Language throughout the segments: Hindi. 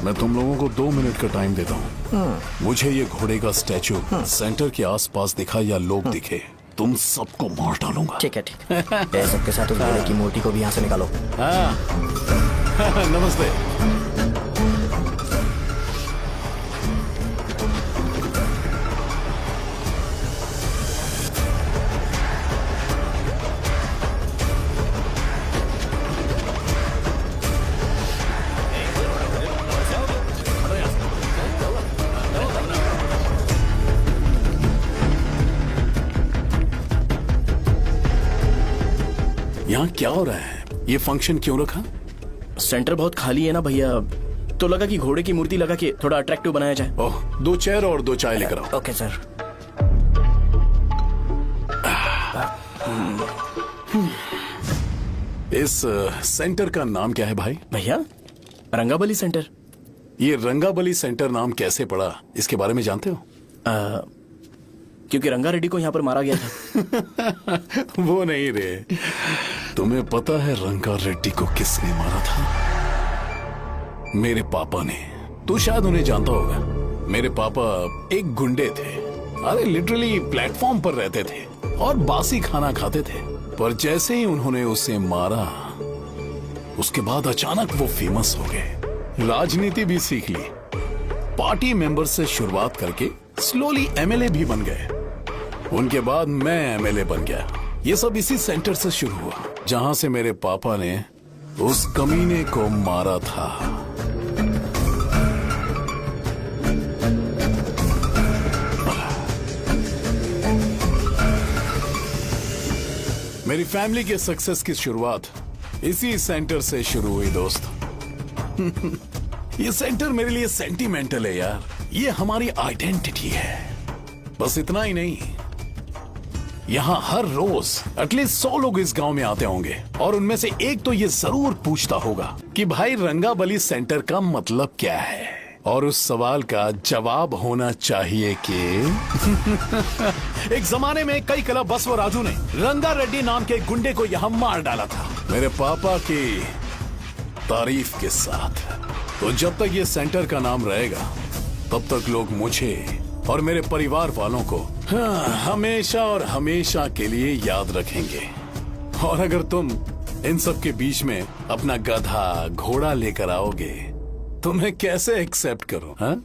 मैं तुम लोगों को 2 मिनट का टाइम देता हूँ। मुझे ये घोड़े का स्टैचू सेंटर के आसपास दिखा या लोग दिखे, तुम सबको मार डालूंगा। ठीक है ठीक है। सबके साथ उस घोड़े की मूर्ति को भी यहाँ से निकालो। हाँ। नमस्ते। यहाँ क्या हो रहा है? ये फंक्शन क्यों रखा? सेंटर बहुत खाली है ना भैया, तो लगा कि घोड़े की मूर्ति लगा के थोड़ा अट्रैक्टिव बनाया जाए। ओह, 2 चेयर और 2 चाय लेकर आओ। Okay sir. इस सेंटर का नाम क्या है भाई? भैया रंगाबली सेंटर। ये रंगाबली सेंटर नाम कैसे पड़ा, इसके बारे में जानते हो? क्योंकि रंगा रेड्डी को यहाँ पर मारा गया था। वो नहीं रे, तुम्हें पता है रंगा रेड्डी को किसने मारा था? मेरे पापा ने। तू शायद उन्हें जानता होगा। मेरे पापा एक गुंडे थे। अरे लिटरली प्लेटफॉर्म पर रहते थे और बासी खाना खाते थे। पर जैसे ही उन्होंने उसे मारा, उसके बाद अचानक वो फेमस हो गए। राजनीति भी सीख ली, पार्टी मेंबर से शुरुआत करके स्लोली एमएलए भी बन गए। उनके बाद मैं एमएलए बन गया। ये सब इसी सेंटर से शुरू हुआ, जहां से मेरे पापा ने उस कमीने को मारा था। मेरी फैमिली के सक्सेस की शुरुआत इसी सेंटर से शुरू हुई दोस्त। ये सेंटर मेरे लिए सेंटिमेंटल है यार। ये हमारी आइडेंटिटी है। बस इतना ही नहीं, यहाँ हर रोज एटलीस्ट 100 लोग इस गांव में आते होंगे और उनमें से एक तो ये जरूर पूछता होगा कि भाई रंगाबली सेंटर का मतलब क्या है, और उस सवाल का जवाब होना चाहिए कि एक जमाने में कई क्लब बसव राजू ने रंगा रेड्डी नाम के गुंडे को यहाँ मार डाला था, मेरे पापा की तारीफ के साथ। तो जब तक ये सेंटर का नाम रहेगा, तब तक लोग मुझे और मेरे परिवार वालों को हमेशा और हमेशा के लिए याद रखेंगे। और अगर तुम इन सब के बीच में अपना गधा घोड़ा लेकर आओगे, तो मैं कैसे एक्सेप्ट करूं? हाँ?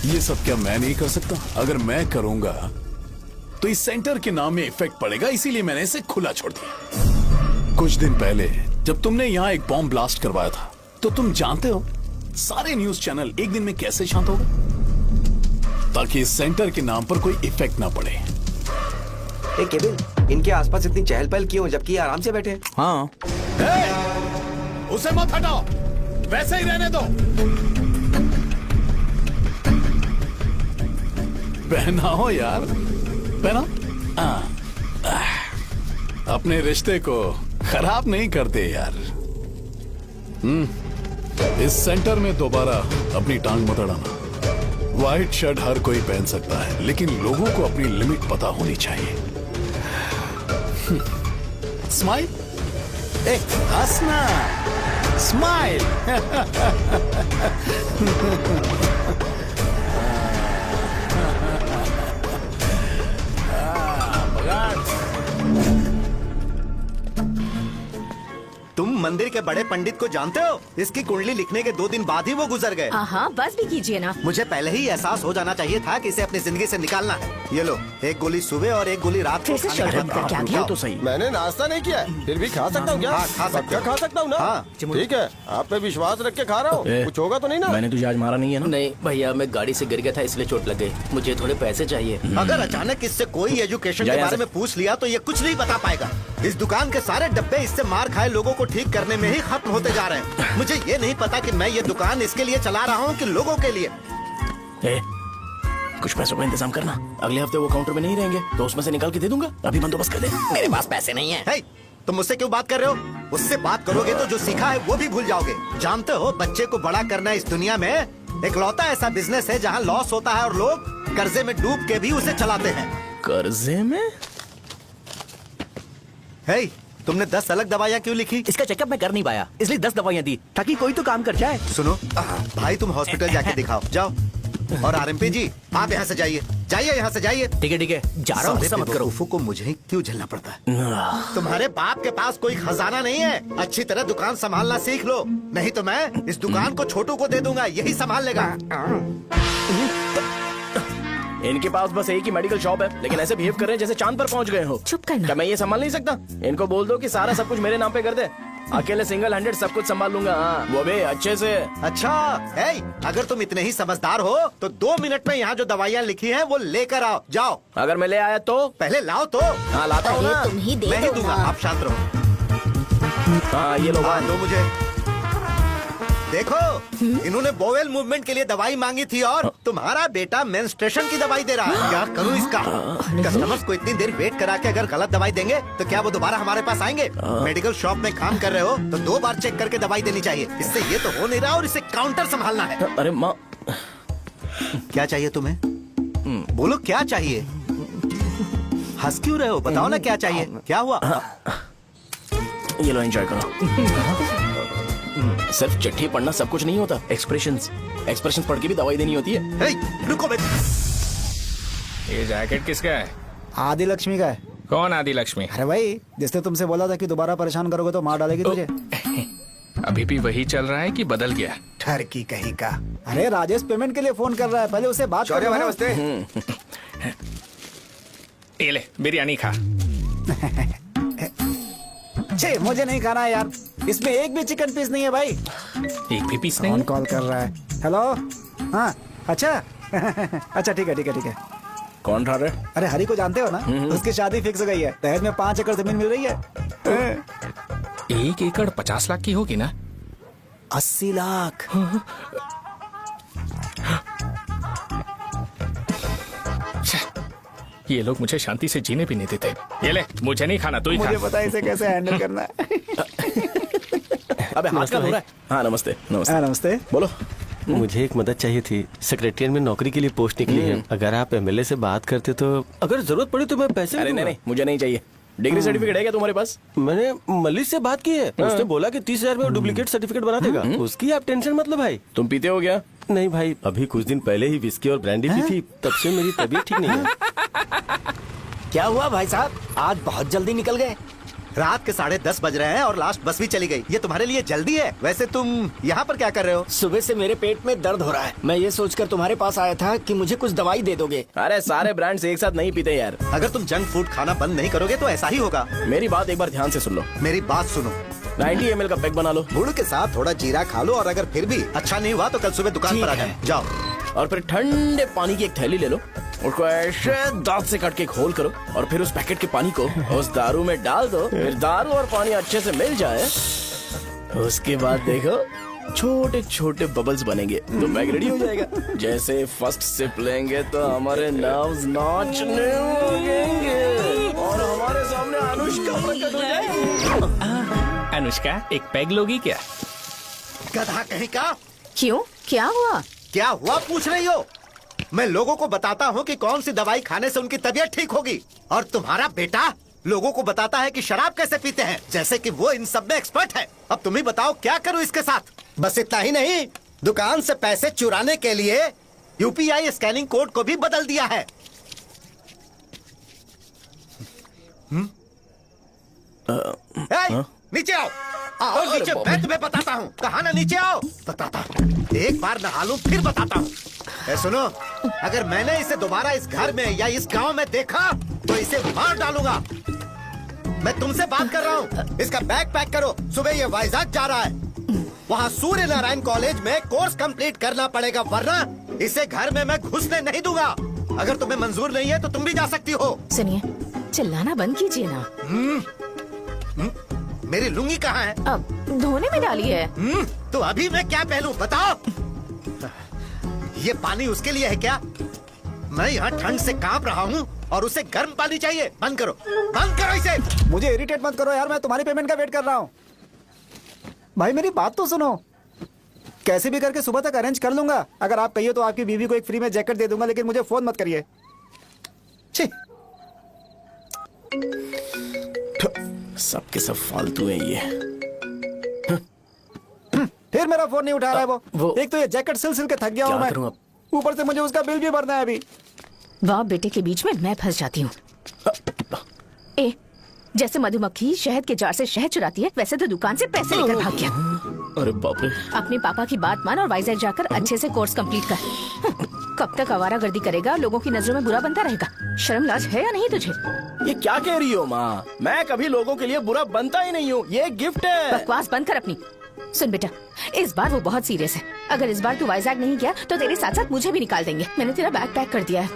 ये सब क्या मैं नहीं कर सकता? अगर मैं करूंगा तो इस सेंटर के नाम में इफेक्ट पड़ेगा, इसीलिए मैंने इसे खुला छोड़ दिया। कुछ दिन पहले जब तुमने यहाँ एक बॉम्ब ब्लास्ट करवाया था, तो तुम जानते हो सारे न्यूज चैनल एक दिन में कैसे शांत हो गए? ताकि इस सेंटर के नाम पर कोई इफेक्ट ना पड़े। केविन, इनके आसपास इतनी चहल पहल क्यों, जबकि आराम से बैठे? हाँ। उसे मत हटाओ, वैसे ही रहने दो। पहनाओ यार, पहना। अपने रिश्ते को खराब नहीं करते यार। इस सेंटर में दोबारा अपनी टांग मत अड़ाना। व्हाइट शर्ट हर कोई पहन सकता है, लेकिन लोगों को अपनी लिमिट पता होनी चाहिए। स्माइल, हंसना, स्माइल। तुम मंदिर के बड़े पंडित को जानते हो? इसकी कुंडली लिखने के 2 दिन बाद ही वो गुजर गए। हाँ, बस भी कीजिए ना। मुझे पहले ही एहसास हो जाना चाहिए था कि इसे अपनी जिंदगी से निकालना है। ये लो, एक गोली सुबह और एक गोली रात को। शर्ट बंद करके आ गया तो सही। मैंने नाश्ता नहीं किया है, फिर भी खा सकता हूँ क्या? हाँ, खा सकते हो। खा सकता हूँ ना? हाँ, ठीक है, आप पे विश्वास रख के खा रहा हूँ। कुछ होगा तो नहीं ना? मैंने तुझे आज मारा नहीं है ना? नहीं भैया, मैं गाड़ी से गिर गया था इसलिए चोट लग गई। मुझे थोड़े पैसे चाहिए। अगर अचानक इससे कोई एजुकेशन के बारे में पूछ लिया तो ये कुछ नहीं बता पाएगा। इस दुकान के सारे डब्बे इससे मार खाए लोगों को ठीक करने में ही खत्म होते जा रहे हैं। मुझे ये नहीं पता कि मैं ये दुकान इसके लिए चला रहा हूँ कि लोगों के लिए। कुछ पैसों का इंतजाम करना, अगले हफ्ते वो काउंटर में नहीं रहेंगे तो उसमें से निकाल के दे दूंगा। अभी बंदोबस्त कर दे। मेरे पास पैसे नहीं है। तुम मुझसे क्यों बात कर रहे हो? उससे बात करोगे तो जो सीखा है वो भी भूल जाओगे। जानते हो, बच्चे को बड़ा करना इस दुनिया में इकलौता ऐसा बिजनेस है जहाँ लॉस होता है और लोग कर्जे में डूब के भी उसे चलाते हैं। कर्जे में? हे, तुमने 10 अलग दवाइयाँ क्यों लिखी? इसका चेकअप मैं कर नहीं पाया, इसलिए 10 दवाइयाँ दी ताकि कोई तो काम कर जाए। सुनो भाई, तुम हॉस्पिटल जाके दिखाओ, जाओ। और आरएमपी जी, आप यहाँ से जाइए, जाइए यहाँ से जाइए। ठीक है, जा रहा हूँ, गुस्सा मत करो। बेवकूफों को मुझे ही क्यों झेलना पड़ता है? तुम्हारे बाप के पास कोई खजाना नहीं है, अच्छी तरह दुकान संभालना सीख लो, नहीं तो मैं इस दुकान को छोटू को दे दूंगा, यही संभाल लेगा। इनके पास बस एक ही मेडिकल शॉप है, लेकिन ऐसे बिहेव कर रहे हैं जैसे चांद पर पहुंच गए हो। चुप करना। क्या मैं ये संभाल नहीं सकता? इनको बोल दो कि सारा सब कुछ मेरे नाम पे कर दे, अकेले सिंगल हैंडेड सब कुछ संभाल लूंगा। हाँ, वो भी अच्छे से। अच्छा, हे, अगर तुम इतने ही समझदार हो तो 2 मिनट में यहाँ जो दवाइयाँ लिखी हैं वो लेकर आओ, जाओ। अगर मैं ले आया तो? पहले लाओ तो। हाँ, लाता हूँ ना। तुम ही दे मैं ही दो दूंगा, ना। आप शांत रहो। हाँ, ये लो। हाँ, दो मुझे। देखो, इन्होंने बोवेल मूवमेंट के लिए दवाई मांगी थी और तुम्हारा बेटा मेंस्ट्रुएशन की दवाई दे रहा है। क्या करूं इसका? कस्टमर्स को इतनी देर वेट करा के अगर गलत दवाई देंगे तो क्या वो दोबारा हमारे पास आएंगे? मेडिकल शॉप में काम कर रहे हो तो 2 बार चेक करके दवाई देनी चाहिए। इससे ये तो हो नहीं रहा और इसे काउंटर संभालना है। अरे माँ, क्या चाहिए तुम्हें? बोलो क्या चाहिए? हंस क्यों रहे हो? बताओ ना क्या चाहिए? क्या हुआ? ये लो, एंजॉय करो। सिर्फ चिट्ठी पढ़ना सब कुछ नहीं होता, एक्सप्रेशंस पढ़ के भी दवाई देनी होती है। हे, रुको बे। ये जैकेट किसका है? आदि लक्ष्मी का है। कौन आदि लक्ष्मी? अरे भाई, जिसने तुमसे बोला था कि दोबारा परेशान करोगे तो मार डालेगी तुझे। अभी भी वही चल रहा है कि बदल गया? ठरकी कहीं का। अरे राजेश पेमेंट के लिए फोन कर रहा है, पहले उसे बात करो। नमस्ते। ये ले बिरयानी खा। छे, मुझे नहीं खाना है यार, इसमें एक भी चिकन पीस नहीं है भाई। एक भी पीस कौन नहीं? कॉल कर रहा है? हेलो, हाँ, अच्छा। अच्छा, ठीक है। कौन ठा रहे? अरे हरी को जानते हो ना, उसकी शादी फिक्स हो गई है, दहेज में 5 एकड़ जमीन मिल रही है। 1 एकड़ 50 लाख की होगी ना? 80 लाख। ये लोग मुझे शांति से जीने भी नहीं देते। ये ले, मुझे नहीं खाना, तू ही खा। मुझे पता है इसे कैसे हैंडल करना है। अबे हाथ का हो रहा है। हाँ, नमस्ते। नमस्ते। बोलो। मुझे एक मदद चाहिए थी। सेक्रेटरिएट में नौकरी के लिए पोस्ट निकली है, अगर आप एमएलए से बात करते तो अगर जरूरत पड़ी तो मैं पैसे अरे नहीं, मुझे नहीं चाहिए। डिग्री सर्टिफिकेट है क्या तुम्हारे पास? मैंने मलिक से बात की है, उसने बोला कि 30,000 में डुप्लीकेट सर्टिफिकेट बना देगा। उसकी आप टेंशन मत लो भाई। तुम पीते हो क्या? नहीं भाई, अभी कुछ दिन पहले ही विस्की और ब्रांडी पी थी, तब से मेरी तबीयत ठीक नहीं है। क्या हुआ भाई साहब, आज बहुत जल्दी निकल गए? रात के 10:30 बज रहे हैं और लास्ट बस भी चली गई। ये तुम्हारे लिए जल्दी है? वैसे तुम यहाँ पर क्या कर रहे हो? सुबह से मेरे पेट में दर्द हो रहा है, मैं ये सोचकर तुम्हारे पास आया था कि मुझे कुछ दवाई दे दोगे। अरे सारे ब्रांड्स एक साथ नहीं पीते यार। अगर तुम जंक फूड खाना बंद नहीं करोगे तो ऐसा ही होगा। मेरी बात एक बार ध्यान से सुन लो। मेरी बात सुनो, 90 ml का पैक बना लो, गुड़ के साथ थोड़ा जीरा खा लो और अगर फिर भी अच्छा नहीं हुआ तो कल सुबह दुकान पर आ जाओ। और फिर ठंडे पानी की एक थैली ले लो, उसको ऐसे दांत से काट के घोल करो और फिर उस पैकेट के पानी को उस दारू में डाल दो। फिर दारू और पानी अच्छे से मिल जाए, उसके बाद देखो छोटे छोटे बबल्स बनेंगे तो पैक रेडी हो जाएगा। जैसे फर्स्ट सिप लेंगे तो हमारे नर्व्स नाचने लगेंगे और हमारे सामने अनुष्का प्रकट हो जाएगी। अनुष्का, एक पैग लोगी क्या? गधा कहीं का। क्यों, क्या हुआ? क्या हुआ पूछ रही हो? मैं लोगों को बताता हूँ कि कौन सी दवाई खाने से उनकी तबीयत ठीक होगी, और तुम्हारा बेटा लोगों को बताता है कि शराब कैसे पीते हैं, जैसे कि वो इन सब में एक्सपर्ट है। अब तुम ही बताओ क्या करूँ इसके साथ? बस इतना ही नहीं, दुकान से पैसे चुराने के लिए यूपीआई स्कैनिंग कोड को भी बदल दिया है। नीचे आओ, आओ नीचे, मैं तुम्हें बताता हूँ। कहा ना नीचे आओ, बताता हूँ। एक बार नहा लूं फिर बताता हूँ। सुनो, अगर मैंने इसे दोबारा इस घर में या इस गांव में देखा तो इसे मार डालूंगा। मैं तुमसे बात कर रहा हूँ। इसका बैग पैक करो, सुबह ये वाइजाग जा रहा है। वहाँ सूर्य नारायण कॉलेज में कोर्स कंप्लीट करना पड़ेगा, वरना इसे घर में मैं घुसने नहीं दूंगा। अगर तुम्हें मंजूर नहीं है तो तुम भी जा सकती हो। सुनिए, चिल्लाना बंद कीजिए ना। मेरी लुंगी कहाँ है? अब धोने में डाली है। तो अभी मैं क्या पहनूं बताओ? ये पानी उसके लिए है क्या? मैं यहाँ ठंड से कांप रहा हूँ और उसे गर्म पानी चाहिए। बंद करो, बंद करो इसे। मुझे इरिटेट मत करो यार, मैं तुम्हारी पेमेंट का वेट कर रहा हूँ। भाई मेरी बात तो सुनो। कैसे भी करके सुबह तक अरेंज कर लूंगा। अगर आप कहिए तो आपकी बीवी को एक फ्री में जैकेट दे दूंगा, लेकिन मुझे फोन मत करिए। छी। सबके सब फालतू है ये। फिर मेरा फोन नहीं उठा रहा है वो। एक तो ये जैकेट सिल सिल के थक गया हूँ क्या करूं मैं, अब? ऊपर से मुझे उसका बिल भी भरना है अभी। बाप बेटे के बीच में मैं फंस जाती हूँ। ए, जैसे मधुमक्खी शहद के जार से शहद चुराती है, वैसे तो दुकान से पैसे लेकर भाग गया। अरे बाप रे। अपने पापा की बात मान और वाइजैक जाकर अच्छे से कोर्स कंप्लीट कर। कब तक आवारागर्दी करेगा, लोगों की नजरों में बुरा बनता रहेगा। शर्म लाज है या नहीं तुझे? ये क्या कह रही हो माँ? मैं कभी लोगों के लिए बुरा बनता ही नहीं हूँ, ये गिफ्ट है। बकवास बंद कर अपनी। सुन बेटा, इस बार वो बहुत सीरियस है। अगर इस बार तू वाइजैक नहीं गया तो तेरे साथ साथ मुझे भी निकाल देंगे। मैंने तेरा बैग पैक कर दिया है।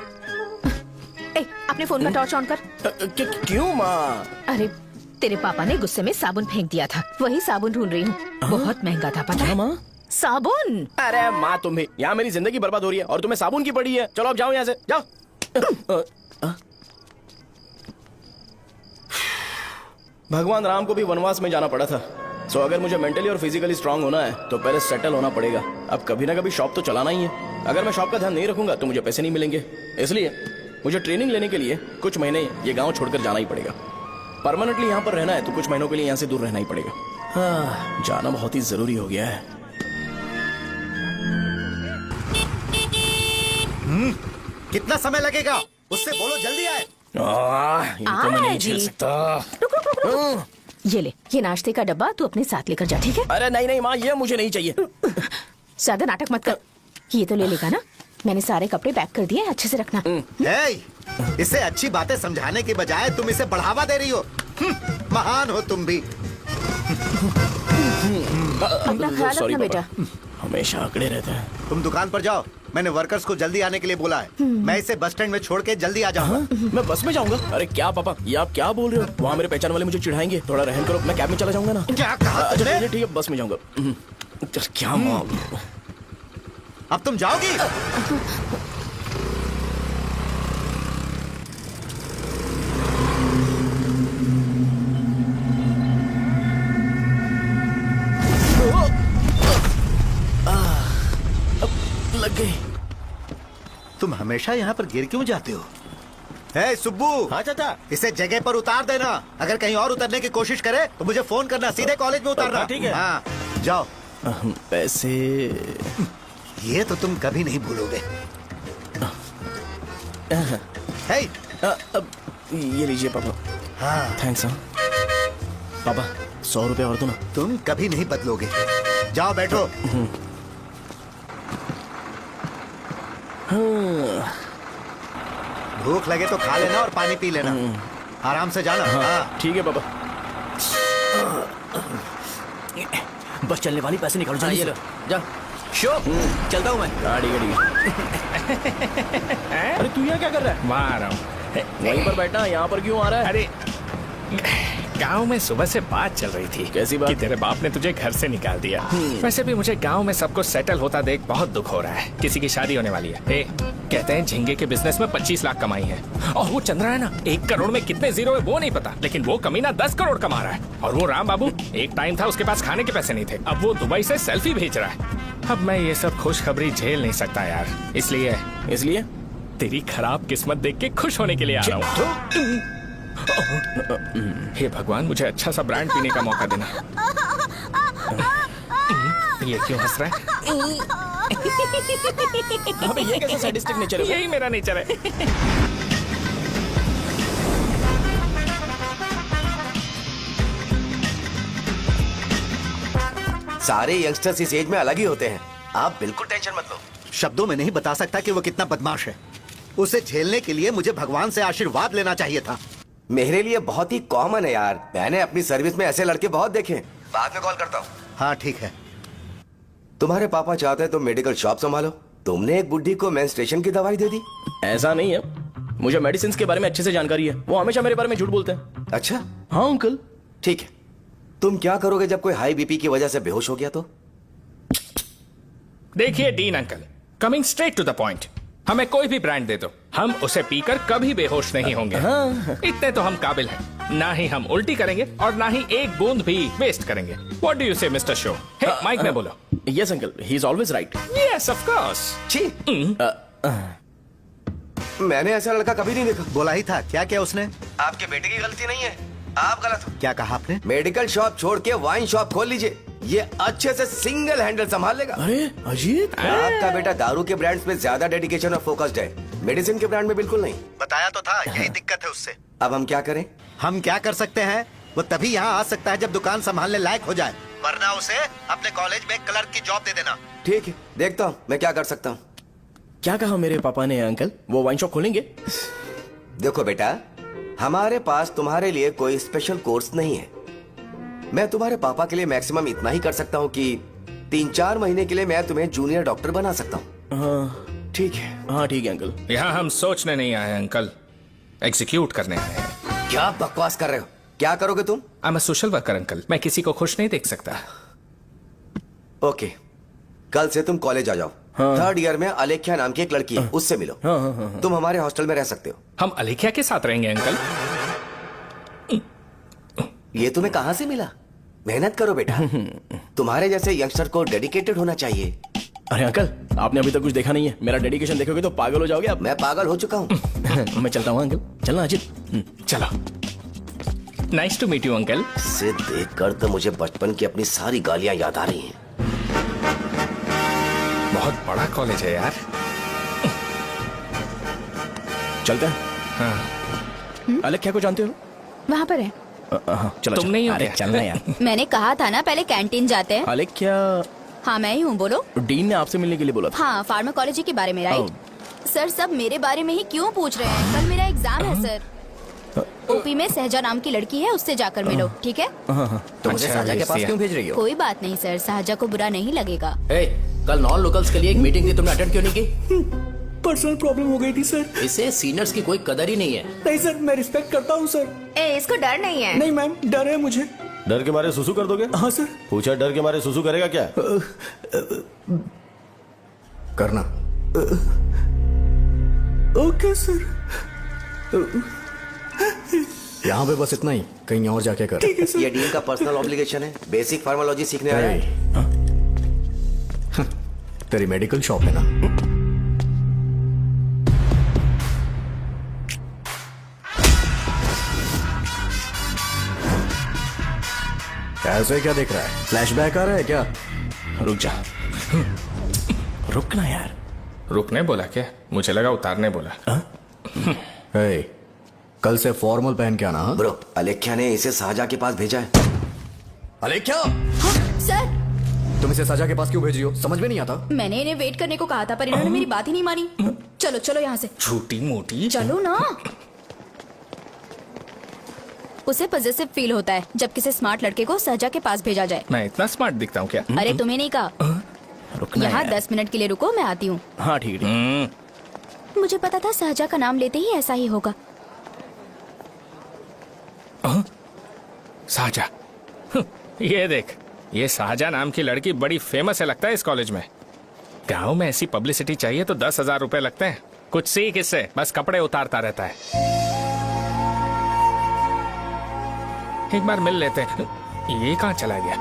ए, अपने फोन का टॉर्च ऑन कर। क्यों माँ? अरे तेरे पापा ने गुस्से में साबुन फेंक दिया था, वही साबुन ढूंढ रही हूँ। बहुत महंगा था, पता है? माँ साबुन। अरे माँ तुम भी, यहाँ मेरी जिंदगी बर्बाद हो रही है और तुम्हें साबुन की पड़ी है। चलो अब जाओ यहाँ से, जाओ। भगवान राम को भी वनवास में जाना पड़ा था। सो अगर मुझे मेंटली और फिजिकली स्ट्रांग होना है तो पहले सेटल होना पड़ेगा। अब कभी ना कभी शॉप तो चलाना ही है। अगर मैं शॉप का ध्यान नहीं रखूंगा तो मुझे पैसे नहीं मिलेंगे। इसलिए मुझे ट्रेनिंग लेने के लिए कुछ महीने ये गांव छोड़कर जाना ही पड़ेगा। परमानेंटली यहाँ पर रहना है तो कुछ महीनों के लिए यहाँ से दूर रहना ही पड़ेगा। हाँ, जाना बहुत ही जरूरी हो गया है। कितना समय लगेगा? उससे बोलो जल्दी आए। ये तो मैं नहीं झेल सकता। रुक। ये ले, ये नाश्ते का डब्बा तू अपने साथ लेकर जा, ठीक है? अरे नहीं नहीं माँ, ये मुझे नहीं चाहिए। ज्यादा नाटक मत कर। ये तो ले लेगा ना? मैंने सारे कपड़े पैक कर दिए, अच्छे से रखना। इसे अच्छी बातें समझाने के बजाय तुम इसे बढ़ावा दे रही हो। महान हो तुम भी। अपना ख्याल रखना बेटा। हमेशा अकड़े रहते हैं। तुम दुकान पर जाओ, मैंने वर्कर्स को जल्दी आने के लिए बोला है। मैं इसे बस स्टैंड में छोड़ के जल्दी आ जाऊंगा। मैं बस में जाऊंगा? अरे क्या पापा, ये आप क्या बोल रहे हो? वहाँ मेरे पहचान वाले मुझे चिढ़ाएंगे। थोड़ा रहम करो, मैं कैब में चला जाऊंगा ना। क्या कहा तुमने? ठीक है, बस में जाऊंगा। क्या माँ, अब तुम जाओगी? लग गई। तुम हमेशा यहाँ पर गिर क्यों जाते हो? हे सुब्बू। हाँ चाचा। इसे जगह पर उतार देना। अगर कहीं और उतरने की कोशिश करे तो मुझे फोन करना, सीधे कॉलेज में उतारना। ठीक है। हाँ, जाओ। पैसे ये तो तुम कभी नहीं भूलोगे। हे, अब ये लीजिए पापा। हाँ, थैंक्स। पापा 100 रुपए और दो ना। तुम कभी नहीं बदलोगे। जाओ बैठो। भूख लगे तो खा लेना और पानी पी लेना। आराम से जाना। हाँ। ठीक है पापा। बस चलने वाली, पैसे निकालो जल्दी से। जा। शो, चलता हूँ मैं। गाड़ी गाड़ी। अरे तू यहाँ क्या कर रहा है? वहाँ आ रहा हूँ। वहीं पर बैठना, यहाँ पर क्यों आ रहा है? अरे गांव में सुबह से बात चल रही थी। कैसी बात? कि तेरे बाप ने तुझे घर से निकाल दिया। वैसे भी मुझे गांव में सबको सेटल होता देख बहुत दुख हो रहा है। किसी की शादी होने वाली है। कहते हैं झींगे के बिजनेस में 25 लाख कमाई है। और वो चंद्रा है ना, 1 करोड़ में कितने जीरो है वो नहीं पता, लेकिन वो कमीना 10 करोड़ कमा रहा है। और वो राम बाबू, एक टाइम था उसके पास खाने के पैसे नहीं थे, अब वो दुबई से सेल्फी भेज रहा है। अब मैं ये सब खुशखबरी झेल नहीं सकता यार, इसलिए तेरी खराब किस्मत देख के खुश होने के लिए आ रहा हूँ। हे भगवान, मुझे अच्छा सा ब्रांड पीने का मौका देना। ये क्यों हंस रहा है? अबे ये कैसा सैडिस्टिक नेचर है? यही मेरा नेचर है। सारे यंगस्टर्स इस एज में अलग ही होते हैं। आप बिल्कुल टेंशन मत लो। शब्दों में नहीं बता सकता कि वो कितना बदमाश है। उसे झेलने के लिए मुझे भगवान से आशीर्वाद लेना चाहिए था। मेरे लिए बहुत ही कॉमन है यार। मैंने अपनी सर्विस में ऐसे लड़के बहुत देखे। बाद में कॉल करता हूँ। हाँ ठीक है। तुम्हारे पापा चाहते हैं तुम मेडिकल शॉप संभालो। तुमने एक बुढ़ी को मेंस्ट्रुएशन की दवाई दे दी। ऐसा नहीं है, मुझे मेडिसिन के बारे में अच्छे से जानकारी है। वो हमेशा मेरे बारे में झूठ बोलते हैं। अच्छा हाँ अंकल। ठीक है, तुम क्या करोगे जब कोई हाई बीपी की वजह से बेहोश हो गया तो? देखिए Dean uncle, coming straight to the point, हमें कोई भी ब्रांड दे दो, हम उसे पीकर कभी बेहोश नहीं होंगे। इतने तो हम काबिल हैं। ना ही हम उल्टी करेंगे और ना ही एक बूंद भी वेस्ट करेंगे। व्हाट डू यू से मिस्टर शो? हे माइक में बोलो। Yes uncle, he is always right. Yes of course. छी, मैंने ऐसा लड़का कभी नहीं देखा। बोला ही था, क्या क्या उसने? आपके बेटे की गलती नहीं है, आप गलत हो। क्या कहा आपने? मेडिकल शॉप छोड़ के वाइन शॉप खोल लीजिए, ये अच्छे से सिंगल हैंडल संभाल लेगा। अरे अजीत, आपका बेटा दारू के ब्रांड्स में ज्यादा डेडिकेशन और फोकस्ड है, मेडिसिन के ब्रांड में बिल्कुल नहीं। बताया तो था, यही दिक्कत है उससे। अब हम क्या करें? हम क्या कर सकते हैं? वो तभी यहाँ आ सकता है जब दुकान संभालने लायक हो जाए, वरना उसे अपने कॉलेज में क्लर्क की जॉब दे देना। ठीक है, देखता हूँ मैं क्या कर सकता हूँ। क्या कहा मेरे पापा ने अंकल? वो वाइन शॉप खोलेंगे? देखो बेटा, हमारे पास तुम्हारे लिए कोई स्पेशल कोर्स नहीं है। मैं तुम्हारे पापा के लिए मैक्सिमम इतना ही कर सकता हूँ कि 3-4 महीने के लिए मैं तुम्हें जूनियर डॉक्टर बना सकता हूँ। हाँ ठीक है? हाँ ठीक है अंकल। यहाँ हम सोचने नहीं आए अंकल, एग्जीक्यूट करने आए हैं। क्या बकवास कर रहे हो? क्या करोगे तुम? I am a social worker uncle, मैं किसी को खुश नहीं देख सकता। ओके, कल से तुम कॉलेज आ जाओ। थर्ड ईयर में अलेख्या नाम की एक लड़की है, उससे मिलो। तुम हमारे हॉस्टल में रह सकते हो। हम अलेख्या के साथ रहेंगे अंकल। ये तुम्हें कहां से मिला? मेहनत करो बेटा, तुम्हारे जैसे यंगस्टर को डेडिकेटेड होना चाहिए। अरे अंकल, आपने अभी तक कुछ देखा नहीं है, मेरा डेडिकेशन देखोगे तो पागल हो जाओगे आप। मैं पागल हो चुका हूँ। मैं चलता हूँ अंकल। चलना अजीत। चलो, nice to meet you uncle. इसे देखकर तो मुझे बचपन की अपनी सारी गालियां याद आ रही हैं। बहुत बड़ा कॉलेज है यार। चलते हैं। हाँ। अलेख्या को जानते हो? वहाँ पर है। चलो तुम नहीं हो अरे क्या? चलना यार। मैंने कहा था ना पहले कैंटीन जाते हैं। अलेख्या, हाँ मैं ही हूँ, बोलो। डीन ने आपसे मिलने के लिए बोला था। हाँ, फार्माकोलॉजी के बारे में, राइट? सर सब मेरे बारे में ही क्यों पूछ रहे हैं? कल मेरा एग्जाम है सर। ओपी में सहजा नाम की लड़की है, उससे जाकर मिलो, ठीक है? तो मुझे साजा के पास क्यों भेज रही हो? कोई बात नहीं सर, सहजा को बुरा नहीं लगेगा। कल नॉन लोकल्स के लिए एक मीटिंग थी, तुमने अटेंड क्यों नहीं की? पर्सनल प्रॉब्लम हो गई थी सर। इसे सीनियर्स की कोई कदर ही नहीं है। नहीं सर, मैं रिस्पेक्ट करता हूँ सर। इसको डर नहीं है। नहीं मैम, डर है मुझे। डर के मारे सुसु कर दोगे? हाँ सर। पूछा डर के मारे सुसु करेगा क्या? करना। Okay sir. यहाँ पे बस इतना ही, कहीं और जाके कर। ये डीन का पर्सनल ऑब्लिगेशन है, बेसिक फार्माकोलॉजी सीखने आया है। तेरी मेडिकल शॉप है ना? ऐसे क्या देख रहा है? फ्लैशबैक आ रहा है क्या? रुक जा। रुकना यार। रुकने बोला क्या? मुझे लगा उतारने बोला। हे, कल से फॉर्मल पहन के आना। ब्रो, अलेख्या ने इसे साजा के पास भेजा है। अलेख्या, हाँ, सर तुम इसे साजा के पास क्यों भेज रही हो? समझ में नहीं आता। मैंने इन्हें वेट करने को कहा था, पर इन्होंने मेरी बात ही नहीं मानी। चलो चलो यहाँ से, छोटी मोटी। चलो ना। उसे पॉजिटिव फील होता है जब किसी स्मार्ट लड़के को सहजा के पास भेजा जाए। मैं इतना स्मार्ट दिखता हूँ क्या? अरे तुम्हें नहीं कहा। रुकना यहाँ यार। 10 मिनट के लिए रुको, मैं आती हूँ। हाँ ठीक है। मुझे पता था सहजा का नाम लेते ही ऐसा ही होगा। साजा। ये देख, ये साजा नाम की लड़की बड़ी फेमस है लगता है इस कॉलेज में। गांव में ऐसी पब्लिसिटी चाहिए तो 10,000 रुपए लगते हैं। कुछ सीख इससे, बस कपड़े उतारता रहता है। एक बार मिल लेते हैं। ये कहाँ चला गया?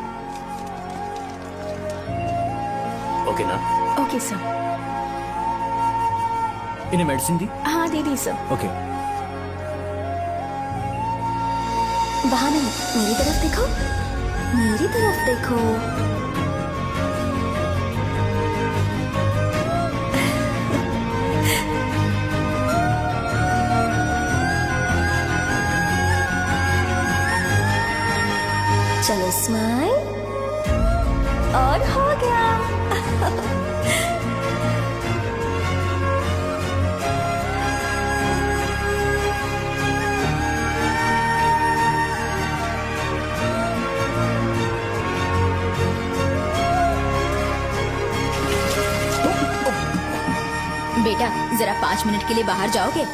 ओके ना? Okay sir. इन्हें मेडिसिन दी? हाँ दे दी सर। ओके। वहाँ नहीं, मेरी तरफ देखो, मेरी तरफ देखो। चलो स्माइल, और हो गया। बेटा जरा 5 मिनट के लिए बाहर जाओगे?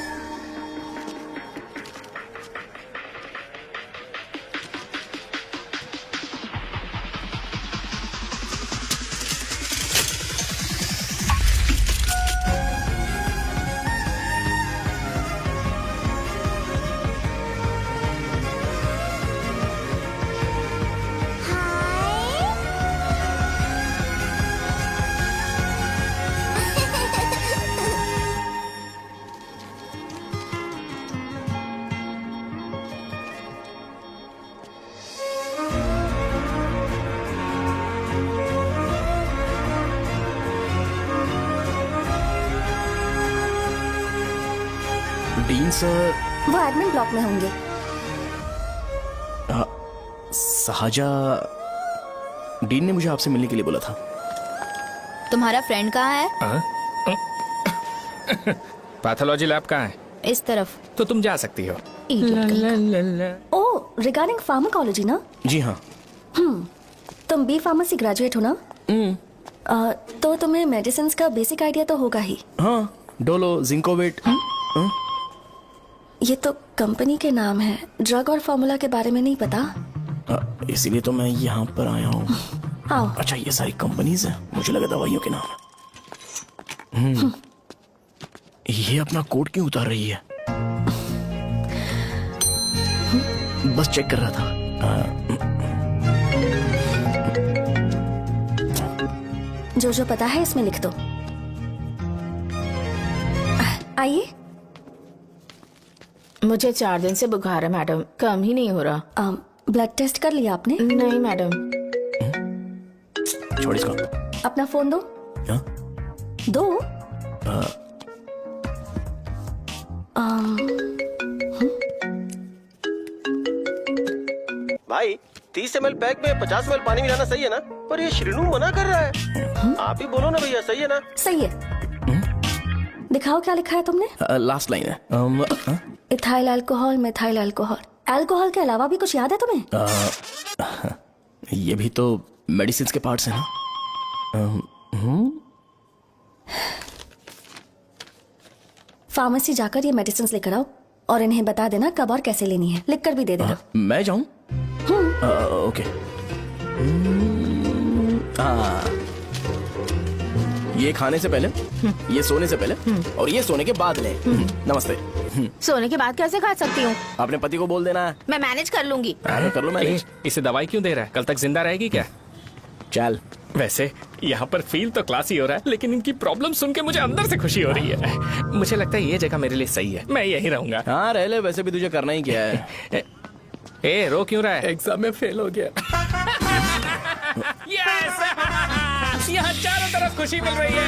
Dean sir. वो एडमिन ब्लॉक में होंगे। साजा, डीन ने मुझे आपसे मिलने के लिए बोला था। तुम्हारा फ्रेंड कहाँ है? पैथोलॉजी लैब कहाँ है? इस तरफ। तो तुम जा सकती हो। ओह, रिगार्डिंग फार्माकोलॉजी ना? जी हाँ। तुम बी फार्मेसी ग्रेजुएट हो ना? तो तुम्हें मेडिसिन का बेसिक आइडिया तो होगा ही। हाँ, डोलो, जिंकोवेट। ये तो कंपनी के नाम है, ड्रग और फॉर्मूला के बारे में नहीं पता। इसीलिए तो मैं यहाँ पर आया हूँ। आओ। अच्छा, ये सारी कंपनीज है, मुझे लगा दवाइयों के नाम है। ये अपना कोट क्यों उतार रही है? बस चेक कर रहा था। जो पता है इसमें लिख दो। आइए। मुझे 4 दिन से बुखार है मैडम, कम ही नहीं हो रहा। ब्लड टेस्ट कर लिया आपने? नहीं मैडम। छोड़ इसको। अपना फोन दो। हाँ? दो। भाई 30 ml पैक में 50 ml पानी मिलाना सही है ना? पर ये श्रीनू मना कर रहा है। आप ही बोलो ना भैया, सही है ना? सही है। दिखाओ क्या लिखा है तुमने? लास्ट लाइन है। Ethyl alcohol, methyl alcohol. Alcohol के अलावा भी कुछ याद है तुम्हें? ये भी तो मेडिसिन के पार्ट्स हैं ना। फार्मेसी जाकर ये मेडिसिन लेकर आओ और इन्हें बता देना कब और कैसे लेनी है। लिख कर भी दे देना। मैं जाऊं? ओके। ये खाने से पहले, ये सोने से पहले और ये सोने के बाद ले। नमस्ते। सोने के बाद कैसे खा सकती हूँ? अपने पति को बोल देना। मैं मैनेज कर लूंगी। कर लो मैनेज। इसे दवाई क्यों दे रहा है? कल तक जिंदा रहेगी क्या? चल। वैसे यहाँ पर फील तो क्लासी हो रहा है, लेकिन इनकी प्रॉब्लम सुन के मुझे अंदर से खुशी हो रही है। मुझे लगता है ये जगह मेरे लिए सही है, मैं यहीं रहूंगा। हाँ रह ले, वैसे भी तुझे करना ही क्या है। ए, रो क्यों रहा है? एग्जाम में फेल हो गया। यस! यहाँ चारों तरफ खुशी मिल रही है।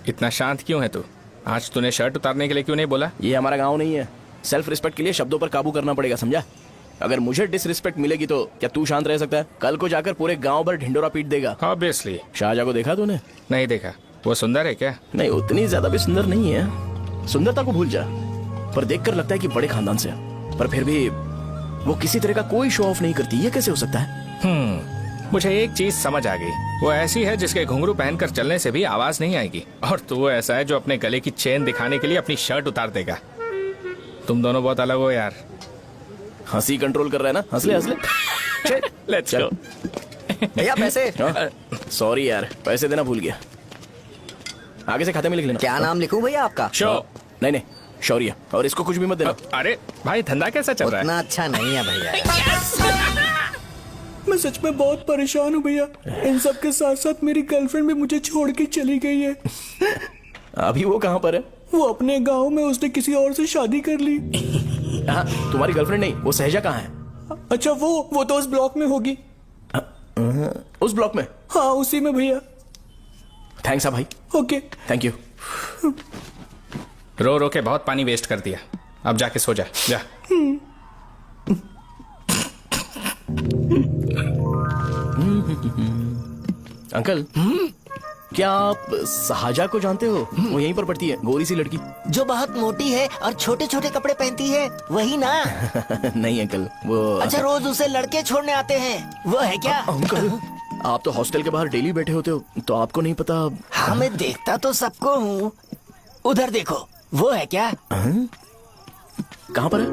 इतना शांत क्यों है तू? आज तूने शर्ट उतारने के लिए क्यों नहीं बोला? ये हमारा गांव नहीं है। सेल्फ रिस्पेक्ट के लिए शब्दों पर काबू करना पड़ेगा, समझा? अगर मुझे डिसरिस्पेक्ट मिलेगी तो क्या तू शांत रह सकता है? कल को जाकर पूरे गांव भर ढिंडोरा पीट देगा। ऑब्वियसली। शाहजहां को देखा तूने? नहीं देखा। वो सुंदर है क्या? नहीं, उतनी ज्यादा भी सुंदर नहीं है। सुंदरता को भूल जा, पर देखकर लगता है कि बड़े खानदान से है। पर फिर भी वो किसी तरह का कोई शो ऑफ नहीं करती। ये कैसे हो सकता है? मुझे एक चीज समझ आ गई। वो ऐसी है जिसके घुंघरू पहनकर चलने से भी आवाज नहीं आएगी, और तू ऐसा है जो अपने गले की चेन दिखाने के लिए अपनी शर्ट उतार देगा। तुम दोनों बहुत अलग हो यार। हंसी कंट्रोल कर रहा है ना? हंस ले, हंस ले। Let's go. भैया पैसे। सॉरी यार, पैसे देना भूल गया। आगे से खाते में लिख लेना। क्या नाम लिखूं भैया आपका? शो। नहीं, शौर्य। और इसको कुछ भी मत देना। अरे भाई, धंधा कैसा चल रहा है? उतना अच्छा नहीं है भैया। मैं सच में बहुत परेशान हूँ भैया। इन सब के साथ साथ मेरी गर्लफ्रेंड भी मुझे छोड़ के चली गई है। अभी वो कहाँ पर है? वो अपने गांव में, उसने किसी और से शादी कर ली। हाँ, तुम्हारी गर्लफ्रेंड नहीं, वो सहजा कहाँ है? अच्छा, वो तो उस ब्लॉक में होगी। उस ब्लॉक में? हाँ, उसी में भैया। थैंक्स भाई। Okay, thank you. रो रो के बहुत पानी वेस्ट कर दिया, अब जाके सो जा। जा। अंकल, क्या आप साजा को जानते हो? वो यहीं पर पढ़ती है, गोरी सी लड़की जो बहुत मोटी है और छोटे छोटे कपड़े पहनती है, वही ना? नहीं अंकल, वो अच्छा, रोज उसे लड़के छोड़ने आते हैं, वो है क्या? अंकल, आप तो हॉस्टल के बाहर डेली बैठे होते हो, तो आपको नहीं पता? हाँ, मैं देखता तो सबको हूँ। उधर देखो, वो है क्या? कहाँ पर है?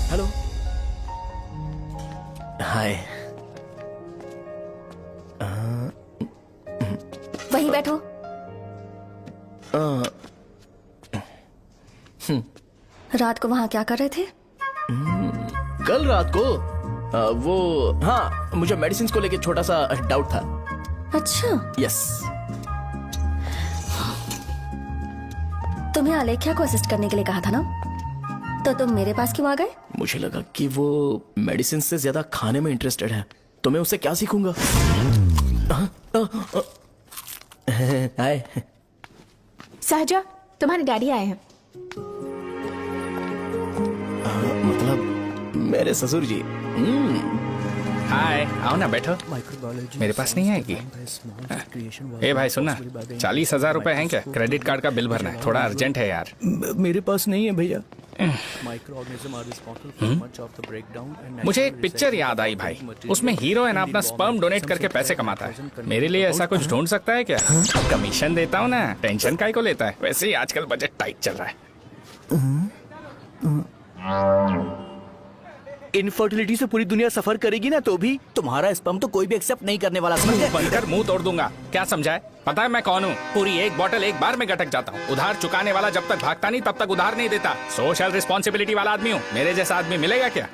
हेलो, हाय। वहीं बैठो। रात को वहाँ क्या कर रहे थे? कल रात को वो, हाँ, मुझे मेडिसिन को लेके छोटा सा डाउट था। अच्छा। यस। तुम्हें आलेख्या को असिस्ट करने के लिए कहा था ना, तो तुम मेरे पास क्यों आ गए? मुझे लगा कि वो मेडिसिन से ज्यादा खाने में इंटरेस्टेड है, तो मैं उससे क्या सीखूंगा। हाय। सहजा, तुम्हारे डैडी आए हैं। मतलब मेरे ससुर जी। हाय, आओ ना, बैठो। मेरे पास नहीं आएगी। ए भाई सुनना, 40,000 रुपए हैं क्या? क्रेडिट कार्ड का बिल भरना है, थोड़ा अर्जेंट है यार। मेरे पास नहीं है भैया। मुझे एक पिक्चर याद आई भाई, उसमें हीरो है ना अपना स्पर्म डोनेट करके पैसे कमाता है। मेरे लिए ऐसा कुछ ढूंढ सकता है क्या? कमीशन देता हूँ ना, टेंशन काहे को लेता है? वैसे ही आजकल बजट टाइट चल रहा है। इनफर्टिलिटी से पूरी दुनिया सफर करेगी ना, तो भी तुम्हारा स्पर्म तो कोई भी एक्सेप्ट नहीं करने वाला, समझ गए? बनकर मुंह तोड़ दूंगा। क्या समझा है? पता है मैं कौन हूँ? पूरी एक बोतल एक बार में गटक जाता हूँ। उधार चुकाने वाला जब तक भागता नहीं तब तक उधार नहीं देता। सोशल रिस्पॉन्सिबिलिटी वाला आदमी हूँ। मेरे जैसा आदमी मिलेगा क्या?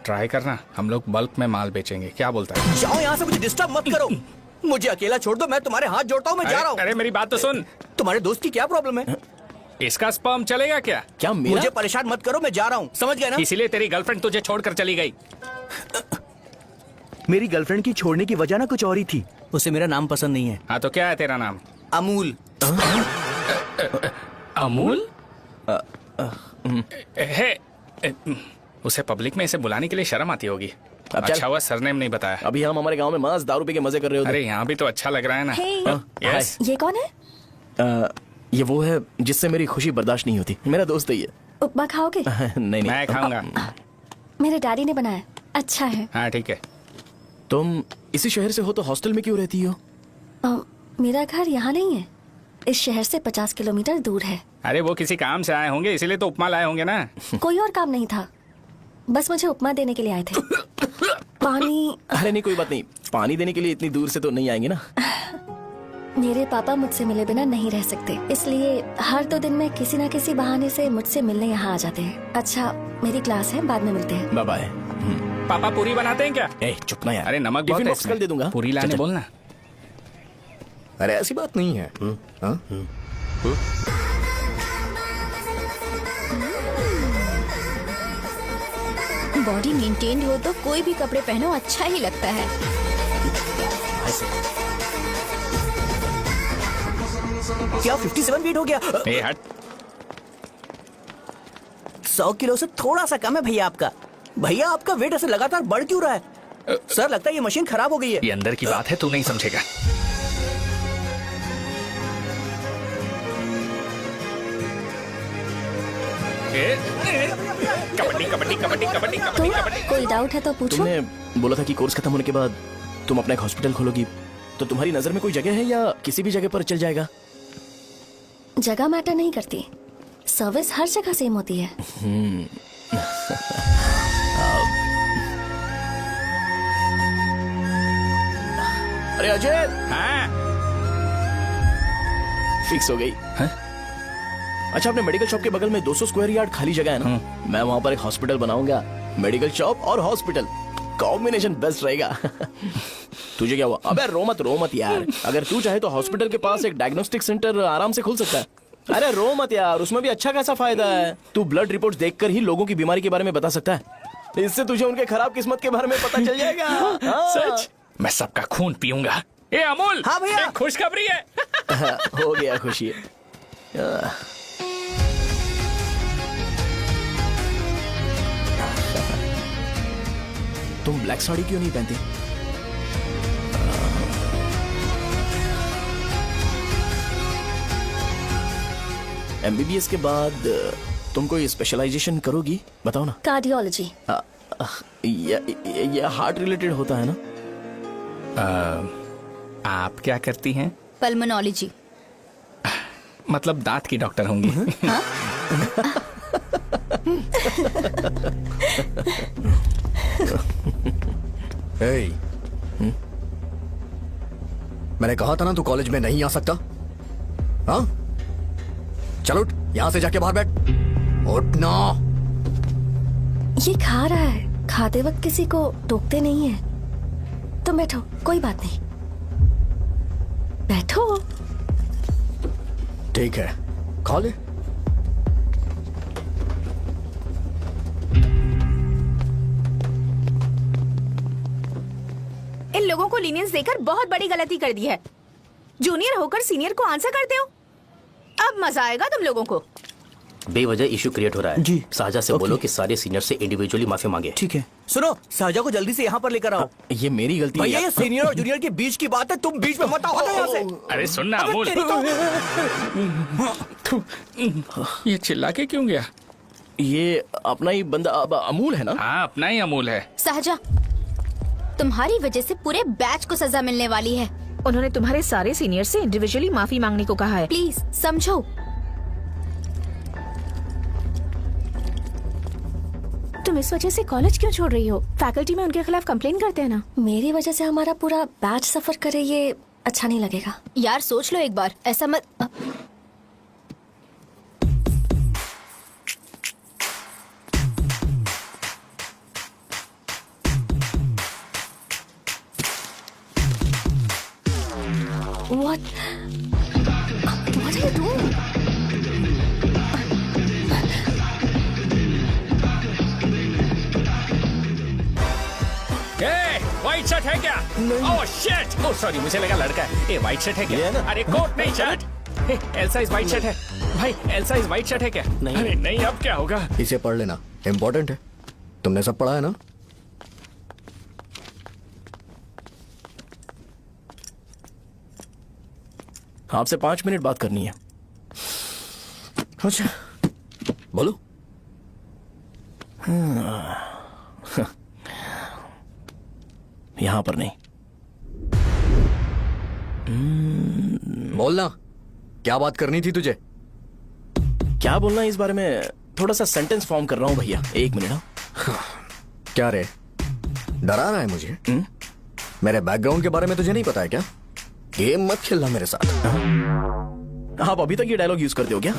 ट्राई करना, हम लोग बल्क में माल बेचेंगे। क्या बोलता है? जाओ यहाँ से, मुझे डिस्टर्ब मत करो। मुझे अकेला छोड़ दो, मैं तुम्हारे हाथ जोड़ता हूँ, मैं जा रहा हूँ। अरे मेरी बात तो सुन। तुम्हारे दोस्त की क्या प्रॉब्लम है? इसका स्पर्म चलेगा क्या? क्या मेरा? मुझे परेशान मत करो, मैं जा रहा हूँ, समझ गए ना? इसीलिए तेरी गर्लफ्रेंड तुझे छोड़कर चली गई। मेरी गर्लफ्रेंड की छोड़ने की वजह ना कुछ और ही थी। उसे मेरा नाम पसंद नहीं है। हाँ तो क्या है तेरा नाम? अमूल। अमूल? उसे पब्लिक में इसे बुलाने के लिए शर्म आती होगी। अच्छा हुआ सरनेम नहीं बताया। अभी हम हमारे गांव में मस्त दारू पी के मजे कर रहे होते। अरे यहाँ भी तो अच्छा लग रहा है ना। यस। ये कौन है? ये वो है जिससे मेरी खुशी बर्दाश्त नहीं होती। मेरा दोस्त है ये। उपमा खाओगे? नहीं। मैं खाऊंगा। मेरे डैडी ने बनाया, अच्छा है। हाँ ठीक है। तुम इसी शहर से हो तो हॉस्टल में क्यों रहती हो? मेरा घर यहाँ नहीं है, इस शहर से 50 किलोमीटर दूर है। अरे वो किसी काम से आए होंगे, इसीलिए तो उपमा लाए होंगे ना। कोई और काम नहीं था, बस मुझे उपमा देने के लिए आए थे। पानी? अरे नहीं, कोई बात नहीं। पानी देने के लिए इतनी दूर से तो नहीं आएंगे ना। मेरे पापा मुझसे मिले बिना नहीं रह सकते, इसलिए हर 2 दिन में किसी न किसी बहाने से मुझसे मिलने यहाँ आ जाते हैं। अच्छा, मेरी क्लास है, बाद में मिलते हैं। Bye bye. पापा पूरी बनाते हैं क्या? चुप ना यार। अरे नमक बहुत टिफिन है बॉक्स कल दे दूंगा। पूरी लाने बोलना। अरे ऐसी बात नहीं है। बॉडी मेंटेन्ड हो तो कोई भी कपड़े पहनो अच्छा ही लगता है। क्या 57 वेट हो गया? हट। 100 किलो से थोड़ा सा कम है भैया आपका। भैया आपका वेट ऐसे लगातार बढ़ क्यों रहा है? सर लगता है ये मशीन खराब हो गई है। ये अंदर की बात है, तू नहीं समझेगा। कबड्डी कबड्डी कबड्डी कबड्डी कबड्डी कबड्डी। कोई डाउट है तो पूछो। तुमने बोला था कि कोर्स खत्म होने के बाद तुम अपना एक हॉस्पिटल खोलोगी, तो तुम्हारी नजर में कोई जगह है या किसी भी जगह पर चल जाएगा? जगह मैटर नहीं करती, सर्विस हर जगह सेम होती है। अरे अजय। हाँ? फिक्स हो गई। अच्छा, अपने मेडिकल शॉप के बगल में 200 स्क्वायर यार्ड खाली जगह है ना, मैं वहाँ पर एक हॉस्पिटल बनाऊंगा। मेडिकल शॉप और हॉस्पिटल कॉम्बिनेशन बेस्ट रहेगा। तुझे क्या हुआ? अबे रो मत यार। अगर तू चाहे तो हॉस्पिटल के पास एक डायग्नोस्टिक सेंटर आराम से खुल सकता है। अरे रो मत यार, उसमें भी अच्छा खासा फायदा है। तू ब्लड रिपोर्ट्स देखकर ही लोगों की बीमारी के बारे में बता सकता है। इससे तुझे उनके खराब किस्मत के बारे में पता चल जाएगा। सच? मैं सबका खून पीऊंगा। ए अमूल। हाँ भैया। खुशखबरी है। हो गया खुशी। तुम ब्लैक साड़ी क्यों नहीं पहनती? एमबीबीएस के बाद तुम कोई स्पेशलाइजेशन करोगी? बताओ ना। कार्डियोलॉजी। ये हार्ट रिलेटेड होता है ना? आप क्या करती हैं? पल्मोनोलॉजी। मतलब दांत की डॉक्टर होंगी। मैंने कहा था ना तू कॉलेज में नहीं आ सकता। हाँ, चल उठ, यहां से जाके बाहर बैठ। उठ ना। ये खा रहा है, खाते वक्त किसी को टोकते नहीं है। तुम बैठो, कोई बात नहीं, बैठो। ठीक है, खा ले। इन लोगों को लीनियंस देकर बहुत बड़ी गलती कर दी है। जूनियर होकर सीनियर को आंसर करते हो। अब मजा आएगा तुम लोगों को। बेवजह इशू क्रिएट हो रहा है जी। साजा से बोलो कि सारे सीनियर से इंडिविजुअली माफी मांगे। ठीक है। सुनो, साजा को जल्दी से यहाँ पर लेकर आओ। ये मेरी गलती भैया, ये सीनियर और जूनियर के बीच की बात है, तुम बीच में मत आओ यहाँ से। अरे सुनना अमूल, ये चिल्ला के क्यों गया? ये अपना ही बंदा अमूल है ना? हाँ, अपना ही अमूल है। साजा, तुम्हारी वजह से पूरे बैच को सजा मिलने वाली है। उन्होंने तुम्हारे सारे सीनियर से इंडिविजुअली माफी मांगने को कहा है। प्लीज समझो। तुम इस वजह से कॉलेज क्यों छोड़ रही हो? फैकल्टी में उनके खिलाफ कंप्लेन करते हैं ना। मेरी वजह से हमारा पूरा बैच सफर करे, ये अच्छा नहीं लगेगा। यार सोच लो एक बार, ऐसा मत। What are you doing? White shirt है क्या? Oh shit! ओह सॉरी, मुझे लगा लड़का है। ये व्हाइट शर्ट है क्या? अरे कोट नहीं, shirt. L size white shirt है भाई। एल साइज व्हाइट शर्ट है क्या? नहीं। अरे नहीं, अब क्या होगा? इसे पढ़ लेना, इम्पोर्टेंट है। तुमने सब पढ़ा है ना? आपसे 5 मिनट बात करनी है। अच्छा, बोलो। यहाँ पर नहीं। बोलना, क्या बात करनी थी तुझे? क्या बोलना है इस बारे में? थोड़ा सा सेंटेंस फॉर्म कर रहा हूँ भैया, 1 मिनट। क्या रे, डरा रहा है मुझे? मेरे बैकग्राउंड के बारे में तुझे नहीं पता है क्या? गेम मत खेलना मेरे साथ। आप अभी तक ये डायलॉग यूज करते हो क्या?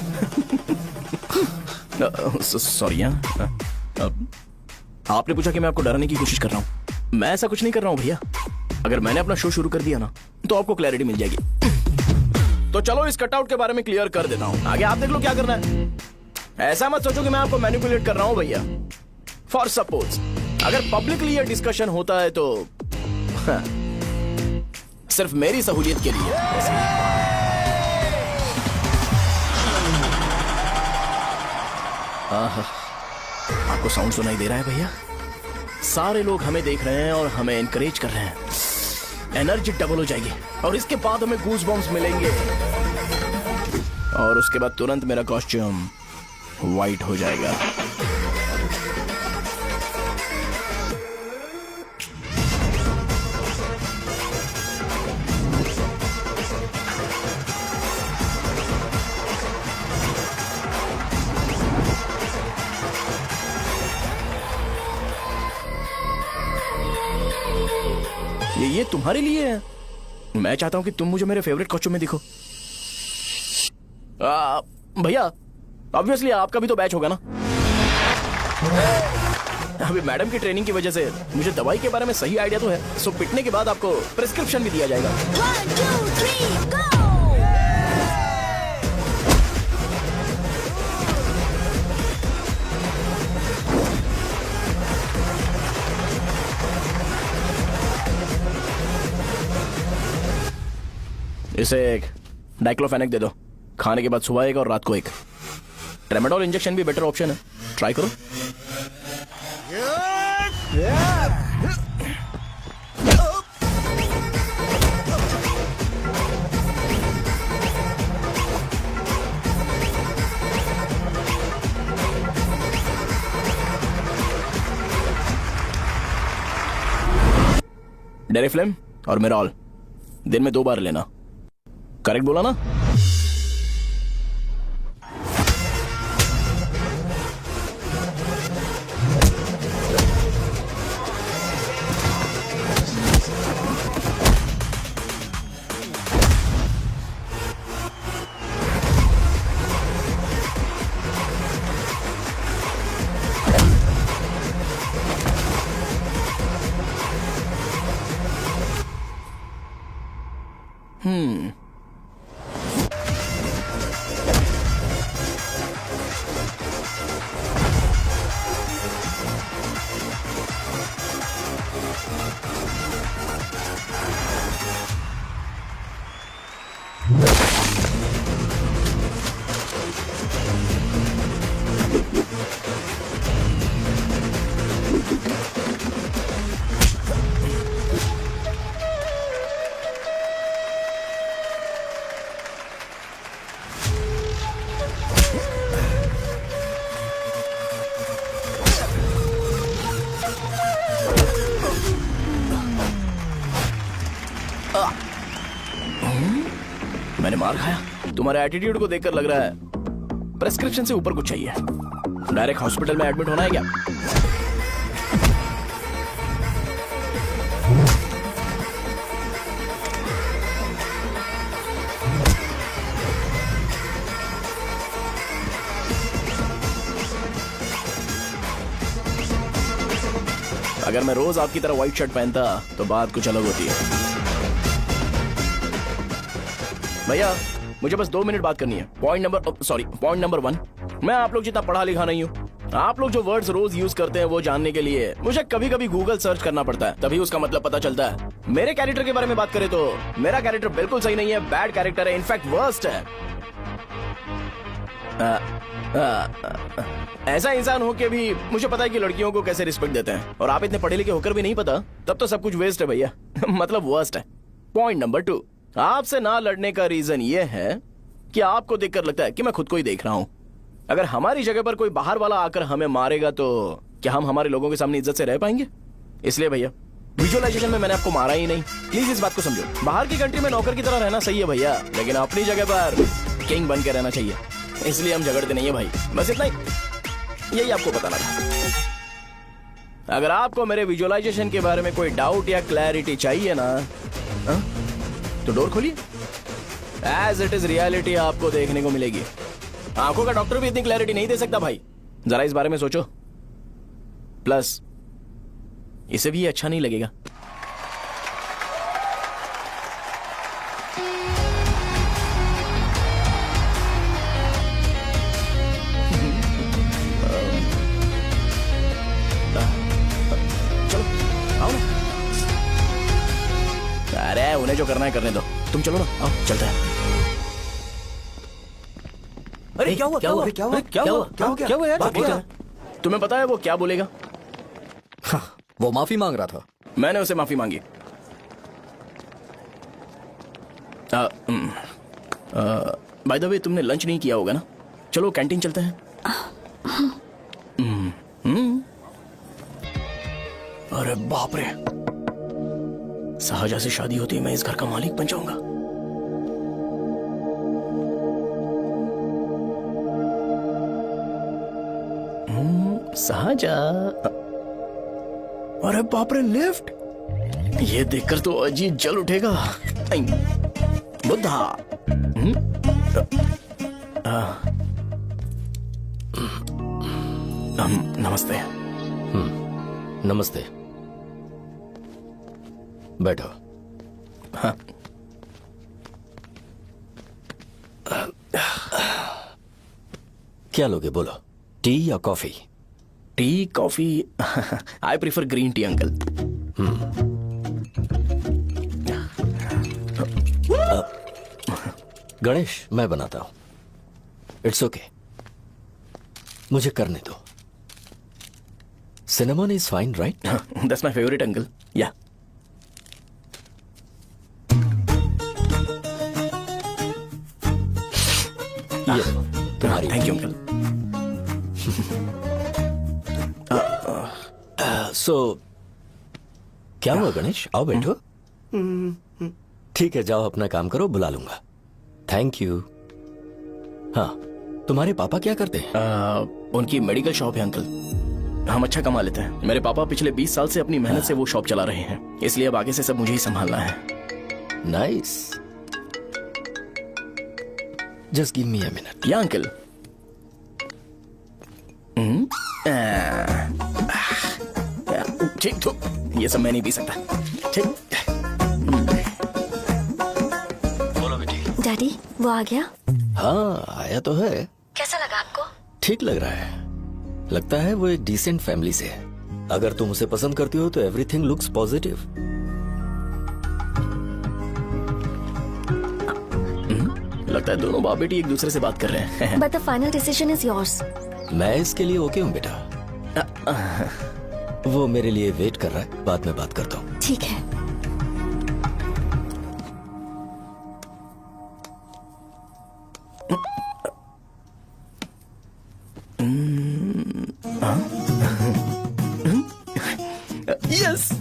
सॉरी। आपने पूछा कि मैं आपको डराने की कोशिश कर रहा हूँ। मैं ऐसा कुछ नहीं कर रहा हूँ भैया। अगर मैंने अपना शो शुरू कर दिया ना, तो आपको क्लैरिटी मिल जाएगी। तो चलो इस कटआउट के बारे में क्लियर कर देता हूँ, आगे आप देख लो क्या करना है। ऐसा मत सोचो कि मैं आपको मैनिपुलेट कर रहा हूँ भैया। फॉर सपोज अगर पब्लिकली ये डिस्कशन होता है तो सिर्फ मेरी सहूलियत के लिए। आपको साउंड सुनाई दे रहा है भैया? सारे लोग हमें देख रहे हैं और हमें एनकरेज कर रहे हैं। एनर्जी डबल हो जाएगी और इसके बाद हमें गूज बम्स मिलेंगे और उसके बाद तुरंत मेरा कॉस्ट्यूम वाइट हो जाएगा। ये तुम्हारे लिए है। मैं चाहता हूं कि तुम मुझे मेरे फेवरेट कॉस्ट्यूम में दिखो। भैया ऑब्वियसली आपका भी तो बैच होगा ना। अभी मैडम की ट्रेनिंग की वजह से मुझे दवाई के बारे में सही आइडिया तो है। सो पिटने के बाद आपको प्रिस्क्रिप्शन भी दिया जाएगा। 1 2 3 गो। इसे एक डाइक्लोफेनेक दे दो। खाने के बाद सुबह एक और रात को एक। ट्रेमाडोल इंजेक्शन भी बेटर ऑप्शन है, ट्राई करो। डेरिफ्लेम और मेरॉल दिन में 2 बार लेना। करेक्ट बोला ना? मार खाया? तुम्हारे एटीट्यूड को देखकर लग रहा है प्रेस्क्रिप्शन से ऊपर कुछ चाहिए। डायरेक्ट हॉस्पिटल में एडमिट होना है क्या? अगर मैं रोज आपकी तरह व्हाइट शर्ट पहनता तो बात कुछ अलग होती है। भैया मुझे बस 2 मिनट बात करनी है। पॉइंट नंबर 1, मैं आप लोग जितना पढ़ा लिखा नहीं हूँ। आप लोग जो वर्ड्स रोज यूज करते हैं वो जानने के लिए मुझे कभी कभी गूगल सर्च करना पड़ता है, तभी उसका मतलब पता चलता है। मेरे कैरेक्टर के बारे में बात करें तो मेरा कैरेक्टर बिल्कुल सही नहीं है, बैड कैरेक्टर है, इनफैक्ट वर्स्ट है। ऐसा इंसान हो के भी मुझे पता है कि लड़कियों को कैसे रिस्पेक्ट देते हैं, और आप इतने पढ़े लिखे होकर भी नहीं पता, तब तो सब कुछ वेस्ट है भैया। मतलब वर्स्ट है। पॉइंट नंबर 2, आपसे ना लड़ने का रीजन ये है कि आपको देखकर लगता है कि मैं खुद को ही देख रहा हूं। अगर हमारी जगह पर कोई बाहर वाला आकर हमें मारेगा तो क्या हम हमारे लोगों के सामने इज्जत से रह पाएंगे? इसलिए भैया विजुअलाइजेशन में मैंने आपको मारा ही नहीं, प्लीज इस बात को समझो। बाहर की कंट्री में नौकर की तरह रहना सही है भैया, लेकिन अपनी जगह पर किंग बन के रहना चाहिए। इसलिए हम झगड़ते नहीं है भाई, बस इतना ही, यही आपको बताना था। अगर आपको मेरे विजुअलाइजेशन के बारे में कोई डाउट या क्लैरिटी चाहिए ना, तो डोर खोलिए। एज इट इज रियलिटी आपको देखने को मिलेगी। आंखों का डॉक्टर भी इतनी क्लैरिटी नहीं दे सकता भाई, जरा इस बारे में सोचो। प्लस इसे भी अच्छा नहीं लगेगा। अरे उन्हें जो करना है करने दो, तुम चलो ना, आओ चलते हैं। अरे क्या हुआ? यार? तुम्हें पता है वो क्या बोलेगा? वो माफी मांग रहा था। मैंने उसे माफी मांगी। बाय द वे तुमने लंच नहीं किया होगा ना? चलो कैंटीन चलते हैं। अरे बाप रे, शाहजहां से शादी होती मैं इस घर का मालिक बन जाऊंगा। शाहजहां, अरे बाप रे, लिफ्ट! ये देखकर तो अजीब जल उठेगा। बुद्धा। नमस्ते। नमस्ते, बैठो। हाँ। क्या लोगे बोलो, टी या coffee? T, coffee? I prefer green tea uncle. Ganesh, मैं बनाता हूं। इट्स ओके, मुझे करने दो। Cinnamon is fine, right? That's my favourite uncle. या तुम्हारी। Thank you uncle. सो क्या हुआ गणेश? आओ बैठो। ठीक है, जाओ अपना काम करो, बुला लूंगा। Thank you. हाँ, तुम्हारे पापा क्या करते हैं? उनकी मेडिकल शॉप है अंकल। हम अच्छा कमा लेते हैं। मेरे पापा पिछले 20 साल से अपनी मेहनत से वो शॉप चला रहे हैं, इसलिए अब आगे से सब मुझे ही संभालना है। Nice. Just give me a minute. या अंकल। ठीक, तो ये सब मैं नहीं पी सकता। ठीक। बोलो बेटी। डैडी, वो आ गया? हाँ, आया तो है। कैसा लगा आपको? ठीक लग रहा है। लगता है वो एक डिसेंट फैमिली से है। अगर तुम उसे पसंद करती हो तो एवरीथिंग लुक्स पॉजिटिव। लगता है दोनों बाप बेटी एक दूसरे से बात कर रहे हैं। But the final decision is yours. मैं इसके लिए ओके हूँ बेटा। वो मेरे लिए वेट कर रहा है, बाद में बात करता हूँ। ठीक है। यस।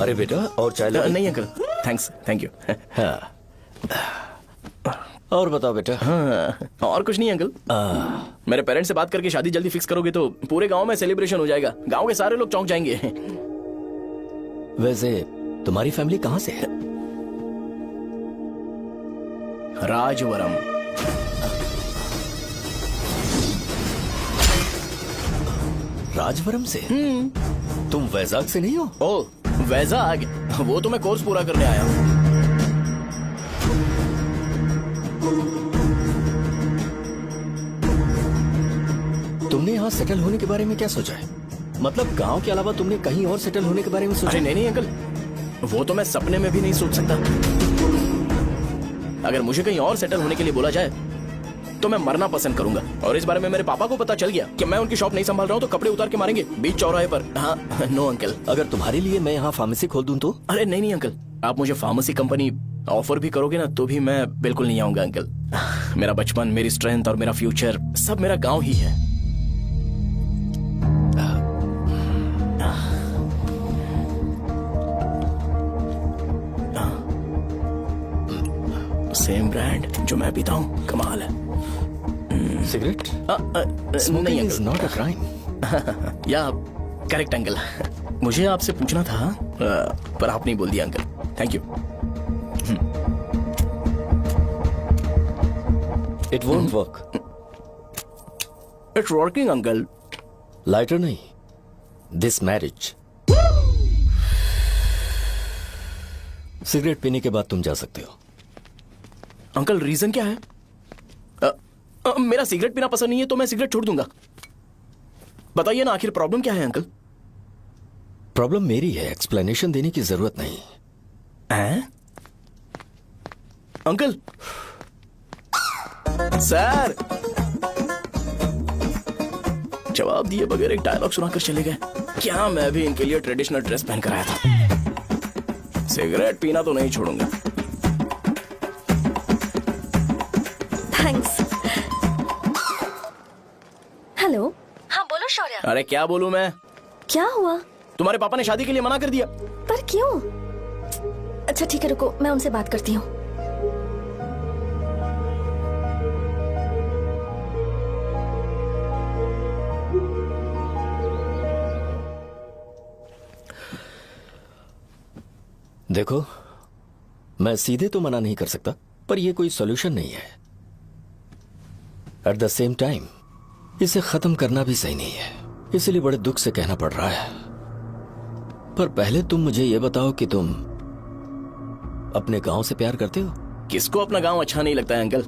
अरे बेटा, और चाय लो? नहीं अंकल। Thanks, thank you. हाँ। और बताओ बेटा। हाँ, और कुछ नहीं अंकल। मेरे पेरेंट्स से बात करके शादी जल्दी फिक्स करोगे तो पूरे गांव में सेलिब्रेशन हो जाएगा। गांव के सारे लोग चौंक जाएंगे। वैसे तुम्हारी फैमिली कहाँ से है? राजवरम। राजवरम से? तुम वैजाग से नहीं हो? ओ, वैजाग? वो तो मैं कोर्स पूरा करने आया हूँ। तुमने यहाँ सेटल होने के बारे में क्या सोचा है? मतलब गांव के अलावा तुमने कहीं और सेटल होने के बारे में सोचा? अरे नहीं अंकल, वो तो मैं सपने में भी नहीं सोच सकता। अगर मुझे कहीं और सेटल होने के लिए बोला जाए तो मैं मरना पसंद करूंगा। और इस बारे में मेरे पापा को पता चल गया कि मैं उनकी शॉप नहीं संभाल रहा हूँ तो कपड़े उतार के मारेंगे बीच चौराहे पर। हाँ, नो अंकल। अगर तुम्हारे लिए मैं यहाँ फार्मेसी खोल दूं तो? अरे नहीं अंकल, आप मुझे फार्मेसी कंपनी ऑफर भी करोगे ना तो भी मैं बिल्कुल नहीं आऊंगा अंकल। मेरा बचपन, मेरी स्ट्रेंथ और मेरा फ्यूचर सब मेरा गांव ही है। सेम ब्रांड जो मैं पीता हूँ, कमाल है। सिगरेट? नहीं इज नॉट अ क्राइम। या करेक्ट अंकल। मुझे आपसे पूछना था पर आप नहीं बोल दिया uncle. Thank you. It won't work. It's working uncle. Lighter नहीं, दिस मैरिज। सिगरेट पीने के बाद तुम जा सकते हो। अंकल रीजन क्या है? मेरा सिगरेट पीना पसंद नहीं है तो मैं सिगरेट छोड़ दूंगा। बताइए ना आखिर प्रॉब्लम क्या है अंकल? प्रॉब्लम मेरी है, एक्सप्लेनेशन देने की जरूरत नहीं है। अंकल सर जवाब दिए बगैर एक डायलॉग सुनाकर चले गए। क्या मैं भी इनके लिए ट्रेडिशनल ड्रेस पहन कर आया था। सिगरेट पीना तो नहीं छोड़ूंगा। थैंक्स। हेलो। हाँ बोलो शौर्य। अरे क्या बोलूं मैं? क्या हुआ? तुम्हारे पापा ने शादी के लिए मना कर दिया। पर क्यों? अच्छा ठीक है, रुको मैं उनसे बात करती हूँ। देखो, मैं सीधे तो मना नहीं कर सकता, पर यह कोई सॉल्यूशन नहीं है। एट द सेम टाइम इसे खत्म करना भी सही नहीं है, इसलिए बड़े दुख से कहना पड़ रहा है। पर पहले तुम मुझे यह बताओ कि तुम अपने गांव से प्यार करते हो? किसको अपना गांव अच्छा नहीं लगता है अंकल?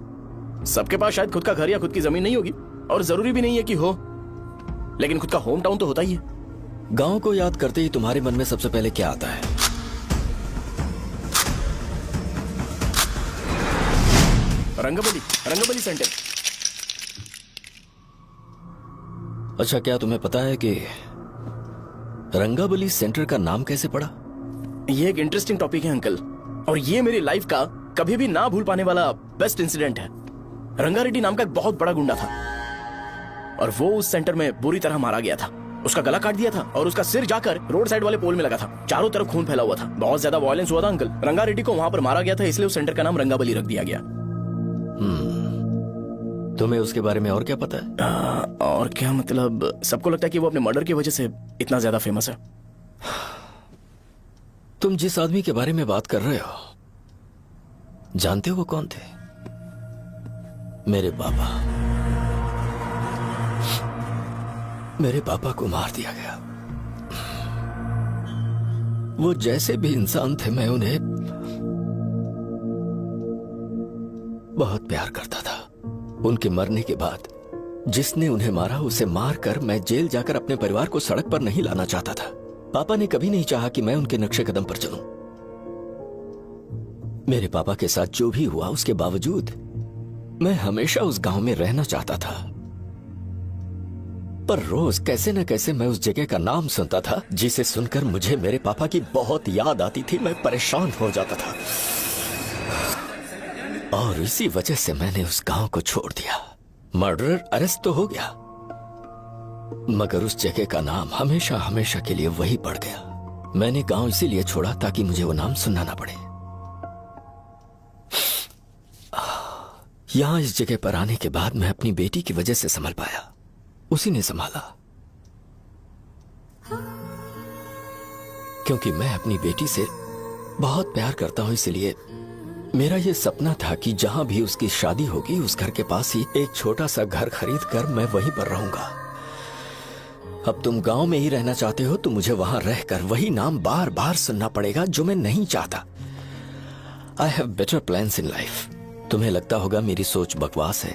सबके पास शायद खुद का घर या खुद की जमीन नहीं होगी, और जरूरी भी नहीं है कि हो, लेकिन खुद का होम टाउन तो होता ही है। गांव को याद करते ही तुम्हारे मन में सबसे पहले क्या आता है? रंगबली सेंटर। अच्छा, क्या तुम्हें पता है कि रंगाबली सेंटर का नाम कैसे पड़ा? ये एक इंटरेस्टिंग टॉपिक है अंकल, और ये मेरी लाइफ का कभी भी ना भूल पाने वाला बेस्ट इंसिडेंट है। रंगारेड्डी नाम का एक बहुत बड़ा गुंडा था, और वो उस सेंटर में बुरी तरह मारा गया था। उसका गला काट दिया था और उसका सिर जाकर रोड साइड वाले पोल में लगा था। चारों तरफ खून फैला हुआ था, बहुत ज्यादा वायलेंस हुआ था अंकल। रंगारेड्डी को वहां पर मारा गया था, इसलिए उस सेंटर का नाम रंगाबली रख दिया गया। तुम्हें उसके बारे में और क्या पता है? और क्या मतलब, सबको लगता है कि वो अपने मर्डर की वजह से इतना ज्यादा फेमस है। तुम जिस आदमी के बारे में बात कर रहे हो, जानते हो वो कौन थे? मेरे पापा। मेरे पापा को मार दिया गया। वो जैसे भी इंसान थे, मैं उन्हें बहुत प्यार करता था। उनके मरने के बाद जिसने उन्हें मारा उसे मारकर मैं जेल जाकर अपने परिवार को सड़क पर नहीं लाना चाहता था। पापा ने कभी नहीं चाहा कि मैं उनके नक्शे कदम पर चलूं। मेरे पापा के साथ जो भी हुआ, उसके बावजूद मैं हमेशा उस गांव में रहना चाहता था। पर रोज कैसे न कैसे मैं उस जगह का नाम सुनता था, जिसे सुनकर मुझे मेरे पापा की बहुत याद आती थी। मैं परेशान हो जाता था, और इसी वजह से मैंने उस गांव को छोड़ दिया। मर्डरर अरेस्ट तो हो गया, मगर उस जगह का नाम हमेशा हमेशा के लिए वही पड़ गया। मैंने गांव इसीलिए छोड़ा ताकि मुझे वो नाम सुनना ना पड़े। यहाँ इस जगह पर आने के बाद मैं अपनी बेटी की वजह से संभल पाया, उसी ने संभाला। क्योंकि मैं अपनी बेटी से बहुत प्यार करता हूं, इसलिए मेरा यह सपना था कि जहां भी उसकी शादी होगी उस घर के पास ही एक छोटा सा घर खरीद कर मैं वहीं पर रहूंगा। अब तुम गांव में ही रहना चाहते हो तो मुझे वहां रहकर वही नाम बार बार सुनना पड़ेगा जो मैं नहीं चाहता। I have better plans in life. तुम्हें लगता होगा मेरी सोच बकवास है।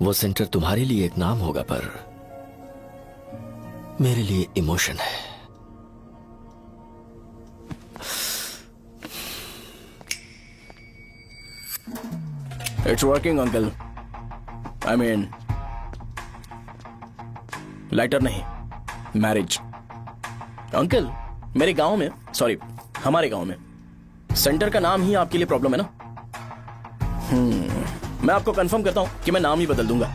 वो सेंटर तुम्हारे लिए एक नाम होगा, पर मेरे लिए इमोशन है। It's working uncle. I mean lighter नहीं, मैरिज। अंकल मेरे गांव में, सॉरी हमारे गांव में सेंटर का नाम ही आपके लिए प्रॉब्लम है ना? मैं आपको कंफर्म करता हूं कि मैं नाम ही बदल दूंगा।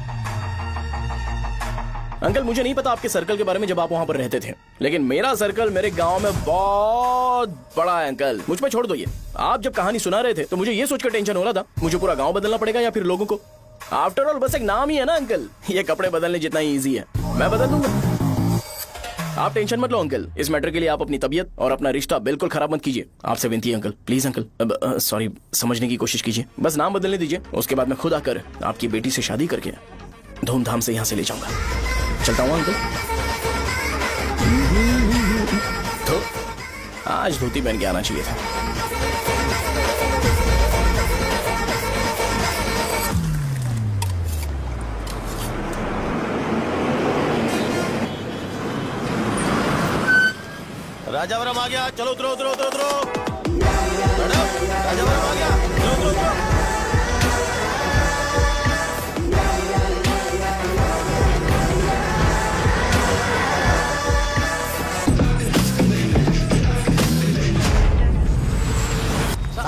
अंकल मुझे नहीं पता आपके सर्कल के बारे में जब आप वहां पर रहते थे, लेकिन मेरा सर्कल मेरे गांव में बहुत बड़ा है अंकल। मुझ पे छोड़ दो ये। आप जब कहानी सुना रहे थे तो मुझे ये सोचकर टेंशन हो रहा था मुझे पूरा गांव बदलना पड़ेगा या फिर लोगों को। आफ्टर ऑल बस एक नाम ही है ना अंकल, ये कपड़े बदलने जितना ही ईजी है, मैं बदल दूंगा। आप टेंशन मत लो अंकल, इस मैटर के लिए आप अपनी तबीयत और अपना रिश्ता बिल्कुल खराब मत कीजिए। आपसे विनती है अंकल, प्लीज अंकल। सॉरी, समझने की कोशिश कीजिए। बस नाम बदलने दीजिए, उसके बाद मैं खुद आकर आपकी बेटी से शादी करके धूमधाम से यहाँ से ले जाऊंगा। चलता हूँ अंकल। तो आज धोती पहन के आना चाहिए था। राजावरम आ गया, चलो उतरो उतरो उतरो उतरो। राजावरम आ गया, चलो उतरो उतरो।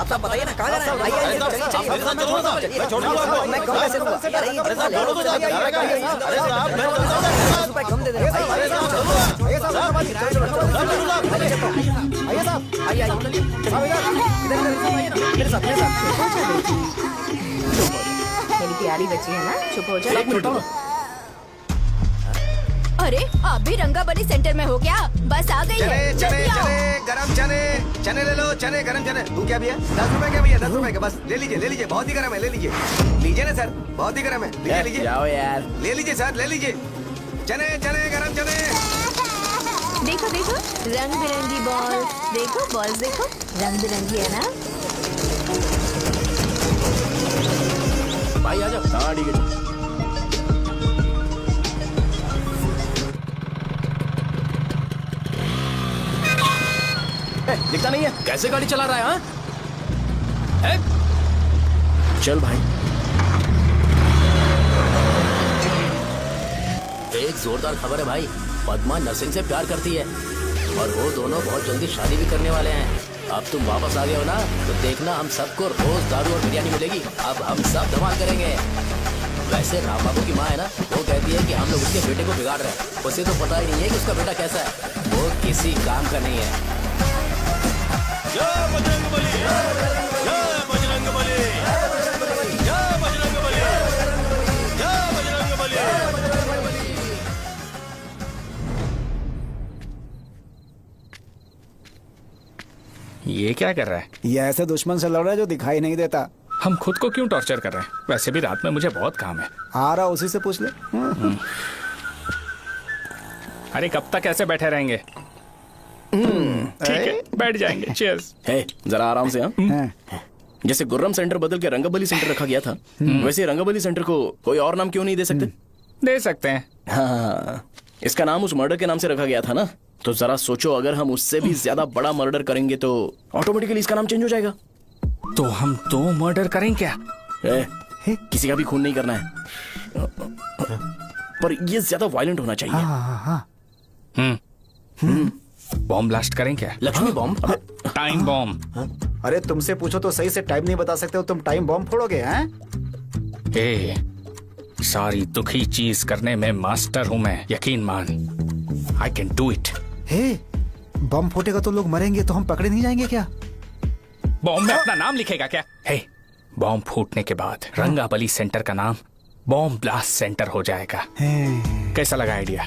साहब बताइए ना कहाँ जाना है? आइए मैं छोड़ दूंगा आपको। मैं कम पैसे दूंगा। अरे साहब छोड़ो तो जाएगा। अरे साहब मैं चलता हूँ। 10 रुपए कम दे दे। अरे साहब आइए साहब, आइए मेरे साथ मेरी प्यारी बच्ची है ना, चुप हो जा। एक मिनट रुको। अरे आप भी रंगाबली सेंटर में हो क्या? बस आ गई है। चने गरम चने ले लो, चने गरम चने। तू क्या भैया? 10 रुपए क्या भैया? 10 रुपए का बस ले लीजिए। बहुत ही गरम है, ले लीजिए ना सर, बहुत ही गरम है। लीजिए जाओ यार, ले लीजिए सर, ले लीजिए। चने गरम चने। देखो देखो रंग बिरंगी बॉल्स, देखो बॉल्स देखो रंग बिरंगी है ना। भाई आ जाओ। हाँ ठीक है। दिखता नहीं है, कैसे गाड़ी चला रहा है? हाँ? चल भाई। एक जोरदार खबर है भाई, पद्मा नरसिंह से प्यार करती है और वो दोनों बहुत जल्दी शादी भी करने वाले हैं। अब तुम वापस आ गए हो ना, तो देखना हम सबको रोज दारू और बिरयानी मिलेगी। अब हम सब धमाल करेंगे। वैसे राम बाबू की माँ है ना, वो कहती है कि हम लोग उसके बेटे को बिगाड़ रहे हैं। उसे तो पता ही नहीं है कि उसका बेटा कैसा है, वो किसी काम का नहीं है। जय बजरंगबली, जय बजरंगबली, जय बजरंगबली, जय बजरंगबली। ये क्या कर रहा है? ये ऐसे दुश्मन से लड़ रहा है जो दिखाई नहीं देता। हम खुद को क्यों टॉर्चर कर रहे हैं? वैसे भी रात में मुझे बहुत काम है। आ रहा उसी से पूछ ले। अरे कब तक ऐसे बैठे रहेंगे? ठीक है, बैठ जाएंगे। चीयर्स। हे, जरा आराम से। हाँ, जैसे गुर्रम सेंटर बदल के रंगाबली सेंटर रखा गया था, वैसे रंगाबली सेंटर को कोई और नाम क्यों नहीं दे सकते? दे सकते हैं। हाँ, इसका नाम उस मर्डर के नाम से रखा गया था ना, तो जरा सोचो अगर हम उससे भी ज्यादा बड़ा मर्डर करेंगे तो ऑटोमेटिकली इसका नाम चेंज हो जाएगा। तो हम 2 मर्डर करें क्या? किसी का भी खून नहीं करना है, पर ये ज्यादा वायलेंट होना चाहिए। बॉम्ब ब्लास्ट करें क्या? Lakshmi bomb, time bomb. अरे तुमसे पूछो तो सही से टाइम नहीं बता सकते हो, तुम टाइम बॉम्ब फोड़ोगे? हैं? ए, सारी दुखी चीज करने में मास्टर हूं मैं, यकीन मान। I can do it. Hey, bomb फूटेगा तो लोग मरेंगे, तो हम पकड़े नहीं जाएंगे क्या? बॉम्ब में अपना नाम लिखेगा क्या? हे, बॉम्ब फूटने के बाद रंगाबली सेंटर का नाम बॉम्ब ब्लास्ट सेंटर हो जाएगा। कैसा लगा आइडिया?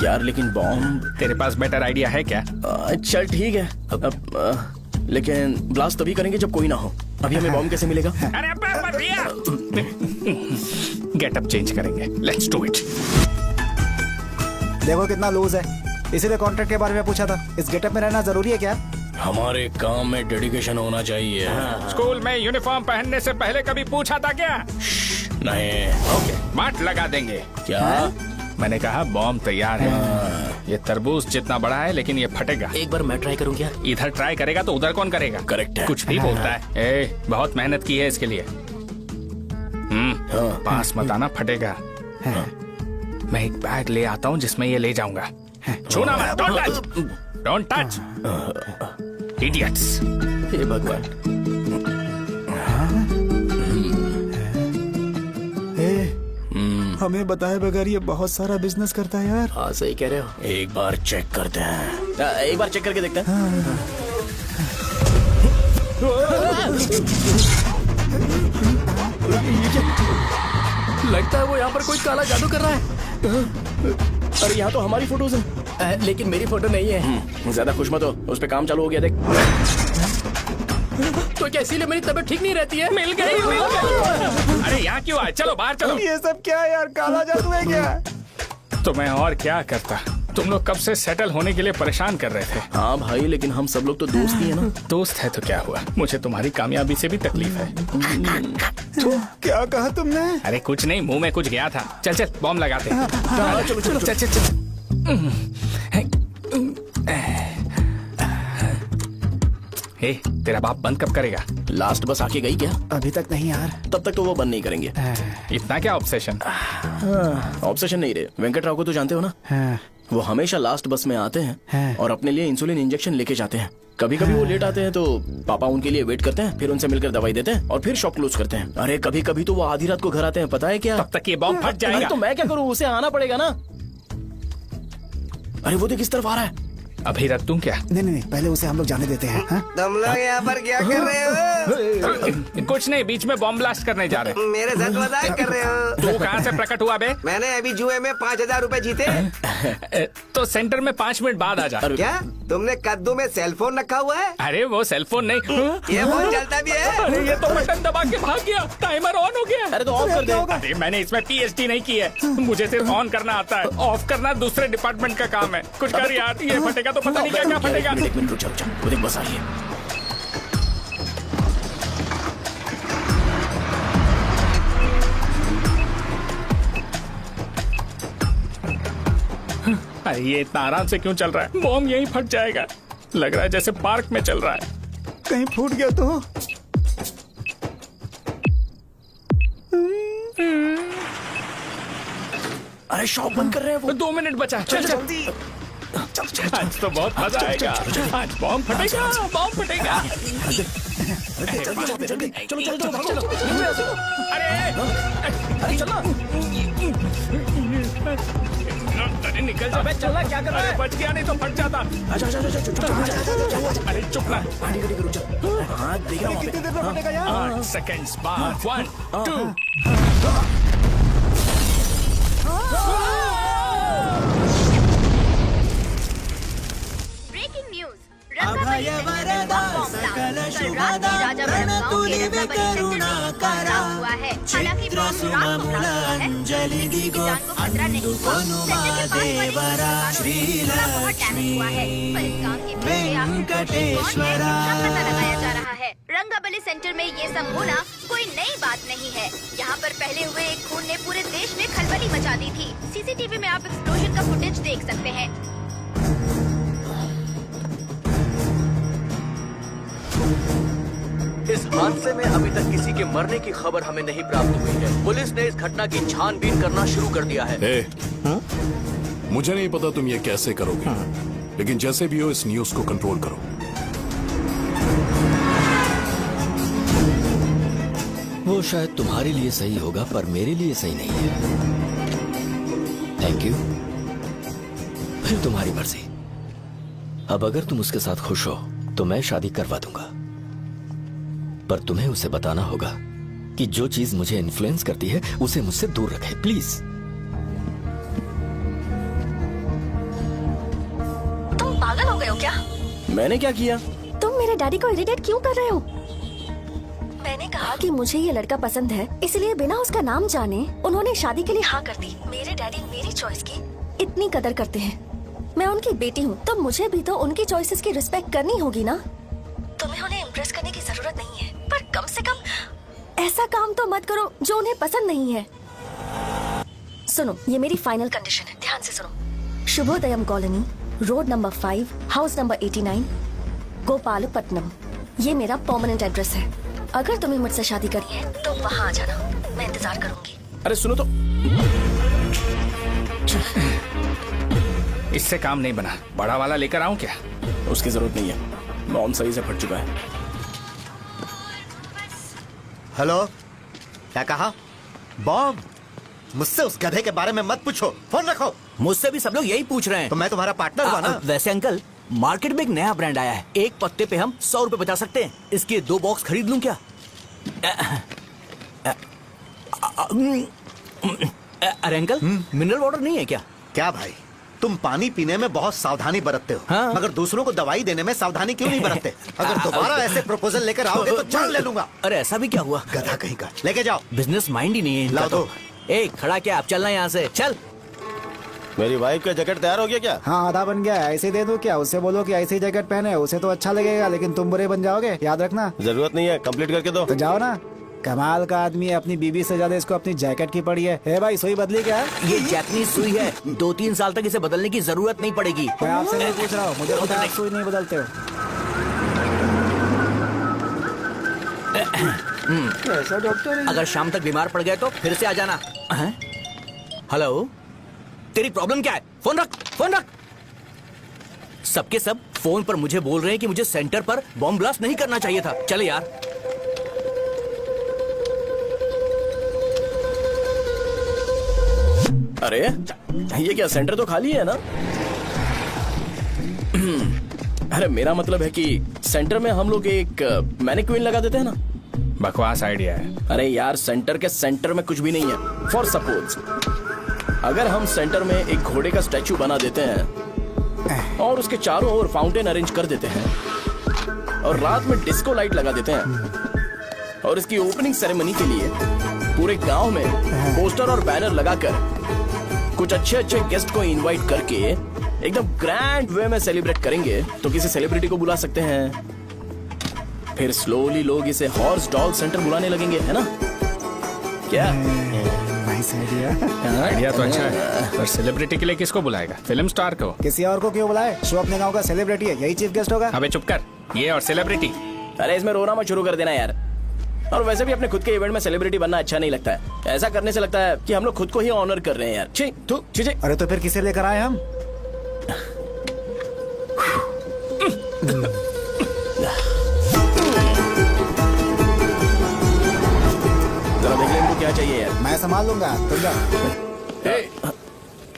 यार लेकिन बॉम्ब, तेरे पास बेटर आइडिया है क्या? चल ठीक है, लेकिन ब्लास्ट तभी करेंगे जब कोई ना हो। अभी हमें बॉम्ब कैसे मिलेगा? अरे भैया, गेटअप चेंज करेंगे। Let's do it. देखो कितना लूज है, इसीलिए कॉन्ट्रैक्ट के बारे में पूछा था। इस गेटअप में रहना जरूरी है क्या? हमारे काम में डेडिकेशन होना चाहिए। स्कूल में यूनिफॉर्म पहनने से पहले कभी पूछा था क्या? नहीं। ओके, बांट लगा देंगे। क्या? मैंने कहा बॉम्ब तैयार है। ये तरबूज जितना बड़ा है लेकिन ये फटेगा। एक बार मैं ट्राई करूं क्या? इधर ट्राई करेगा तो उधर कौन करेगा? करेक्ट है। कुछ भी बोलता है। बहुत मेहनत की है इसके लिए। पास मत आना, फटेगा। मैं एक बैग ले आता हूँ जिसमें ये ले जाऊंगा। छूना मत, don't touch, don't touch, idiots. हे भगवान। हमें बताए बगैर ये बहुत सारा बिजनेस करता है यार। हाँ सही कह रहे हो। एक बार चेक करते हैं। एक बार चेक करके देखते हैं। लगता है वो यहाँ पर कोई काला जादू कर रहा है। अरे यहाँ तो हमारी फोटोज हैं, लेकिन मेरी फोटो नहीं है। ज्यादा खुश मत हो, उस पे काम चालू हो गया देख। तो क्या इसीलिए मेरी तबीयत ठीक नहीं रहती है? मिल गई, मिल गई। अरे यहाँ क्यों आए? चलो बाहर चलो। ये सब क्या है यार? काला जादू है क्या? तो मैं और क्या करता? तुम लोग कब से सेटल होने के लिए परेशान कर रहे थे। हाँ भाई, लेकिन हम सब लोग तो दोस्त ही है ना। दोस्त है तो क्या हुआ? मुझे तुम्हारी कामयाबी से भी तकलीफ है। तो क्या कहा तुमने? अरे कुछ नहीं, मुंह में कुछ गया था। चल चल बॉम्ब लगाते हैं। चलो चलो चल चल चल। तेरा बाप बंद कब करेगा? लास्ट बस आके गई क्या? अभी तक नहीं यार। तब तक तो वो बंद नहीं करेंगे। इतना क्या ऑब्सेशन? ऑब्सेशन नहीं रे। वेंकट राव को तो जानते हो ना? वो हमेशा लास्ट बस में आते हैं और अपने लिए इंसुलिन इंजेक्शन लेके जाते हैं। कभी कभी वो लेट आते हैं तो पापा उनके लिए वेट करते हैं, फिर उनसे मिलकर दवाई देते हैं और फिर शॉप क्लोज करते हैं। अरे कभी कभी तो वो आधी रात को घर आते हैं, पता है क्या? तब तक ये बॉम्ब फट जाएगा। तो मैं क्या करूँ? उसे आना पड़ेगा ना। अरे वो देख किस तरफ आ रहा है। अभी रख दूं क्या? नहीं, पहले उसे हम लोग जाने देते हैं। तुम लोग यहाँ पर क्या कर रहे हो? कुछ नहीं, बीच में बॉम्ब ब्लास्ट करने जा रहे हैं। मेरे साथ मजाक कर रहे हो? तू कहाँ से प्रकट हुआ बे? मैंने अभी जुए में 5,000 रुपए जीते। तो सेंटर में 5 मिनट बाद आ जा। क्या तुमने कद्दू में सेलफोन रखा हुआ है? अरे वो सेलफोन नहीं, ये फोन चलता भी है। अरे ये तो बटन दबा के भाग गया, टाइमर ऑन हो गया। अरे तो ऑफ कर दे। अरे मैंने इसमें PhD नहीं की है, मुझे सिर्फ ऑन करना आता है। ऑफ करना दूसरे डिपार्टमेंट का काम है। कुछ कर यार, ये फटेगा तो पता नहीं क्या क्या फटेगा। एक मिनट रुक जा, वो देख बस आई है। अरे ये इतना आराम से क्यों चल रहा है? बॉम्ब यहीं फट जाएगा। लग रहा है जैसे पार्क में चल रहा है। कहीं फूट गया तो? अरे शॉप बंद कर रहे हैं वो। 2 मिनट बचा। चल जल्दी। आज तो बहुत मजा आएगा। आज बॉम्ब फटेगा, बॉम्ब फटेगा। चलो। अरे चलो। अरे निकल जा। चलना क्या कर रहा है? बच गया, नहीं तो फट जाता। अरे चुप ना। हाँ देख रहा हूँ। कितनी देर में फटेगा यार? 8 सेकंड्स बाद। 1 2। Breaking news. रंगाबली सेंटर में बॉम्ब ब्लास्ट। कल रात में राजा गांव के रंगाबली सेंटर में पड़ा हुआ है। हालांकि बॉम्ब रात को ब्लास्ट हुआ है, किसी की जान को खतरा नहीं हुआ। सेंटर के पास वाली थोड़ा बहुत डैमेज हुआ है, पर इस काम के पीछे आखिर कौन है, इसका पता लगाया जा रहा है। रंगाबली सेंटर में ये सब होना कोई नई बात नहीं है। यहाँ पर पहले हुए एक खून ने पूरे देश में खलबली मचा दी थी। CCTV में आप एक्सप्लोजन का फुटेज देख सकते हैं। इस हादसे में अभी तक किसी के मरने की खबर हमें नहीं प्राप्त हुई है। पुलिस ने इस घटना की छानबीन करना शुरू कर दिया है। मुझे नहीं पता तुम ये कैसे करोगे, लेकिन जैसे भी हो इस न्यूज को कंट्रोल करो। वो शायद तुम्हारे लिए सही होगा पर मेरे लिए सही नहीं है। Thank you. फिर तुम्हारी मर्जी। अब अगर तुम उसके साथ खुश हो तो मैं शादी करवा दूंगा, पर तुम्हें उसे बताना होगा कि जो चीज मुझे इन्फ्लुएंस करती है उसे मुझसे दूर रखे, प्लीज। तुम पागल हो गए हो क्या? मैंने क्या किया? तुम मेरे डैडी को इरिटेट क्यों कर रहे हो? मैंने कहा कि मुझे ये लड़का पसंद है, इसलिए बिना उसका नाम जाने उन्होंने शादी के लिए हाँ कर दी। मेरे डैडी मेरी चॉइस की इतनी कदर करते हैं। मैं उनकी बेटी हूँ, तो मुझे भी तो उनकी चॉइसेस की रिस्पेक्ट करनी होगी ना। तुम्हें उन्हें इम्प्रेस करने की जरूरत नहीं है, पर कम से कम ऐसा काम तो मत करो जो उन्हें पसंद नहीं है। सुनो, ये मेरी फाइनल कंडीशन है, ध्यान से सुनो। Shubhodayam colony, road number 5, house number 89, Gopalapatnam. ये मेरा परमानेंट एड्रेस है। अगर तुम्हें मुझसे शादी करनी है तो वहाँ आ जाना, मैं इंतजार करूंगी। अरे सुनो तो, इससे काम नहीं बना। बड़ा वाला लेकर आऊं क्या? उसकी जरूरत नहीं है, नॉन सही से फट चुका है। हेलो, क्या कहा? बॉम्ब? मुझसे उस गधे के बारे में मत पूछो, फोन रखो। मुझसे भी सब लोग यही पूछ रहे हैं। तो मैं तुम्हारा पार्टनर हुआ ना। वैसे अंकल, मार्केट में एक नया ब्रांड आया है, एक पत्ते पे हम 100 रुपए बचा सकते हैं। इसके 2 बॉक्स खरीद लूं क्या? अरे अंकल, मिनरल वाटर नहीं है क्या? क्या भाई, तुम पानी पीने में बहुत सावधानी बरतते हो, हाँ? मगर दूसरों को दवाई देने में सावधानी क्यों नहीं बरतते? अगर दोबारा ऐसे प्रपोजल लेकर आओगे तो जान ले लूंगा। अरे ऐसा भी क्या हुआ? गधा कहीं का, लेके जाओ। बिजनेस माइंड ही नहीं है इनका। लाओ दो। ए, खड़ा क्या? आप चलना यहाँ से, चल। मेरी वाइफ का जैकेट तैयार हो गया क्या? हाँ, आधा बन गया है। ऐसे दे दो क्या? उससे बोलो कि ऐसी जैकेट पहने, उसे तो अच्छा लगेगा, लेकिन तुम बुरे बन जाओगे, याद रखना। जरूरत नहीं है, कंप्लीट करके दो। तो जाओ ना। कमाल का आदमी है, अपनी बीबी से ज्यादा इसको अपनी जैकेट की पड़ी है। हे भाई, सुई बदली क्या? ये जैपनीज सुई है, 2-3 साल तक इसे बदलने की जरूरत नहीं पड़ेगी। मैं आपसे नहीं पूछ रहा हूँ, मुझे पता है आप सुई नहीं बदलते हो। ऐसा डॉक्टर, अगर शाम तक बीमार पड़ गए तो फिर से आ जाना। हेलो, तेरी प्रॉब्लम क्या है? फोन रख, फोन रख। सबके सब फोन पर मुझे बोल रहे हैं कि मुझे सेंटर पर बॉम्ब ब्लास्ट नहीं करना चाहिए था। चले यार। अरे ये क्या, सेंटर तो खाली है ना? अरे मेरा मतलब है कि सेंटर में हम लोग एक मैनिक्विन लगा देते हैं ना। बकवास आइडिया है। अरे यार, सेंटर के सेंटर में कुछ भी नहीं है। फॉर सपोज अगर हम सेंटर में एक घोड़े का स्टैचू बना देते हैं और उसके चारों ओर फाउंटेन अरेंज कर देते हैं और रात में डिस्को लाइट लगा देते हैं और इसकी ओपनिंग सेरेमनी के लिए पूरे गांव में पोस्टर और बैनर लगाकर कुछ अच्छे अच्छे गेस्ट को इनवाइट करके एकदम ग्रैंड वे में सेलिब्रेट करेंगे, तो किसी सेलिब्रिटी को बुला सकते हैं। फिर स्लोली लोग इसे हॉर्स डॉल सेंटर बुलाने लगेंगे, है ना? क्या? Nice idea. आइडिया तो अच्छा है, पर सेलिब्रिटी के लिए किसको बुलाएगा? फिल्म स्टार को। किसी और को क्यों बुलाए? शो अपने गांव का सेलिब्रिटी है, यही चीफ गेस्ट होगा। अबे चुप कर, ये और सेलिब्रिटी। अरे इसमें रोना मत शुरू कर देना यार। और वैसे भी अपने खुद के इवेंट में सेलिब्रिटी बनना अच्छा नहीं लगता है। ऐसा करने से लगता है कि हम लोग खुद को ही ऑनर कर रहे हैं यार। छी, थू, छी, छी। अरे तो फिर किसे लेकर आए हम? जरा देख ले इनको क्या चाहिए यार। मैं संभाल लूंगा, तुम जा।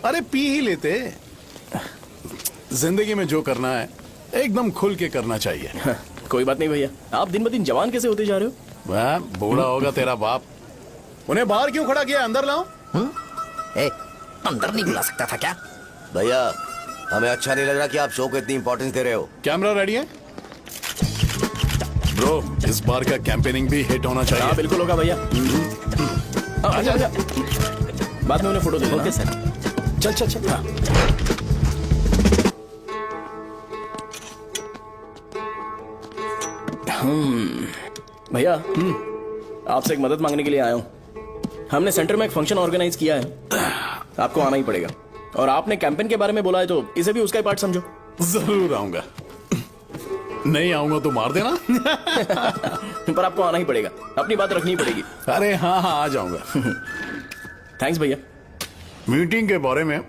अरे पी ही लेते। जिंदगी में जो करना है एकदम खुल के करना चाहिए। कोई बात नहीं भैया, आप दिन ब दिन जवान कैसे होते जा रहे हो? वह बूढ़ा होगा तेरा बाप। उन्हें बाहर क्यों खड़ा किया? अंदर लाओ। अंदर नहीं बुला सकता था क्या? भैया, हमें अच्छा नहीं लग रहा कि आप शो को इतनी इंपॉर्टेंस दे रहे हो। कैमरा रेडी है ब्रो? इस बार का कैंपेनिंग भी हिट होना चाहिए। हाँ बिल्कुल होगा भैया। आजा आजा, बाद में उन्हें फोटो दे देना। Okay sir. चल चल चल। हाँ। भैया, आपसे एक मदद मांगने के लिए आया हूँ। हमने सेंटर में एक फंक्शन ऑर्गेनाइज किया है, आपको आना ही पड़ेगा। और आपने कैंपेन के बारे में बोला है तो इसे भी उसका ही पार्ट समझो। जरूर आऊंगा। नहीं आऊंगा तो मार देना। पर आपको आना ही पड़ेगा, अपनी बात रखनी पड़ेगी। अरे हाँ हाँ, आ जाऊंगा। थैंक्स भैया। मीटिंग के बारे में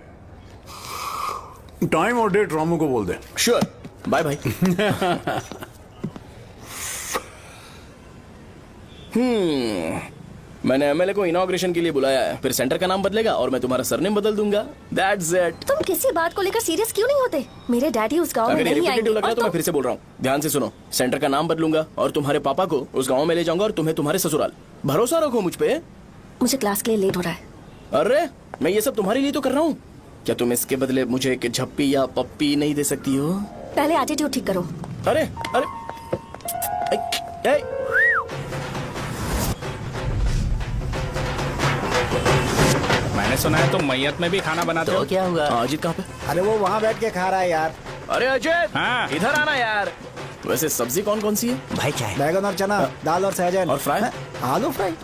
टाइम और डेट रामू को बोल दे। Sure, bye bye. मैंने एमएलए को इनॉग्रेशन के लिए बुलाया है, फिर सेंटर का नाम बदलेगा और मैं तुम्हारा सरनेम बदल दूंगा। That's it। तुम किसी बात को लेकर सीरियस क्यों नहीं होते? मेरे डैडी उस गांव में अगर ये नहीं आएंगे। रिपीटेटिव लग रहा है तो मैं फिर से बोल रहा हूँ, ध्यान से सुनो। सेंटर का नाम बदलूंगा और तुम्हारे पापा को उस गाँव में ले जाऊंगा और तुम्हें तुम्हारे ससुराल। भरोसा रखो मुझ पे। मुझे क्लास के लिए लेट हो रहा है। अरे मैं ये सब तुम्हारे लिए तो कर रहा हूँ, क्या तुम इसके बदले मुझे एक झप्पी या पप्पी नहीं दे सकती हो? पहले एटीट्यूड ठीक करो। अरे अरे ए, मैंने सुना है तुम मैयत में भी खाना बनाते हो। क्या हुआ? अजीत कहाँ पे? अरे वो वहाँ बैठ के खा रहा है यार। अरे अजय हाँ। इधर आना यार। वैसे सब्जी कौन कौन सी है? भाई क्या है? बैगन और चना, दाल और सहजन और फ्राई? आलू फ्राई।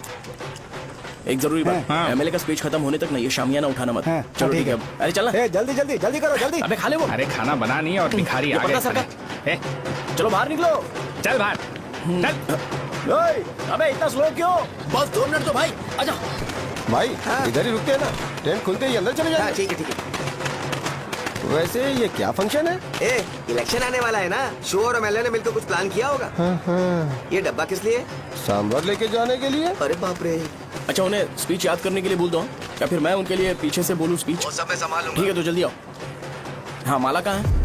एक जरूरी बात, हाँ। एमएलए का स्पीच खत्म होने तक ना ये शामियाना उठाना मत। हाँ, चलो ठीक ठीक है। अरे चलना। ए, जल्दी जल्दी जल्दी करो जल्दी। अबे खा ले वो। अरे खाना बना नहीं और भिखारी ये आ पर्दा गए सरका। ए, चलो बाहर निकलो। चल बाहर चल। ओए, अबे इतना स्लो क्यों? बस 2 मिनट तो भाई, आजा। भाई इधर ही रुकते हैं ना, ट्रेन खुलते ही अंदर चले जाए। ठीक है ठीक है। वैसे ये क्या फंक्शन है? ए, इलेक्शन आने वाला है ना, शो और एमएलए ने मिलकर कुछ प्लान किया होगा। ये डब्बा किस लिए? सांभर लेके जाने के लिए। अरे बाप रे। अच्छा उन्हें स्पीच याद करने के लिए बोल दो या फिर मैं उनके लिए पीछे से बोलूं स्पीच? वो सब मैं संभाल लूंगा। ठीक है तो जल्दी आओ। हाँ माला कहाँ है?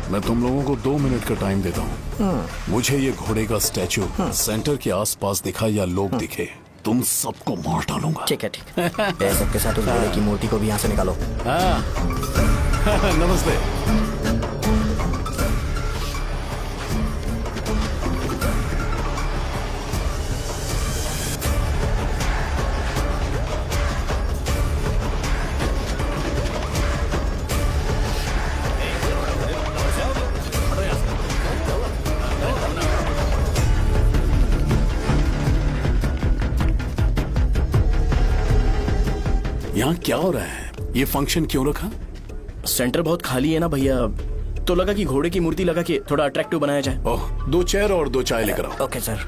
मैं तुम लोगों को 2 मिनट का टाइम देता हूँ। मुझे ये घोड़े का स्टैचू सेंटर के आसपास दिखा या लोग दिखे, तुम सबको मार डालूंगा। ठीक है ठीक है। सबके साथ उस घोड़े की मूर्ति को भी यहाँ से निकालो। हाँ नमस्ते। यहाँ क्या हो रहा है? ये फंक्शन क्यों रखा? सेंटर बहुत खाली है ना भैया, तो लगा कि घोड़े की मूर्ति लगा के थोड़ा अट्रैक्टिव बनाया जाए। ओह, 2 चेयर और 2 चाय लेकर आओ। Okay sir.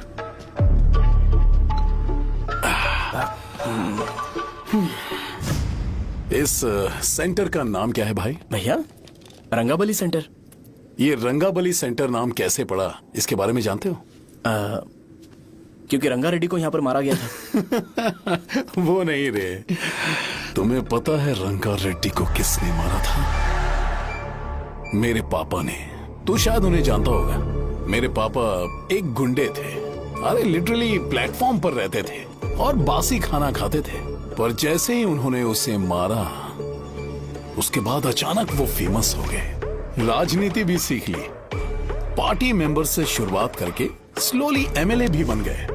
इस सेंटर का नाम क्या है भाई? भैया रंगाबली सेंटर। ये रंगाबली सेंटर नाम कैसे पड़ा, इसके बारे में जानते हो? क्योंकि रंगा रेड्डी को यहाँ पर मारा गया था। वो नहीं रे, तुम्हें पता है रंगा रेड्डी को किसने मारा था? मेरे पापा ने। तू शायद उन्हें जानता होगा। मेरे पापा एक गुंडे थे। अरे लिटरली प्लेटफॉर्म पर रहते थे और बासी खाना खाते थे, पर जैसे ही उन्होंने उसे मारा उसके बाद अचानक वो फेमस हो गए। राजनीति भी सीख ली, पार्टी मेंबर से शुरुआत करके स्लोली एमएलए भी बन गए।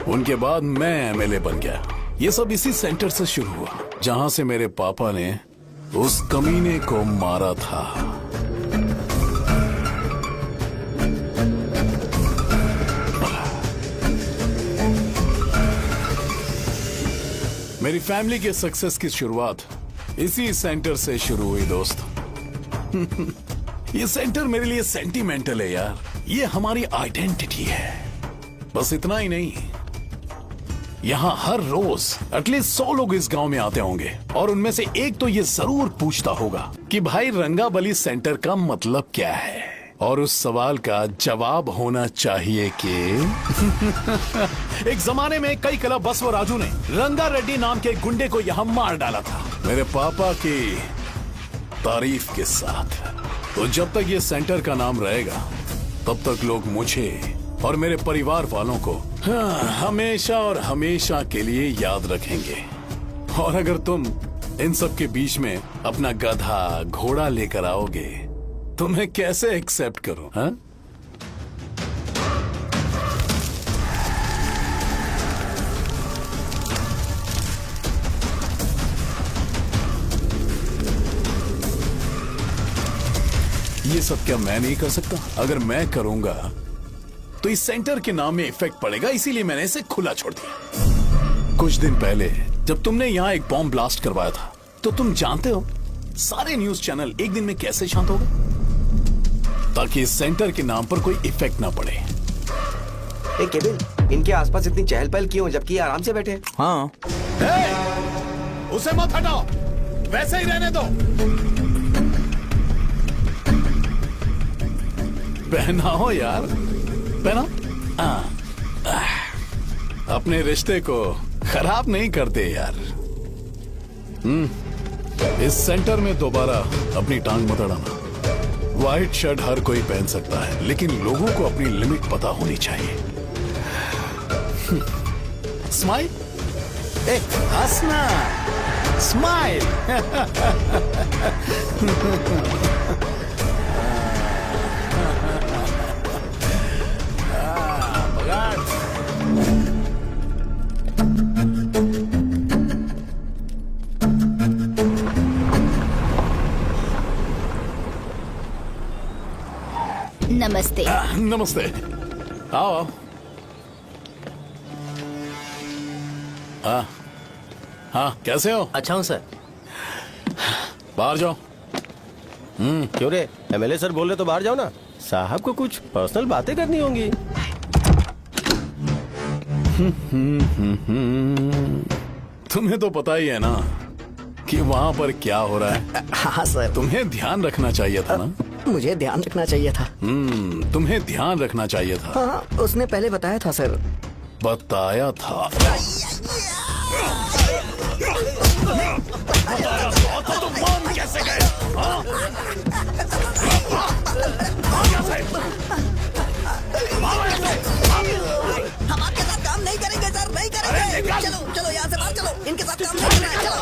उनके बाद मैं एमएलए बन गया। ये सब इसी सेंटर से शुरू हुआ जहां से मेरे पापा ने उस कमीने को मारा था। मेरी फैमिली के सक्सेस की शुरुआत इसी सेंटर से शुरू हुई दोस्त। ये सेंटर मेरे लिए सेंटिमेंटल है यार, ये हमारी आइडेंटिटी है। बस इतना ही नहीं, यहाँ हर रोज एटलीस्ट 100 लोग इस गांव में आते होंगे और उनमें से एक तो ये जरूर पूछता होगा कि भाई रंगाबली सेंटर का मतलब क्या है, और उस सवाल का जवाब होना चाहिए कि एक जमाने में कई क्लब बसव राजू ने रंगा रेड्डी नाम के गुंडे को यहाँ मार डाला था मेरे पापा की तारीफ के साथ। तो जब तक ये सेंटर का नाम रहेगा तब तक लोग मुझे और मेरे परिवार वालों को हमेशा और हमेशा के लिए याद रखेंगे। और अगर तुम इन सब के बीच में अपना गधा घोड़ा लेकर आओगे तो मैं कैसे एक्सेप्ट करूं? हाँ? ये सब क्या मैं नहीं कर सकता? अगर मैं करूंगा तो इस सेंटर के नाम में इफेक्ट पड़ेगा, इसीलिए मैंने इसे खुला छोड़ दिया। कुछ दिन पहले जब तुमने यहाँ एक बॉम्ब ब्लास्ट करवाया था तो तुम जानते हो सारे न्यूज चैनल एक दिन में कैसे शांत हो गए? ताकि इस सेंटर के नाम पर कोई इफेक्ट ना पड़े। ए केविन, इनके आसपास इतनी चहल पहल क्यों जबकि ये आराम से बैठे? हाँ। उसे मत हटाओ, वैसे ही रहने दो। पहनाओ यार, पहनाओ। अपने रिश्ते को खराब नहीं करते यार। इस सेंटर में दोबारा अपनी टांग मत अड़ाना। व्हाइट शर्ट हर कोई पहन सकता है, लेकिन लोगों को अपनी लिमिट पता होनी चाहिए। स्माइल, हंसना, स्माइल। नमस्ते। नमस्ते, आओ। हाँ, कैसे हो? अच्छा हूँ सर। बाहर जाओ। क्यों रे, एमएलए सर बोल रहे तो बाहर जाओ ना। साहब को कुछ पर्सनल बातें करनी होंगी। तुम्हें तो पता ही है ना कि वहाँ पर क्या हो रहा है। हाँ सर। तुम्हें ध्यान रखना चाहिए था ना। मुझे ध्यान रखना चाहिए था। तुम्हें ध्यान रखना चाहिए था। हाँ, उसने पहले बताया था सर। बताया था। तो मान कैसे गए? हम आपके साथ काम नहीं करेंगे सर, नहीं करेंगे। चलो चलो यहाँ से बाहर चलो, इनके साथ काम नहीं करना है। चलो,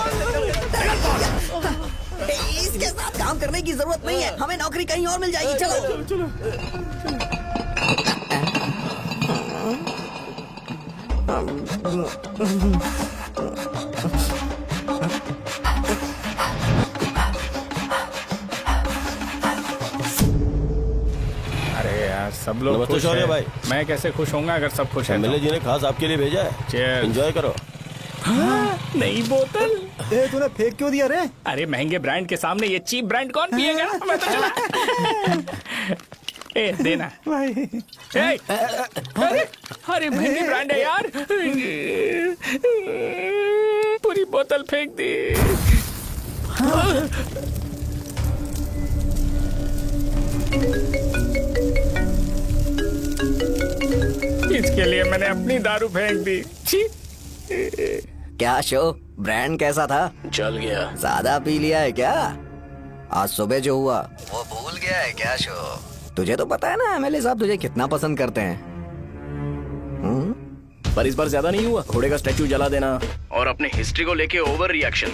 इसके साथ काम करने की जरूरत नहीं है, हमें नौकरी कहीं और मिल जाएगी। चलो अरे यार, सब लोग नमस्ते खुश शौर्य हैं। भाई। मैं कैसे खुश होऊंगा अगर सब खुश हैं? एमएलए जी ने खास आपके लिए भेजा है। Cheers। एंजॉय करो। नई बोतल। तूने फेंक क्यों दिया रे? अरे महंगे ब्रांड के सामने ये चीप ब्रांड कौन पिएगा? मैं तो चला। ए देना भाई। ए, अरे महंगी ब्रांड है यार। पूरी बोतल फेंक दी। इसके लिए मैंने अपनी दारू फेंक दी। छी। क्या शो, ब्रांड कैसा था? चल गया। ज्यादा पी लिया है क्या? आज सुबह जो हुआ वो भूल गया है क्या शो? तुझे तो पता है ना एमएलए साहब तुझे कितना पसंद करते हैं। पर इस बार ज्यादा नहीं हुआ। घोड़े का स्टैचू जला देना और अपने हिस्ट्री को लेके ओवर रिएक्शन,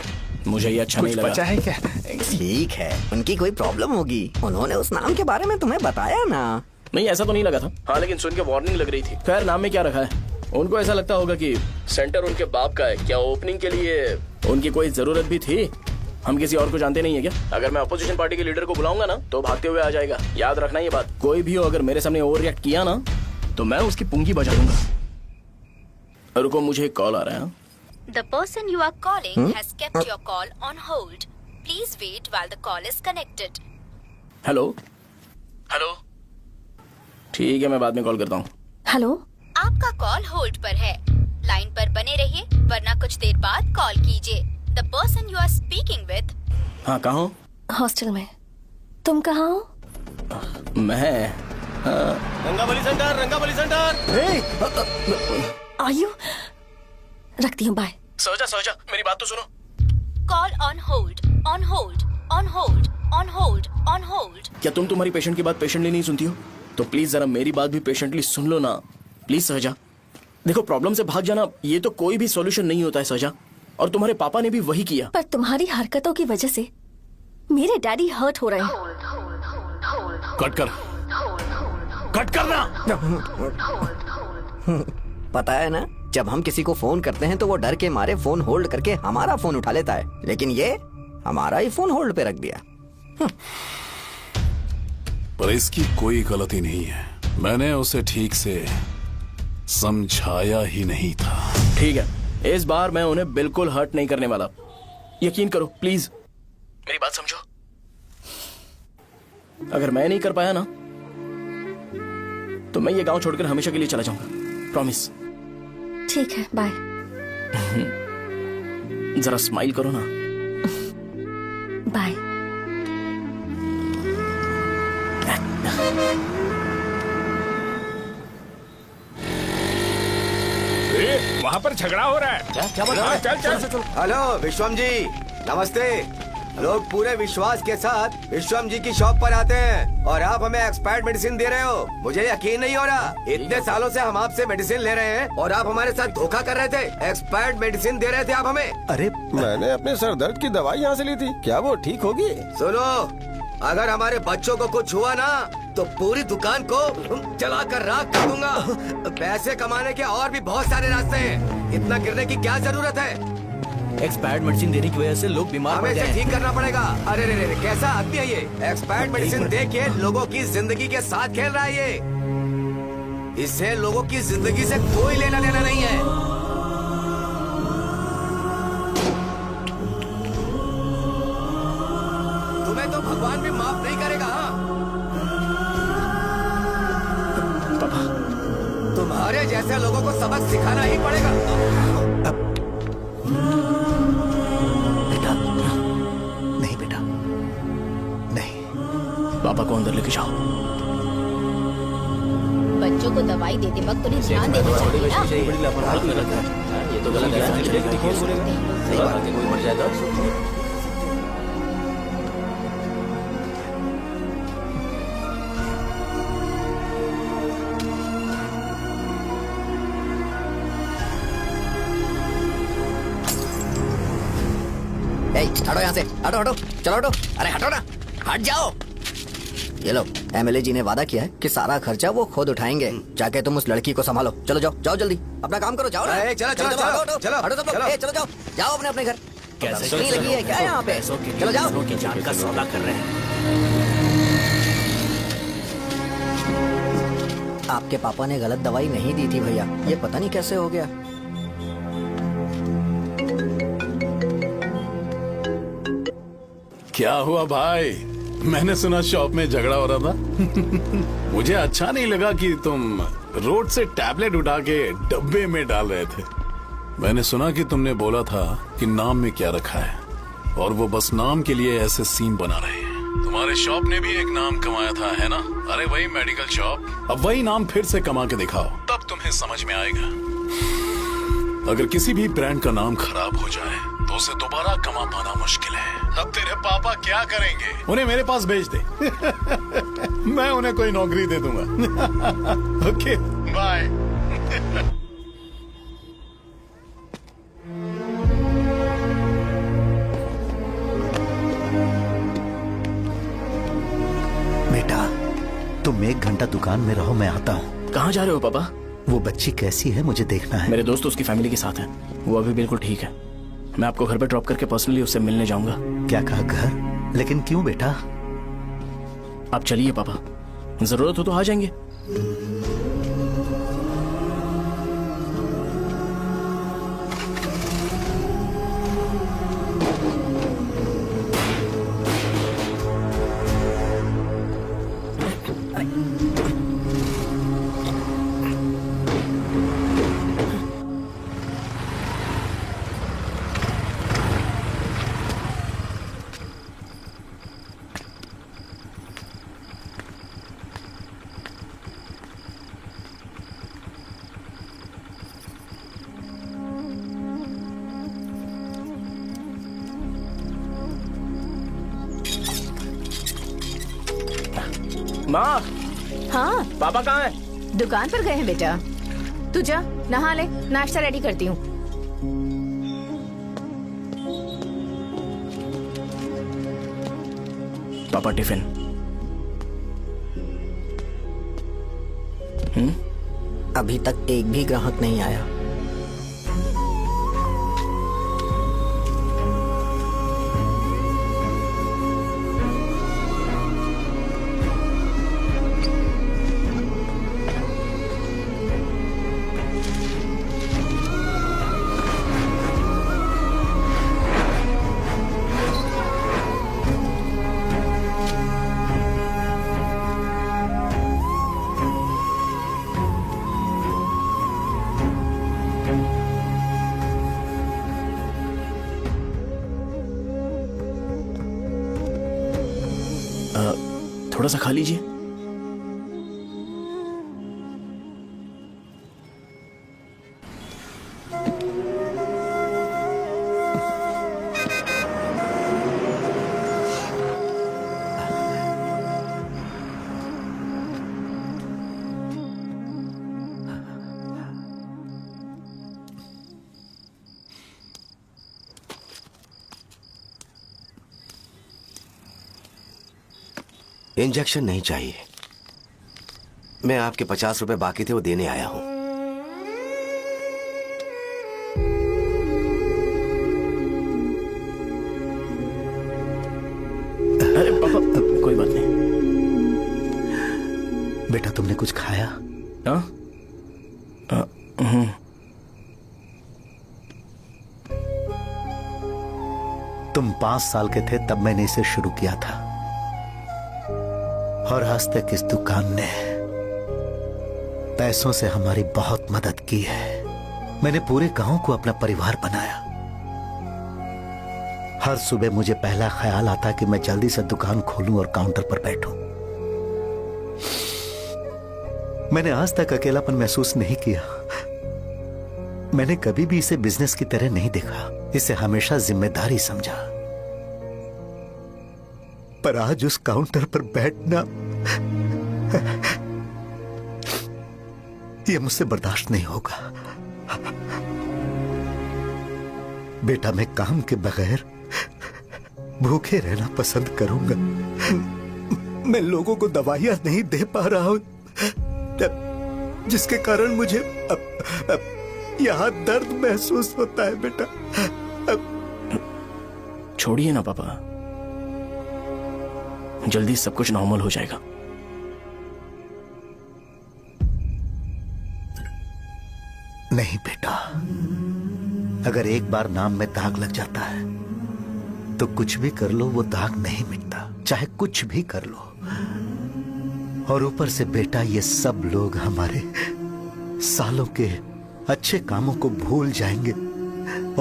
मुझे ये अच्छा नहीं लगा। बचा है क्या? ठीक है, उनकी कोई प्रॉब्लम होगी। उन्होंने उस नाम के बारे में तुम्हें बताया ना? नहीं, ऐसा तो नहीं लगा था। हाँ, लेकिन सुन के वार्निंग लग रही थी। खैर, नाम में क्या रखा है? उनको ऐसा लगता होगा कि सेंटर उनके बाप का है। क्या ओपनिंग के लिए उनकी कोई जरूरत भी थी? हम किसी और को जानते नहीं है क्या? अगर मैं अपोजिशन पार्टी के लीडर को बुलाऊंगा ना तो भागते हुए आ जाएगा। याद रखना ये बात। कोई भी हो अगर मेरे सामने ओवर रिएक्ट किया ना तो मैं उसकी पुंगी बजा दूंगा। रुको, मुझे एक कॉल आ रहा है। The person you are calling has kept your call on hold. Please wait while the call is connected. Hello hello, ठीक है, मैं बाद में कॉल करता हूँ। हेलो, आपका कॉल होल्ड पर है। लाइन पर बने रहिए वरना कुछ देर बाद कॉल कीजिए। The person you are speaking with। हाँ, कहाँ हो? हॉस्टल में। तुम कहाँ हो? मैं रंगाबली सेंटर, रंगाबली सेंटर। आयु, रखती हूँ, बाय। सोचा मेरी बात तो सुनो। Call on hold, on hold, on hold, on hold, on hold। क्या तुम तुम्हारी पेशेंट की बात पेशेंटली नहीं सुनती हो? तो प्लीज जरा मेरी बात भी पेशेंटली सुन लो ना। प्लीज सहजा, देखो, प्रॉब्लम से भाग जाना ये तो कोई भी सॉल्यूशन नहीं होता है सहजा, और तुम्हारे पापा ने भी वही किया। पर तुम्हारी हरकतों की वजह से मेरे डैडी हर्ट हो रहे हैं। कट करना। पता है ना, जब हम किसी को फोन करते हैं तो वो डर के मारे फोन होल्ड करके हमारा फोन उठा लेता है, लेकिन ये हमारा ही फोन होल्ड पे रख दिया। पर इसकी कोई गलती नहीं है। मैंने उसे ठीक से समझाया ही नहीं था। ठीक है, इस बार मैं उन्हें बिल्कुल हर्ट नहीं करने वाला। यकीन करो प्लीज। मेरी बात समझो। अगर मैं नहीं कर पाया ना तो मैं ये गांव छोड़कर हमेशा के लिए चला जाऊंगा। प्रॉमिस। ठीक है, बाय। जरा स्माइल करो ना। बाय। वहाँ पर झगड़ा हो रहा है। क्या बात है? चल चल। हेलो विश्वम जी, नमस्ते। लोग पूरे विश्वास के साथ विश्वम जी की शॉप पर आते हैं और आप हमें एक्सपायर्ड मेडिसिन दे रहे हो। मुझे यकीन नहीं हो रहा। इतने सालों से हम आपसे मेडिसिन ले रहे हैं और आप हमारे साथ धोखा कर रहे थे। एक्सपायर्ड मेडिसिन दे रहे थे आप हमें। अरे मैंने अपने सर दर्द की दवाई यहाँ से ली थी, क्या वो ठीक होगी? सुनो, अगर हमारे बच्चों को कुछ हुआ ना तो पूरी दुकान को जला कर राख कर दूंगा। पैसे कमाने के और भी बहुत सारे रास्ते हैं, इतना गिरने की क्या जरूरत है? एक्सपायर्ड मेडिसिन देने की वजह से लोग बीमार पड़ हमें गए इसे हैं। ठीक करना पड़ेगा। अरे रे रे, कैसा आदमी है ये? एक्सपायर्ड मेडिसिन दे के लोगों की जिंदगी के साथ खेल रहा है ये। इससे लोगों की जिंदगी से कोई लेना देना नहीं है। तुम्हें तो भगवान भी माफ नहीं करेगा। हाँ? तुम्हारे जैसे लोगों को सबक सिखाना ही पड़ेगा। नहीं बेटा, नहीं। पापा को अंदर लेके जाओ। बच्चों को दवाई देते वक्त उन्हें ध्यान देना चाहिए ना। ये तो गलत है। सही बात है, कोई मर जाए तो हटो यहाँ से, हटो हटो, चलो हटो। अरे हटो ना, हट जाओ। ये लो, एमएलए जी ने वादा किया है कि सारा खर्चा वो खुद उठाएंगे। जाके तुम उस लड़की को संभालो। चलो जाओ, जाओ जल्दी, अपना काम करो। जाओ ना। चलो चलो हटो, चलो चलो हटो सब लोग। चलो जाओ, जाओ अपने अपने घर। कैसे नहीं लगी है क्या यहाँ पे? चलो जाओ। की जान का सौदा कर रहे हैं। आपके पापा ने गलत दवाई नहीं दी थी भैया, ये पता नहीं कैसे हो गया। क्या हुआ भाई? मैंने सुना शॉप में झगड़ा हो रहा था। मुझे अच्छा नहीं लगा कि तुम रोड से टैबलेट उठा के डब्बे में डाल रहे थे। मैंने सुना कि तुमने बोला था कि नाम में क्या रखा है और वो बस नाम के लिए ऐसे सीन बना रहे हैं। तुम्हारे शॉप ने भी एक नाम कमाया था, है ना? अरे वही मेडिकल शॉप। अब वही नाम फिर से कमा के दिखाओ, तब तुम्हें समझ में आएगा। अगर किसी भी ब्रांड का नाम खराब हो जाए तो उसे दोबारा कमा पाना मुश्किल है। अब तेरे पापा क्या करेंगे? उन्हें मेरे पास भेज दे। मैं उन्हें कोई नौकरी दे दूंगा। Okay, bye. बेटा, तुम 1 घंटा दुकान में रहो, मैं आता हूँ। कहाँ जा रहे हो पापा? वो बच्ची कैसी है मुझे देखना है। मेरे दोस्त उसकी फैमिली के साथ हैं। वो अभी बिल्कुल ठीक है। मैं आपको घर पे ड्रॉप करके पर्सनली उससे मिलने जाऊंगा। क्या कहा घर? लेकिन क्यों बेटा? आप चलिए पापा, जरूरत हो तो आ जाएंगे। माँ। हाँ पापा कहाँ हैं? दुकान पर गए हैं बेटा। तू जा नहा ले, नाश्ता रेडी करती हूँ। पापा टिफिन। अभी तक एक भी ग्राहक नहीं आया। थोड़ा सा खा लीजिए। इंजेक्शन नहीं चाहिए। मैं आपके 50 रुपए बाकी थे वो देने आया हूं। अरे पापा कोई बात नहीं। बेटा तुमने कुछ खाया? हाँ? तुम 5 साल के थे तब मैंने इसे शुरू किया था और आज तक इस दुकान ने पैसों से हमारी बहुत मदद की है। मैंने पूरे गांव को अपना परिवार बनाया। हर सुबह मुझे पहला ख्याल आता कि मैं जल्दी से दुकान खोलूं और काउंटर पर बैठूं। मैंने आज तक अकेलापन महसूस नहीं किया। मैंने कभी भी इसे बिजनेस की तरह नहीं देखा, इसे हमेशा जिम्मेदारी समझा। पर आज उस काउंटर पर बैठना यह मुझसे बर्दाश्त नहीं होगा। बेटा मैं काम के बगैर भूखे रहना पसंद करूंगा। मैं लोगों को दवाइयां नहीं दे पा रहा हूं, जिसके कारण मुझे यहां दर्द महसूस होता है। बेटा छोड़िए ना पापा, जल्दी सब कुछ नॉर्मल हो जाएगा। नहीं बेटा, अगर एक बार नाम में दाग लग जाता है तो कुछ भी कर लो वो दाग नहीं मिटता, चाहे कुछ भी कर लो। और ऊपर से बेटा ये सब लोग हमारे सालों के अच्छे कामों को भूल जाएंगे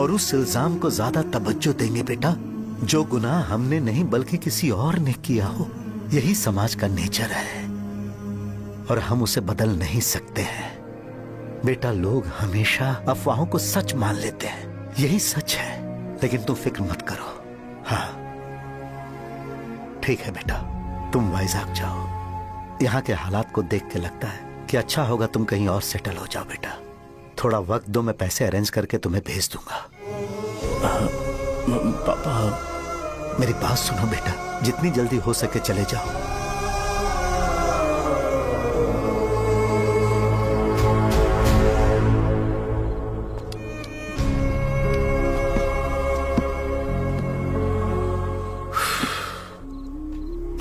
और उस इल्जाम को ज्यादा तवज्जो देंगे बेटा जो गुनाह हमने नहीं बल्कि किसी और ने किया हो। यही समाज का नेचर है और हम उसे बदल नहीं सकते हैं। बेटा लोग हमेशा अफवाहों को सच मान लेते हैं, यही सच है। लेकिन तुम फिक्र मत करो। हाँ ठीक है बेटा, तुम वाइजाग जाओ। यहाँ के हालात को देख के लगता है कि अच्छा होगा तुम कहीं और सेटल हो जाओ। बेटा थोड़ा वक्त दो, मैं पैसे अरेंज करके तुम्हें भेज दूंगा। पापा मेरी बात सुनो बेटा, जितनी जल्दी हो सके चले जाओ।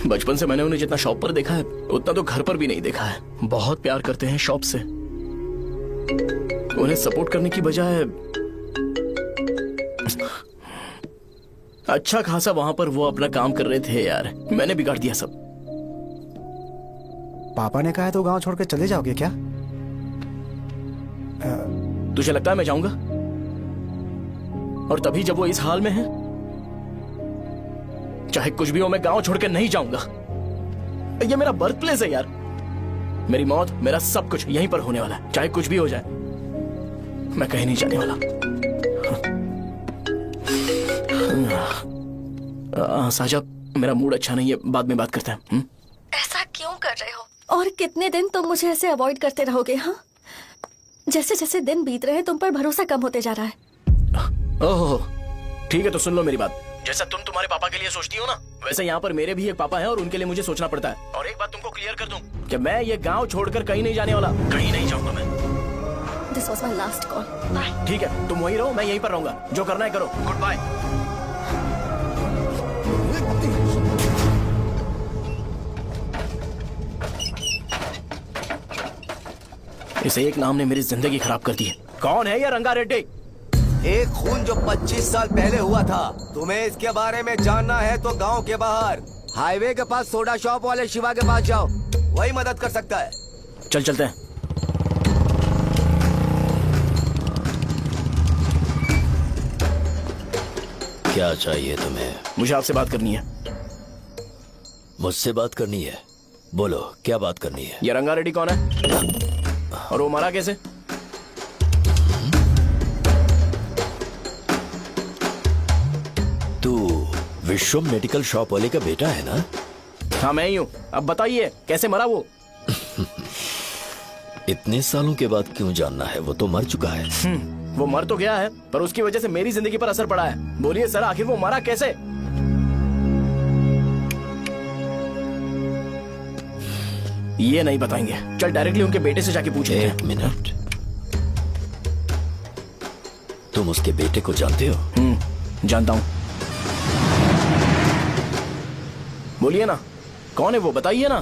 बचपन से मैंने उन्हें जितना शॉप पर देखा है उतना तो घर पर भी नहीं देखा है। बहुत प्यार करते हैं शॉप से। उन्हें सपोर्ट करने की बजाय अच्छा खासा वहां पर वो अपना काम कर रहे थे। यार मैंने बिगाड़ दिया सब। पापा ने कहा है तो गांव छोड़ के चले जाओगे क्या? तुझे लगता है मैं जाऊंगा? और तभी जब वो इस हाल में है, चाहे कुछ भी हो मैं गांव छोड़ के नहीं जाऊंगा। ये मेरा बर्थ प्लेस है यार। मेरी मौत, मेरा सब कुछ यहीं पर होने वाला है। चाहे कुछ भी हो जाए मैं कहीं नहीं जाने वाला। साहब मेरा मूड अच्छा नहीं है, बाद में बात करते हैं। ऐसा क्यों कर रहे हो? और कितने दिन तुम मुझे ऐसे अवॉइड करते रहोगे? हाँ, जैसे जैसे दिन बीत रहे हैं तुम पर भरोसा कम होते जा रहा है। ओह ठीक है, तो सुन लो मेरी बात। जैसा तुम तुम्हारे पापा के लिए सोचती हो ना, वैसे यहाँ पर मेरे भी एक पापा हैं और उनके लिए मुझे सोचना पड़ता है। और एक बात तुमको क्लियर कर दूं कि मैं ये गांव छोड़कर कहीं नहीं जाने वाला, कहीं नहीं जाऊंगा मैं। This was my last call. Bye. ठीक है, तुम वहीं रहो, मैं यहीं पर रहूंगा। जो करना है करो। Goodbye. इसे एक नाम ने मेरी जिंदगी खराब कर दी है। कौन है ये रंगा रेड्डी? एक खून जो 25 साल पहले हुआ था। तुम्हें इसके बारे में जानना है तो गांव के बाहर हाईवे के पास सोडा शॉप वाले शिवा के पास जाओ, वही मदद कर सकता है। चल चलते हैं। क्या चाहिए तुम्हें? मुझे आपसे बात करनी है। मुझसे बात करनी है? बोलो, क्या बात करनी है? ये रंगा रेड्डी कौन है और वो मरा कैसे? तू विश्वम मेडिकल शॉप वाले का बेटा है ना? हाँ मैं ही हूँ। अब बताइए कैसे मरा वो? इतने सालों के बाद क्यों जानना है? वो तो मर चुका है। वो मर तो गया है, पर उसकी वजह से मेरी जिंदगी पर असर पड़ा है। बोलिए सर, आखिर वो मरा कैसे? ये नहीं बताएंगे। चल डायरेक्टली उनके बेटे से जाके पूछेंगे। एक मिनट, तुम उसके बेटे को जानते हो? जानता हूं। बोलिए ना, कौन है वो? बताइए ना।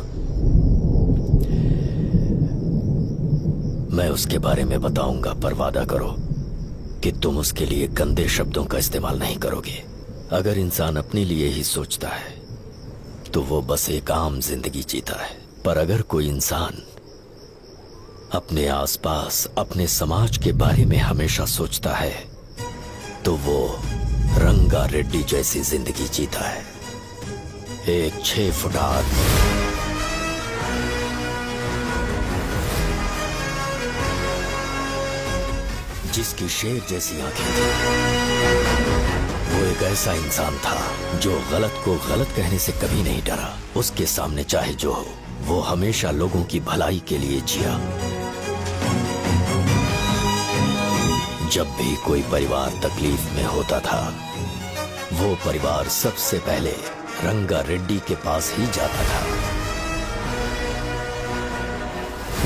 मैं उसके बारे में बताऊंगा, पर वादा करो कि तुम उसके लिए गंदे शब्दों का इस्तेमाल नहीं करोगे। अगर इंसान अपने लिए ही सोचता है तो वो बस एक आम जिंदगी जीता है, पर अगर कोई इंसान अपने आसपास, अपने समाज के बारे में हमेशा सोचता है तो वो रंगा रेड्डी जैसी जिंदगी जीता है। एक 6 फुट आदमी, जिसकी शेर जैसी आंखें थी। वो एक ऐसा इंसान था जो गलत को गलत कहने से कभी नहीं डरा। उसके सामने चाहे जो हो, वो हमेशा लोगों की भलाई के लिए जिया। जब भी कोई परिवार तकलीफ में होता था, वो परिवार सबसे पहले रंगा रेड्डी के पास ही जाता था।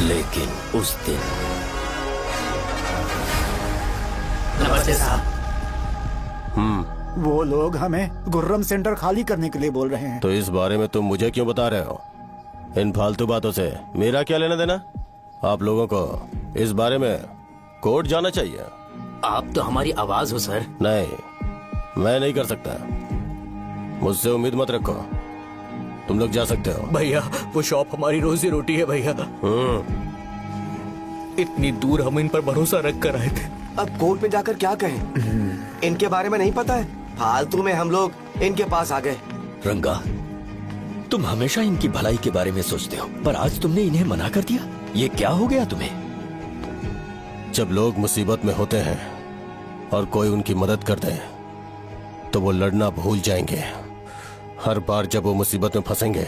लेकिन उस दिन नमस्ते साहब। वो लोग हमें गुर्रम सेंटर खाली करने के लिए बोल रहे हैं। तो इस बारे में तुम मुझे क्यों बता रहे हो? इन फालतू बातों से मेरा क्या लेना देना? आप लोगों को इस बारे में कोर्ट जाना चाहिए। आप तो हमारी आवाज हो सर। नहीं, मैं नहीं कर सकता। मुझसे उम्मीद मत रखो। तुम लोग जा सकते हो। भैया, वो शॉप हमारी रोजी रोटी है भैया। इतनी दूर हम इन पर भरोसा रख कर आए थे। अब कोर्ट में जाकर क्या कहें? इनके बारे में नहीं पता है। फालतू में हम लोग इनके पास आ गए। रंगा, तुम हमेशा इनकी भलाई के बारे में सोचते हो, पर आज तुमने इन्हें मना कर दिया। ये क्या हो गया तुम्हें? जब लोग मुसीबत में होते हैं और कोई उनकी मदद कर दे तो वो लड़ना भूल जाएंगे। हर बार जब वो मुसीबत में फंसेंगे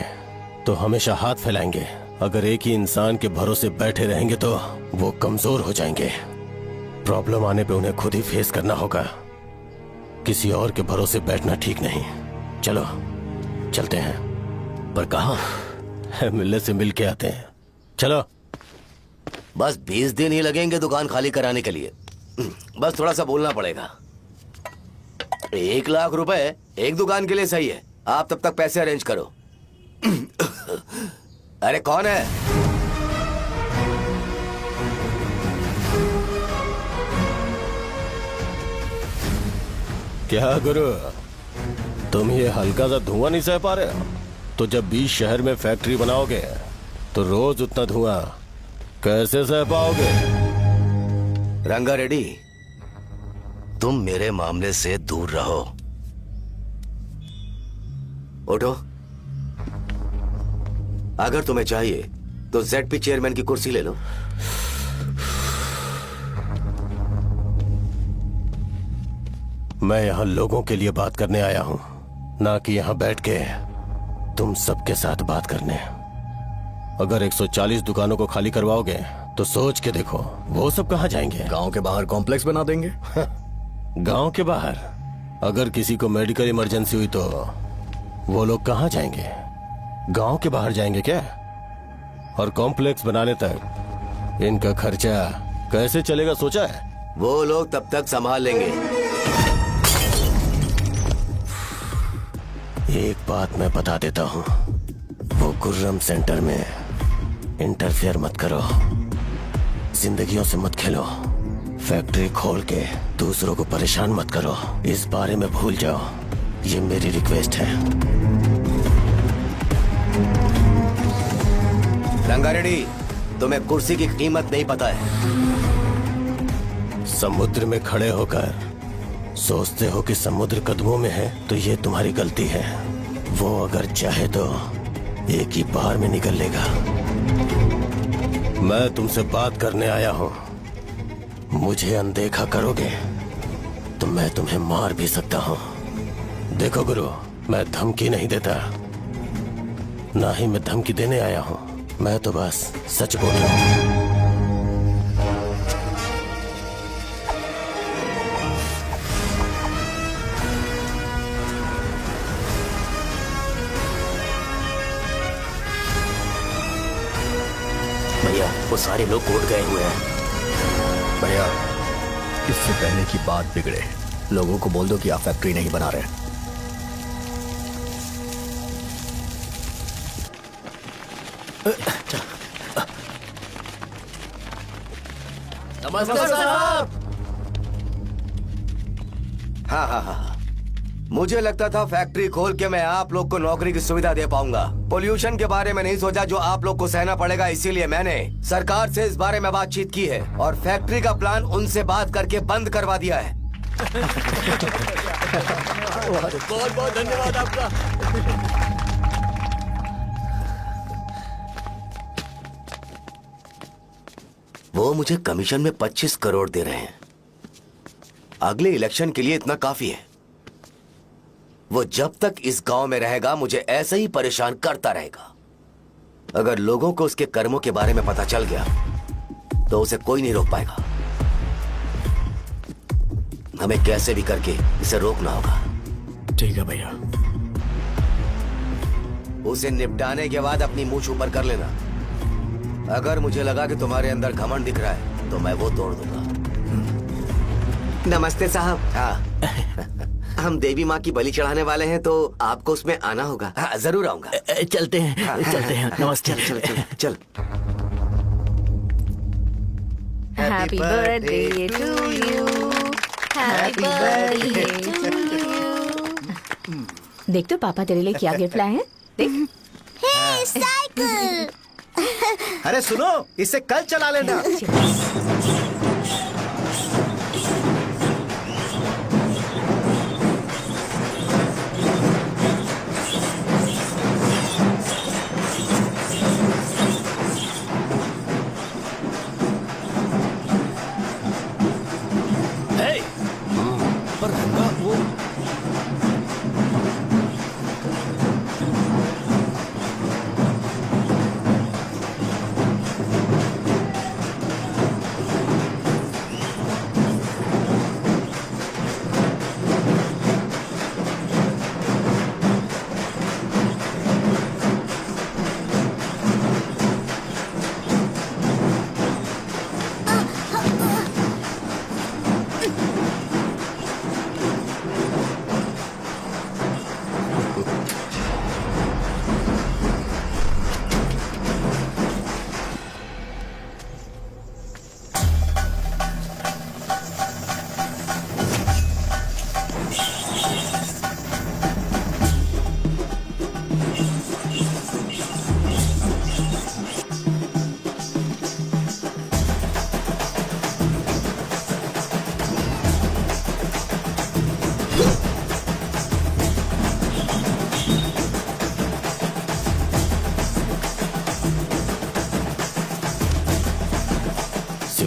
तो हमेशा हाथ फैलाएंगे। अगर एक ही इंसान के भरोसे बैठे रहेंगे तो वो कमजोर हो जाएंगे। प्रॉब्लम आने पे उन्हें खुद ही फेस करना होगा। किसी और के भरोसे बैठना ठीक नहीं। चलो चलते हैं। पर कहाँ? मिलने से मिल के आते हैं। चलो। बस 20 दिन ही लगेंगे दुकान खाली कराने के लिए। बस थोड़ा सा बोलना पड़ेगा। 1 लाख रुपए एक दुकान के लिए सही है। आप तब तक पैसे अरेंज करो। अरे कौन है? क्या गुरु, तुम ये हल्का सा धुआं नहीं सह पा रहे हो? तो जब 20 शहर में फैक्ट्री बनाओगे तो रोज उतना धुआं कैसे सह पाओगे? रंगा रेड्डी, तुम मेरे मामले से दूर रहो। उठो। अगर तुम्हें चाहिए तो ZP चेयरमैन की कुर्सी ले लो। मैं यहाँ लोगों के लिए बात करने आया हूँ, ना कि यहाँ बैठ के तुम सबके साथ बात करने। अगर 140 दुकानों को खाली करवाओगे तो सोच के देखो वो सब कहाँ जाएंगे? गांव के बाहर कॉम्प्लेक्स बना देंगे। गांव के बाहर? अगर किसी को मेडिकल इमरजेंसी हुई तो वो लोग कहाँ जाएंगे? गांव के बाहर जाएंगे क्या? और कॉम्प्लेक्स बनाने तक इनका खर्चा कैसे चलेगा सोचा है? वो लोग तब तक संभाल लेंगे। एक बात मैं बता देता हूँ, वो गुर्रम सेंटर में इंटरफेयर मत करो। जिंदगियों से मत खेलो। फैक्ट्री खोल के दूसरों को परेशान मत करो। इस बारे में भूल जाओ। ये मेरी रिक्वेस्ट है। रंगा रेड्डी, तुम्हें कुर्सी की कीमत नहीं पता है। समुद्र में खड़े होकर सोचते हो कि समुद्र कदमों में है, तो ये तुम्हारी गलती है। वो अगर चाहे तो एक ही बार में निकल लेगा। मैं तुमसे बात करने आया हूं। मुझे अनदेखा करोगे तो मैं तुम्हें मार भी सकता हूं। देखो गुरु, मैं धमकी नहीं देता, ना ही मैं धमकी देने आया हूं। मैं तो बस सच बोल रहा हूं। भैया वो सारे लोग कोर्ट गए हुए हैं। भैया इससे पहले की बात बिगड़े, लोगों को बोल दो कि आप फैक्ट्री नहीं बना रहे। नमस्ते साहब। हाँ हाँ हाँ, मुझे लगता था फैक्ट्री खोल के मैं आप लोग को नौकरी की सुविधा दे पाऊंगा। पोल्यूशन के बारे में नहीं सोचा जो आप लोग को सहना पड़ेगा, इसीलिए मैंने सरकार से इस बारे में बातचीत की है और फैक्ट्री का प्लान उनसे बात करके बंद करवा दिया है। बहुत बहुत धन्यवाद आपका। वो मुझे कमीशन में 25 करोड़ दे रहे हैं। अगले इलेक्शन के लिए इतना काफी है। वो जब तक इस गांव में रहेगा मुझे ऐसे ही परेशान करता रहेगा। अगर लोगों को उसके कर्मों के बारे में पता चल गया तो उसे कोई नहीं रोक पाएगा। हमें कैसे भी करके इसे रोकना होगा। ठीक है भैया। उसे निपटाने के बाद अपनी मूंछ ऊपर कर लेना। अगर मुझे लगा कि तुम्हारे अंदर घमंड दिख रहा है तो मैं वो तोड़ दूंगा। नमस्ते साहब। हाँ हम देवी माँ की बलि चढ़ाने वाले हैं तो आपको उसमें आना होगा। हाँ, जरूर आऊंगा। चलते हैं चलते हैं। नमस्ते। चल चल चल चल। Happy birthday to you, happy birthday to you. देख तो पापा तेरे लिए क्या गिफ्ट लाए हैं, देख। हे साइकिल। अरे सुनो, इसे कल चला लेना। पर रंगा वो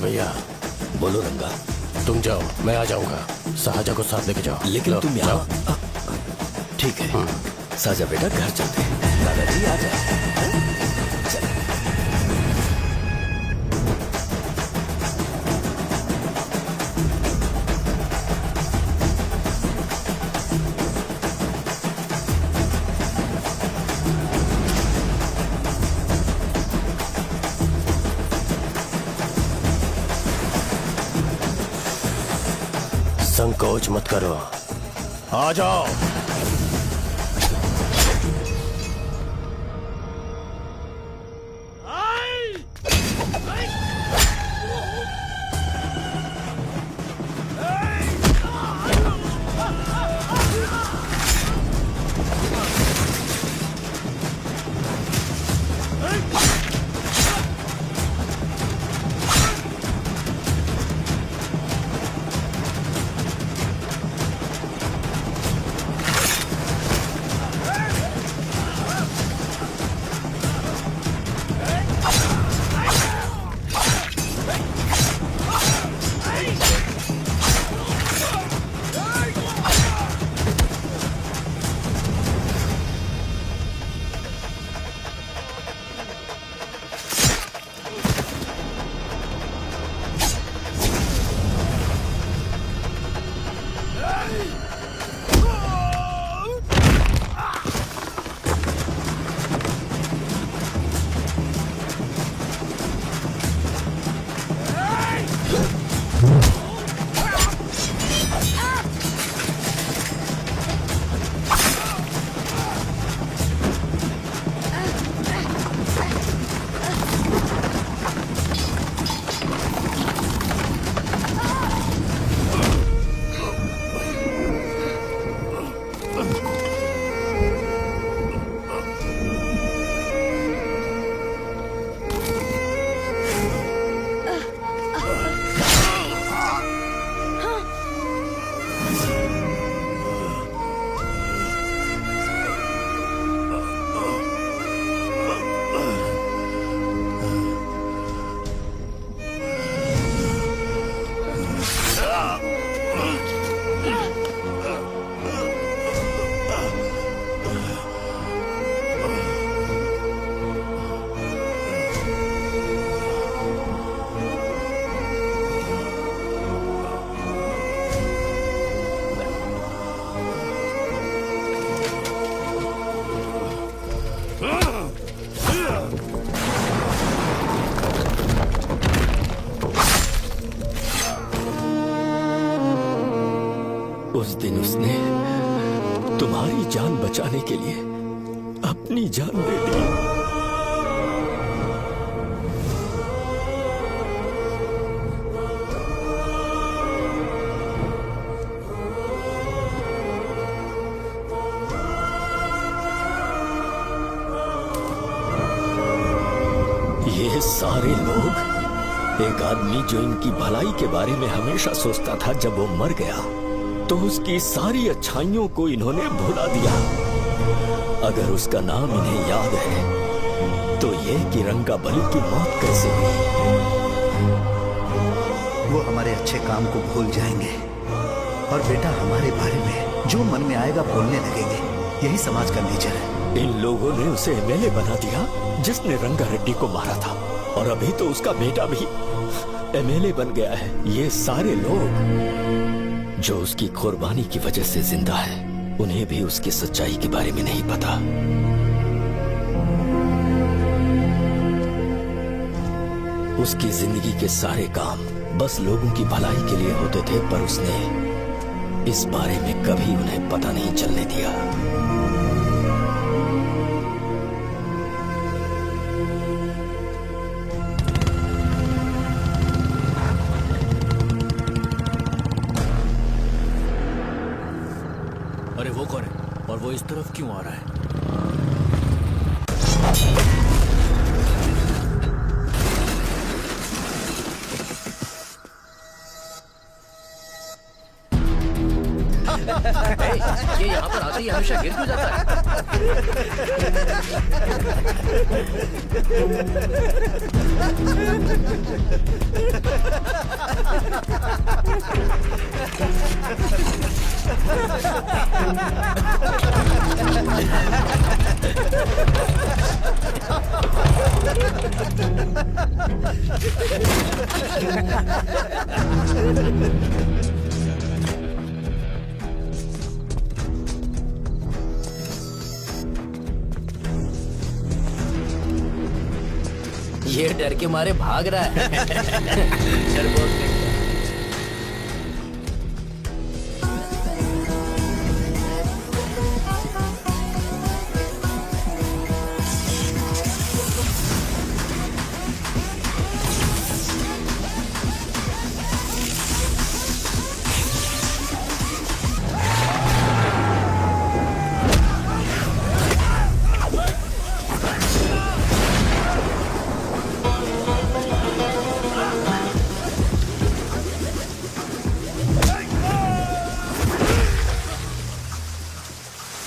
भैया। बोलो रंगा। तुम जाओ, मैं आ जाऊंगा। साजा को साथ लेके जाओ। लेकिन तुम यहाँ। ठीक है साजा बेटा, घर चलते हैं। दादाजी आ जाओ। संकोच मत करो, आ जाओ। दिन उसने तुम्हारी जान बचाने के लिए अपनी जान दे दी। ये सारे लोग, एक आदमी जो इनकी भलाई के बारे में हमेशा सोचता था, जब वो मर गया तो उसकी सारी अच्छाइयों को इन्होंने भुला दिया। अगर उसका नाम इन्हें याद है तो ये कि रंगाबली की मौत कैसे हुई। वो हमारे अच्छे काम को भूल जाएंगे और बेटा हमारे बारे में जो मन में आएगा बोलने लगेंगे। यही समाज का नेचर है। इन लोगों ने उसे एमएलए बना दिया जिसने रंगा रेड्डी को मारा था, और अभी तो उसका बेटा भी एमएलए बन गया है। ये सारे लोग जो उसकी कुर्बानी की वजह से जिंदा है, उन्हें भी उसकी सच्चाई के बारे में नहीं पता। उसकी जिंदगी के सारे काम बस लोगों की भलाई के लिए होते थे, पर उसने इस बारे में कभी उन्हें पता नहीं चलने दिया। अरे वो कौन है और वो इस तरफ क्यों आ रहा है? ये यहाँ पर आते ही हमेशा गिर क्यों जाता ये डर के मारे भाग रहा है। डरपोक नहीं।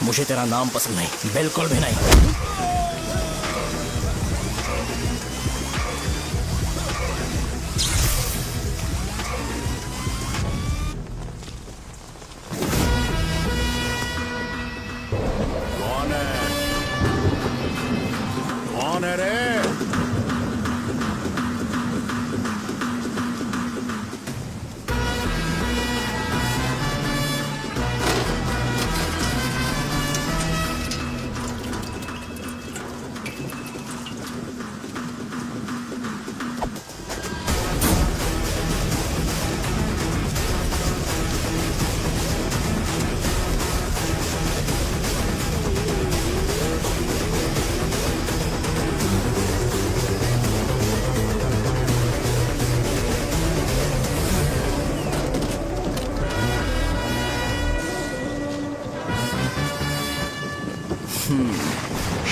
मुझे तेरा नाम पसंद नहीं, बिल्कुल भी नहीं। कौन है रे?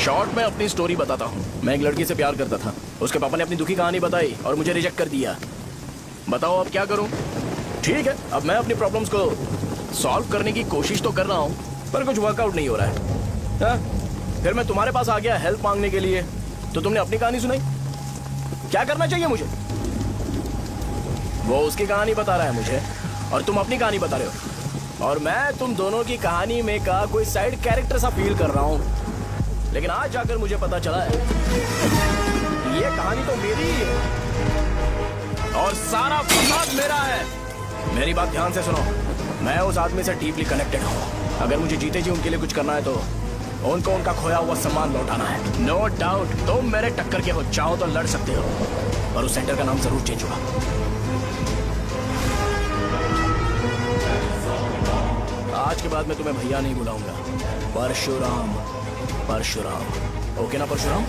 शॉर्ट में अपनी स्टोरी बताता हूँ। मैं एक लड़की से प्यार करता था। उसके पापा ने अपनी दुखी कहानी बताई और मुझे रिजेक्ट कर दिया। बताओ अब क्या करूँ? ठीक है, अब मैं अपनी प्रॉब्लम्स को सॉल्व करने की कोशिश तो कर रहा हूँ, पर कुछ वर्कआउट नहीं हो रहा है। फिर मैं तुम्हारे पास आ गया हेल्प मांगने के लिए, तो तुमने अपनी कहानी सुनाई। क्या करना चाहिए मुझे? वो उसकी कहानी बता रहा है मुझे, और तुम अपनी कहानी बता रहे हो, और मैं तुम दोनों की कहानी में का कोई साइड कैरेक्टर सा फील कर रहा हूँ। लेकिन आज जाकर मुझे पता चला है ये कहानी तो मेरी ही है और सारा फसाद मेरा है। मेरी बात ध्यान से सुनो, मैं उस आदमी से डीपली कनेक्टेड हूँ। अगर मुझे जीते जी उनके लिए कुछ करना है तो उनको उनका खोया हुआ सम्मान लौटाना है। नो डाउट तुम मेरे टक्कर के हो, चाहो तो लड़ सकते हो, पर उस सेंटर का नाम जरूर चेंज होगा। के बाद मैं तुम्हें भैया नहीं बुलाऊंगा, परशुराम। परशुराम, ओके ना परशुराम?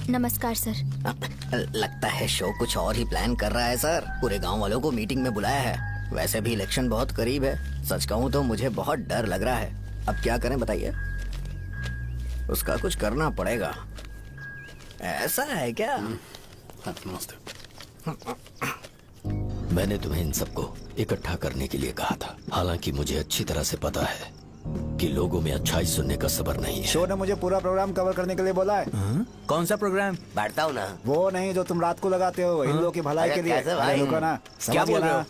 नमस्कार सर। लगता है शो कुछ और ही प्लान कर रहा है सर। पूरे गांव वालों को मीटिंग में बुलाया है। वैसे भी इलेक्शन बहुत करीब है। सच कहूँ तो मुझे बहुत डर लग रहा है। अब क्या करें बताइए? उसका कुछ करना पड़ेगा। ऐसा है क्या? नमस्ते। मैंने तुम्हें इन सबको इकट्ठा करने के लिए कहा था। हालांकि मुझे अच्छी तरह से पता है कि लोगों में अच्छाई सुनने का सब्र नहीं है। शो ने मुझे पूरा प्रोग्राम कवर करने के लिए बोला है। कौन सा प्रोग्राम? बैठता हूँ ना। वो नहीं जो तुम रात को लगाते हो इन लोगों की भलाई के लिए। अरे रुको ना, क्या समझ बोल गया रहे ना? हो?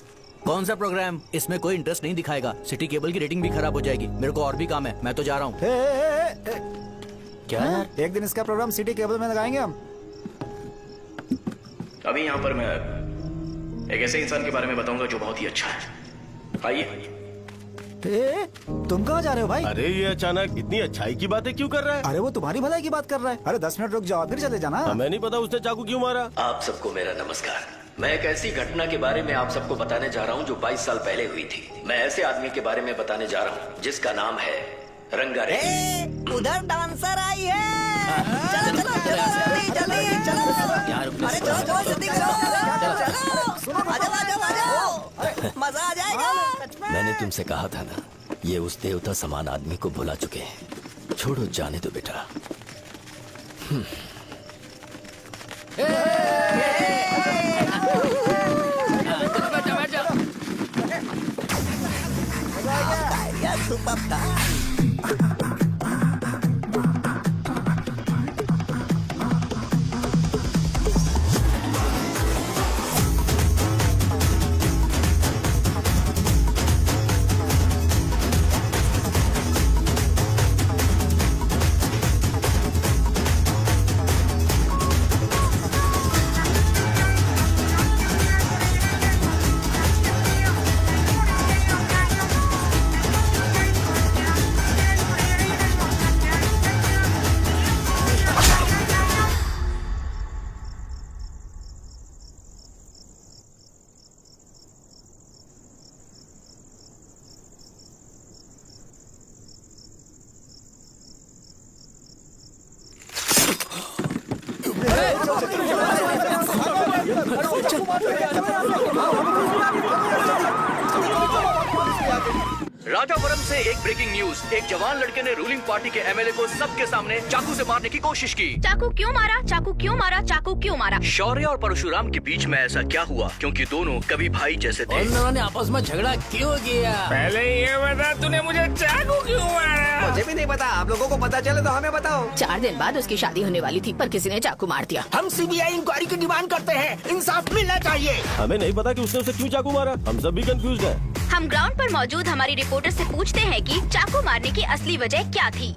कौन सा प्रोग्राम? इसमें कोई इंटरेस्ट नहीं दिखाएगा। सिटी केबल की रेटिंग भी खराब हो जाएगी। मेरे को और भी काम है, मैं तो जा रहा हूँ। क्या यार? एक दिन इसका प्रोग्राम सिटी केबल में लगाएंगे हम। अभी यहाँ पर मैं एक ऐसे इंसान के बारे में बताऊंगा जो बहुत ही अच्छा है। आइए। तुम कहाँ जा रहे हो भाई? अरे ये अचानक इतनी अच्छाई की बातें क्यों कर रहा है? अरे वो तुम्हारी भलाई की बात कर रहा है। अरे 10 मिनट रुक जाओ फिर चले जाना। हमें नहीं पता उसने चाकू क्यों मारा। आप सबको मेरा नमस्कार। मैं एक ऐसी घटना के बारे में आप सबको बताने जा रहा हूँ जो 22 साल पहले हुई थी। मैं ऐसे आदमी के बारे में बताने जा रहा हूँ जिसका नाम है रंगारेड्डी। उधर डांसर आई है। चलो चलो जल्दी जल्दी चलो। अरे चलो चलो जल्दी करो। चलो आ जाओ मजा आ जाएगा। मैंने तुमसे कहा था ना, ये उस देवता समान आदमी को भुला चुके हैं। छोड़ो, जाने दो बेटा। सुपर था। राजापुरम से एक ब्रेकिंग न्यूज। एक जवान लड़के ने रूलिंग पार्टी के एमएलए को सबके सामने चाकू से मारने की कोशिश की। चाकू क्यों मारा? चाकू क्यों मारा? चाकू क्यों मारा? शौर्य और परशुराम के बीच में ऐसा क्या हुआ? क्योंकि दोनों कभी भाई जैसे थे। उन्होंने आपस में झगड़ा क्यों किया? पहले ये बता, तूने मुझे चाकू क्यों मारा? मुझे भी नहीं पता। आप लोगों को पता चले तो हमें बताओ। 4 दिन बाद उसकी शादी होने वाली थी पर किसी ने चाकू मार दिया। हम सीबीआई इंक्वायरी की डिमांड करते हैं। इंसाफ मिलना चाहिए। हमें नहीं पता कि उसने उसे क्यों चाकू मारा। हम सब भी कंफ्यूज हैं। हम ग्राउंड पर मौजूद हमारी रिपोर्टर से पूछते हैं कि चाकू मारने की असली वजह क्या थी।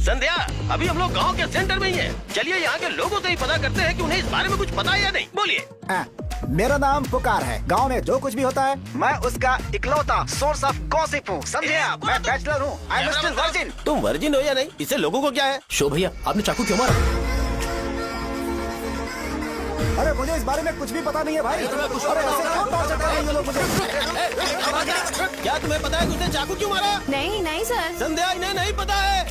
संध्या, अभी हम लोग गांव के सेंटर में ही हैं। चलिए यहाँ के लोगों से ही पता करते हैं कि उन्हें इस बारे में कुछ पता है या नहीं। बोलिए। मेरा नाम पुकार है। गांव में जो कुछ भी होता है मैं उसका इकलौता सोर्स ऑफ गॉसिप हूँ। समझे आप? मैं बैचलर हूँ। I am still virgin. तुम वर्जिन हो या नहीं, इससे लोगों को क्या है? शो भैया, आपने चाकू क्यों मारा? अरे मुझे इस बारे में कुछ भी पता नहीं है भाई। अरे ऐसे क्यों टॉर्चर कर रहे हैं ये लोग मुझे? क्या तुम्हें पता है कि उसने चाकू क्यों मारा? नहीं नहीं सर। संध्या, इन्हें नहीं पता है।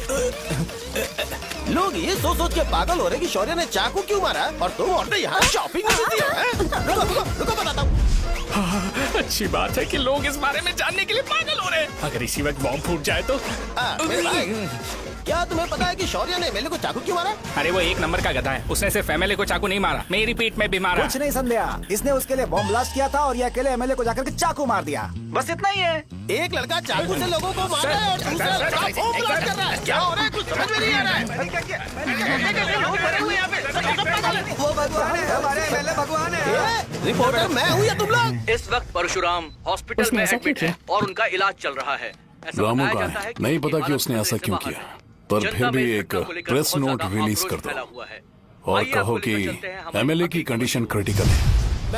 लोग ये सोच सोच के पागल हो रहे कि शौर्य ने चाकू क्यों मारा और तुम औरतें यहाँ शॉपिंग में बिजी हो। रुको बताता हूँ। अच्छी बात है कि लोग इस बारे में जानने के लिए पागल हो रहे हैं। अगर इसी वक्त बॉम्ब फूट जाए तो? मेरे भाई, क्या तुम्हें पता है कि शौर्य ने एमएलए को चाकू क्यों मारा? अरे वो एक नंबर का गधा है। उसने सिर्फ एमएलए को चाकू नहीं मारा, मेरी पीठ में भी मारा। कुछ नहीं संध्या, इसने उसके लिए बॉम्ब ब्लास्ट किया था और ये अकेले एमएलए को जाकर के चाकू मार दिया। बस इतना ही है। एक लड़का चाकू से लोगों को मार रहा है और दूसरा लड़का बॉम्ब ब्लास्ट कर रहा है। क्या हो रहा है? कुछ समझ में नहीं आ रहा है। वो भगवान है, हमारे एमएलए भगवान है। रिपोर्टर मैं हूँ या तुम लोग? इस वक्त परशुराम हॉस्पिटल में एडमिट है और उनका इलाज चल रहा है। रामू का नहीं पता कि उसने ऐसा क्यों किया। पर फिर भी एक प्रेस नोट रिलीज कर दो और कहो कि एमएलए की कंडीशन क्रिटिकल है।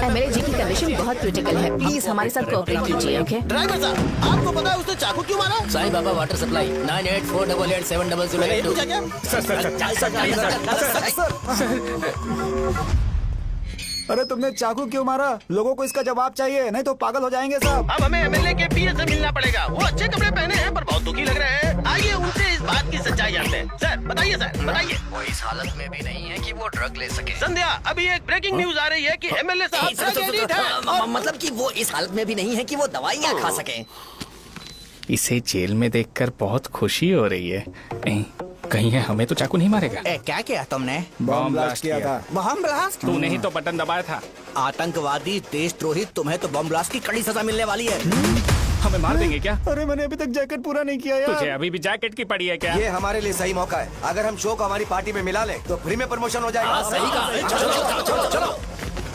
एमएलए जी की कंडीशन बहुत क्रिटिकल है, प्लीज हमारे साथ कोऑपरेट कीजिए। ओके ड्राइवर साहब, आपको पता है उसने चाकू क्यों मारा? Sai Baba water supply 9848780082। अरे तुमने चाकू क्यों मारा? लोगों को इसका जवाब चाहिए, नहीं तो पागल हो जाएंगे सब। अब हमें एमएलए के पीए से मिलना पड़ेगा। वो अच्छे कपड़े पहने हैं पर बहुत दुखी लग रहे हैं। आइए उनसे इस बात की सच्चाई जानते हैं। सर बताइए, सर बताइए। वो इस हालत में भी नहीं है कि वो ड्रग ले सके। संध्या, अभी एक ब्रेकिंग न्यूज आ रही है कि एमएलए साहब ड्रग एडिक्ट हैं। मतलब कि वो इस हालत में भी नहीं है कि वो दवाइयाँ खा सके। इसे जेल में देखकर बहुत खुशी हो रही है। कहीं है हमें तो चाकू नहीं मारेगा। क्या किया तुमने? बम ब्लास्ट किया था। Bomb blast? तूने ही तो बटन दबाया था। आतंकवादी, देशद्रोही, तुम्हें तो बम ब्लास्ट की कड़ी सजा मिलने वाली है। हमें मार देंगे क्या? अरे मैंने अभी तक जैकेट पूरा नहीं किया यार। तुझे अभी भी जैकेट की पड़ी है क्या? ये हमारे लिए सही मौका है। अगर हम शो को हमारी पार्टी में मिला ले तो फ्री में प्रमोशन हो जाएगा। सही कहा। चलो चलो।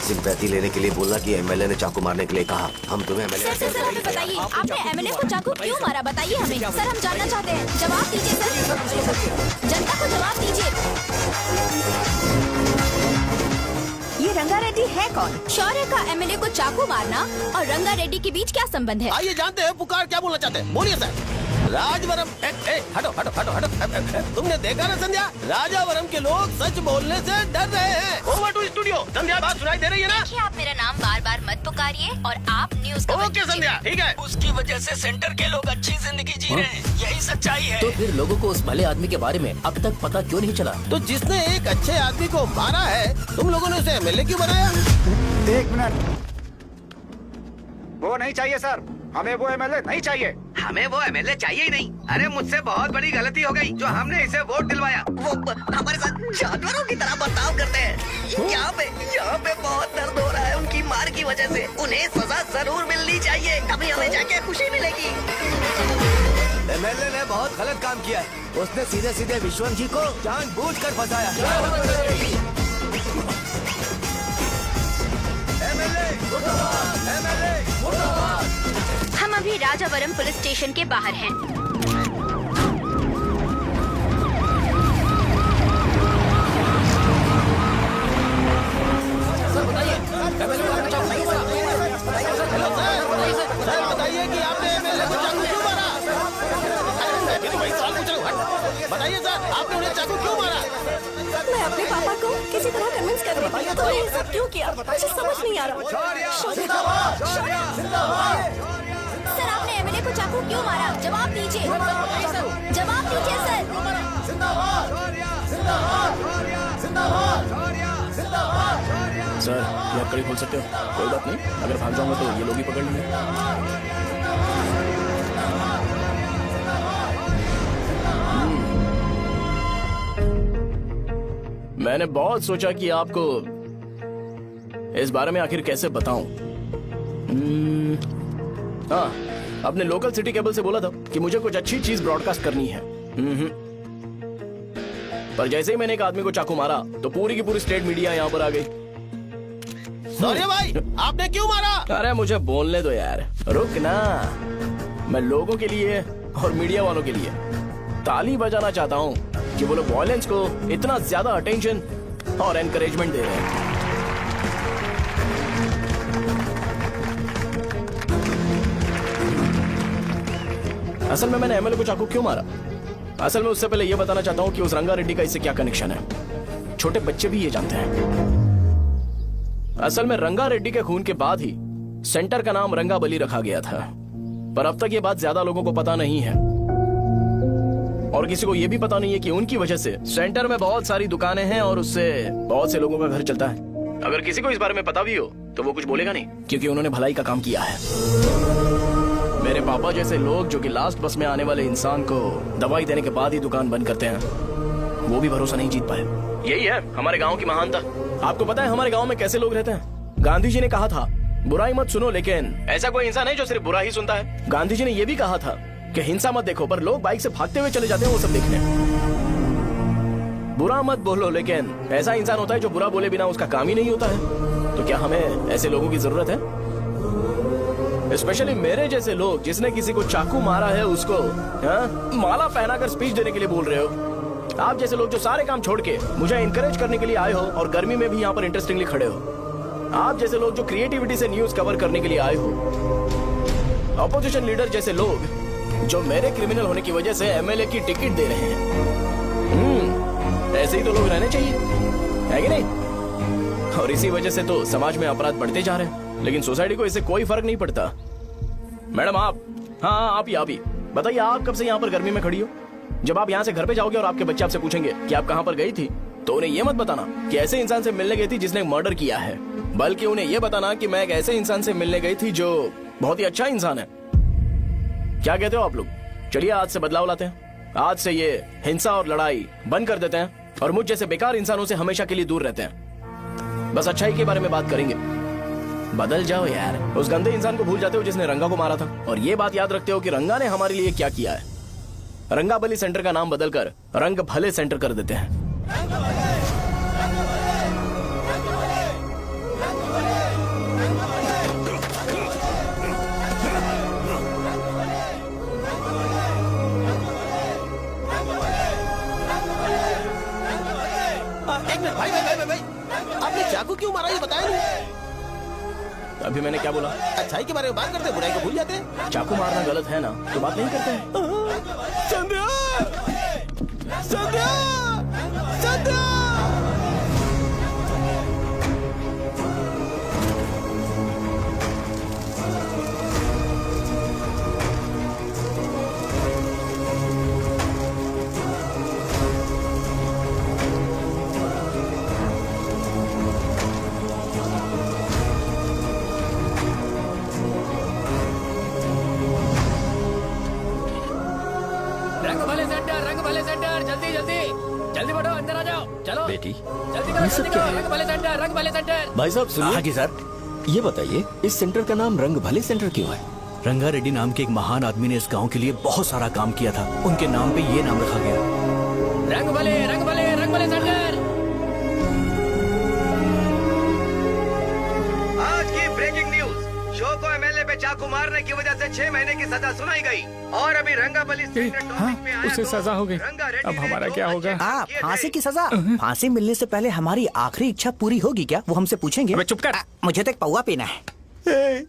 सिंपैथी लेने के लिए बोला कि एमएलए ने चाकू मारने के लिए कहा। हम तुम्हें एमएलए सर हमें बताइए, आपने एमएलए को चाकू क्यों मारा? बताइए हमें। सर हम जानना चाहते हैं, जवाब दीजिए सर। जनता को जवाब दीजिए। ये रंगा रेड्डी है कौन? शौर्य का एमएलए को चाकू मारना और रंगा रेड्डी के बीच क्या संबंध है? आइए जानते हैं पुकार क्या बोलना चाहते हैं। बोलिए सर। राजवरम, हटो हटो हटो हटो। तुमने देखा ना संध्या, राजावरम के लोग सच बोलने से डर रहे हैं। Over to studio. संध्या बात सुनाई दे रही है ना? देखिए, आप मेरा नाम बार बार मत पुकारिए और आप न्यूज का ओके संध्या, ठीक है। उसकी वजह से सेंटर के लोग अच्छी जिंदगी जी रहे हैं, यही सच्चाई है। तो फिर लोगों को उस भले आदमी के बारे में अब तक पता क्यों नहीं चला? तो जिसने एक अच्छे आदमी को मारा है, तुम लोगों ने उसे एमएलए क्यों बनाया? 1 मिनट, वो नहीं चाहिए सर, हमें वो एमएलए नहीं चाहिए। हमें वो एमएलए चाहिए ही नहीं। अरे मुझसे बहुत बड़ी गलती हो गई जो हमने इसे वोट दिलवाया। वो हमारे साथ जानवरों की तरह बर्ताव करते हैं। यहाँ पे बहुत दर्द हो रहा है उनकी मार की वजह से। उन्हें सजा जरूर मिलनी चाहिए, तभी हमें जाके खुशी मिलेगी। एमएलए ने बहुत गलत काम किया है। उसने सीधे सीधे विश्वनाथ जी को जानबूझकर फंसाया। हम अभी राजावरम पुलिस स्टेशन के बाहर हैं। सर बताइए कि आपने एमएलए को चाकू क्यों मारा? बताइए सर, आपने उन्हें चाकू क्यों मारा? मैं अपने पापा को किसी तरह कन्विंस कर रही थी। तो ये सब क्यों किया मुझे समझ नहीं आ रहा। सर आपने एमएलए को चाकू क्यों मारा? जवाब दीजिए, जवाब दीजिए सर। सर ये कड़ी खोल सकते हो? कोई बात नहीं, अगर भाग जाऊंगा तो ये लोग ही पकड़ लेंगे। मैंने बहुत सोचा कि आपको इस बारे में आखिर कैसे बताऊं। हाँ, अपने लोकल सिटी केबल से बोला था कि मुझे कुछ अच्छी चीज ब्रॉडकास्ट करनी है। पर जैसे ही मैंने एक आदमी को चाकू मारा तो पूरी की पूरी स्टेट मीडिया यहाँ पर आ गई। सॉरी भाई, आपने क्यों मारा? अरे मुझे बोलने दो यार, रुक ना। मैं लोगों के लिए और मीडिया वालों के लिए ताली बजाना चाहता हूँ कि वो लोग वायलेंस को इतना ज्यादा अटेंशन और एनकरेजमेंट दे रहे हैं। असल में मैंने एमएलए को चाकू क्यों मारा? असल में उससे पहले ये बताना चाहता हूँ कि उस रंगा रेड्डी का इससे क्या कनेक्शन है। छोटे बच्चे भी ये जानते हैं। असल में रंगा रेड्डी के खून के बाद ही सेंटर का नाम रंगाबली रखा गया था, पर अब तक ये बात ज्यादा लोगों को पता नहीं है और किसी को ये भी पता नहीं है कि उनकी वजह से सेंटर में बहुत सारी दुकानें हैं और उससे बहुत से लोगों का घर चलता है। अगर किसी को इस बारे में पता भी हो तो वो कुछ बोलेगा नहीं, क्योंकि उन्होंने भलाई का काम किया है। मेरे पापा जैसे लोग जो कि लास्ट बस में आने वाले इंसान को दवाई देने के बाद ही दुकान बंद करते हैं, वो भी भरोसा नहीं जीत पाए। यही है हमारे गाँव की महानता। आपको पता है हमारे गाँव में कैसे लोग रहते हैं? गांधी जी ने कहा था बुराई मत सुनो, लेकिन ऐसा कोई इंसान है जो सिर्फ बुरा ही सुनता है। गांधी जी ने यह भी कहा था कि हिंसा मत देखो, पर लोग बाइक से भागते हुए चले जाते हैं वो सब देखने। बुरा मत बोलो, लेकिन ऐसा इंसान होता है जो बुरा बोले बिना उसका काम ही नहीं होता है। तो क्या हमें ऐसे लोगों की जरूरत है? स्पेशली मेरे जैसे लोग जिसने किसी को चाकू मारा है उसको माला पहनाकर स्पीच देने के लिए बोल रहे हो। आप जैसे लोग जो सारे काम छोड़ के मुझे इंकरेज करने के लिए आए हो और गर्मी में भी यहाँ पर इंटरेस्टिंगली खड़े हो। आप जैसे लोग जो क्रिएटिविटी से न्यूज कवर करने के लिए आए हो। अपोजिशन लीडर जैसे लोग जो मेरे क्रिमिनल होने की वजह से एमएलए की टिकट दे रहे हैं। ऐसे ही तो लोग रहने चाहिए, है कि नहीं? और इसी वजह से तो समाज में अपराध बढ़ते जा रहे हैं, लेकिन सोसाइटी को इससे कोई फर्क नहीं पड़ता। मैडम आप, हाँ आप ही बताइए, आप कब से यहाँ पर गर्मी में खड़ी हो? जब आप यहाँ से घर पे जाओगे और आपके बच्चे आपसे पूछेंगे कि आप कहाँ पर गई थी, तो उन्हें ये मत बताना कि ऐसे इंसान से मिलने गई थी जिसने मर्डर किया है, बल्कि उन्हें ये बताना कि मैं एक ऐसे इंसान से मिलने गई थी जो बहुत ही अच्छा इंसान है। क्या कहते हो आप लोग? चलिए आज से बदलाव लाते हैं। आज से ये हिंसा और लड़ाई बंद कर देते हैं और मुझ जैसे बेकार इंसानों से हमेशा के लिए दूर रहते हैं। बस अच्छाई के बारे में बात करेंगे। बदल जाओ यार, उस गंदे इंसान को भूल जाते हो जिसने रंगा को मारा था, और ये बात याद रखते हो कि रंगा ने हमारे लिए क्या किया है। रंगाबली सेंटर का नाम बदलकर रंग भले सेंटर कर देते हैं। एक मिनट भाई, आपने चाकू क्यों मारा ये बताया नहीं? अभी मैंने क्या बोला? अच्छाई के बारे में बात करते हैं, बुराई को भूल जाते हैं। चाकू मारना गलत है ना, तो बात नहीं करते हैं। संध्या! संध्या! संध्या! रंग भले सेंटर, जल्दी जल्दी जल्दी बढ़ो, अंदर आ जाओ। चलो बेटी, जल्दी करो, जल्दी करो। रंग भले सेंटर, रंग भले सेंटर। भाई साहब सुनिए। हाँ जी सर, ये बताइए इस सेंटर का नाम रंग भले सेंटर क्यों है? रंगा रेड्डी नाम के एक महान आदमी ने इस गांव के लिए बहुत सारा काम किया था, उनके नाम पे ये नाम रखा गया। रंग भले, रंग भले, रंग भले सेंटर। आज की ब्रेकिंग न्यूज, शो को एमएलए पे चाकू मारने की वजह से 6 महीने की सजा सुनाई गई और अभी रंगाबली उसे सजा हो गई। अब हमारा क्या होगा? फांसी की सजा? फांसी मिलने से पहले हमारी आखिरी इच्छा पूरी होगी क्या, वो हमसे पूछेंगे? अबे चुप कर। मुझे तो एक पौवा पीना है।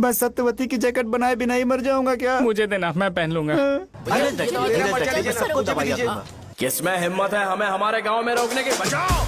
बस सत्यवती की जैकेट बनाए बिना ही मर जाऊंगा क्या? मुझे देना, मैं पहन लूंगा। किसमें हिम्मत है हमें हमारे गांव में रोकने की? बचाओ।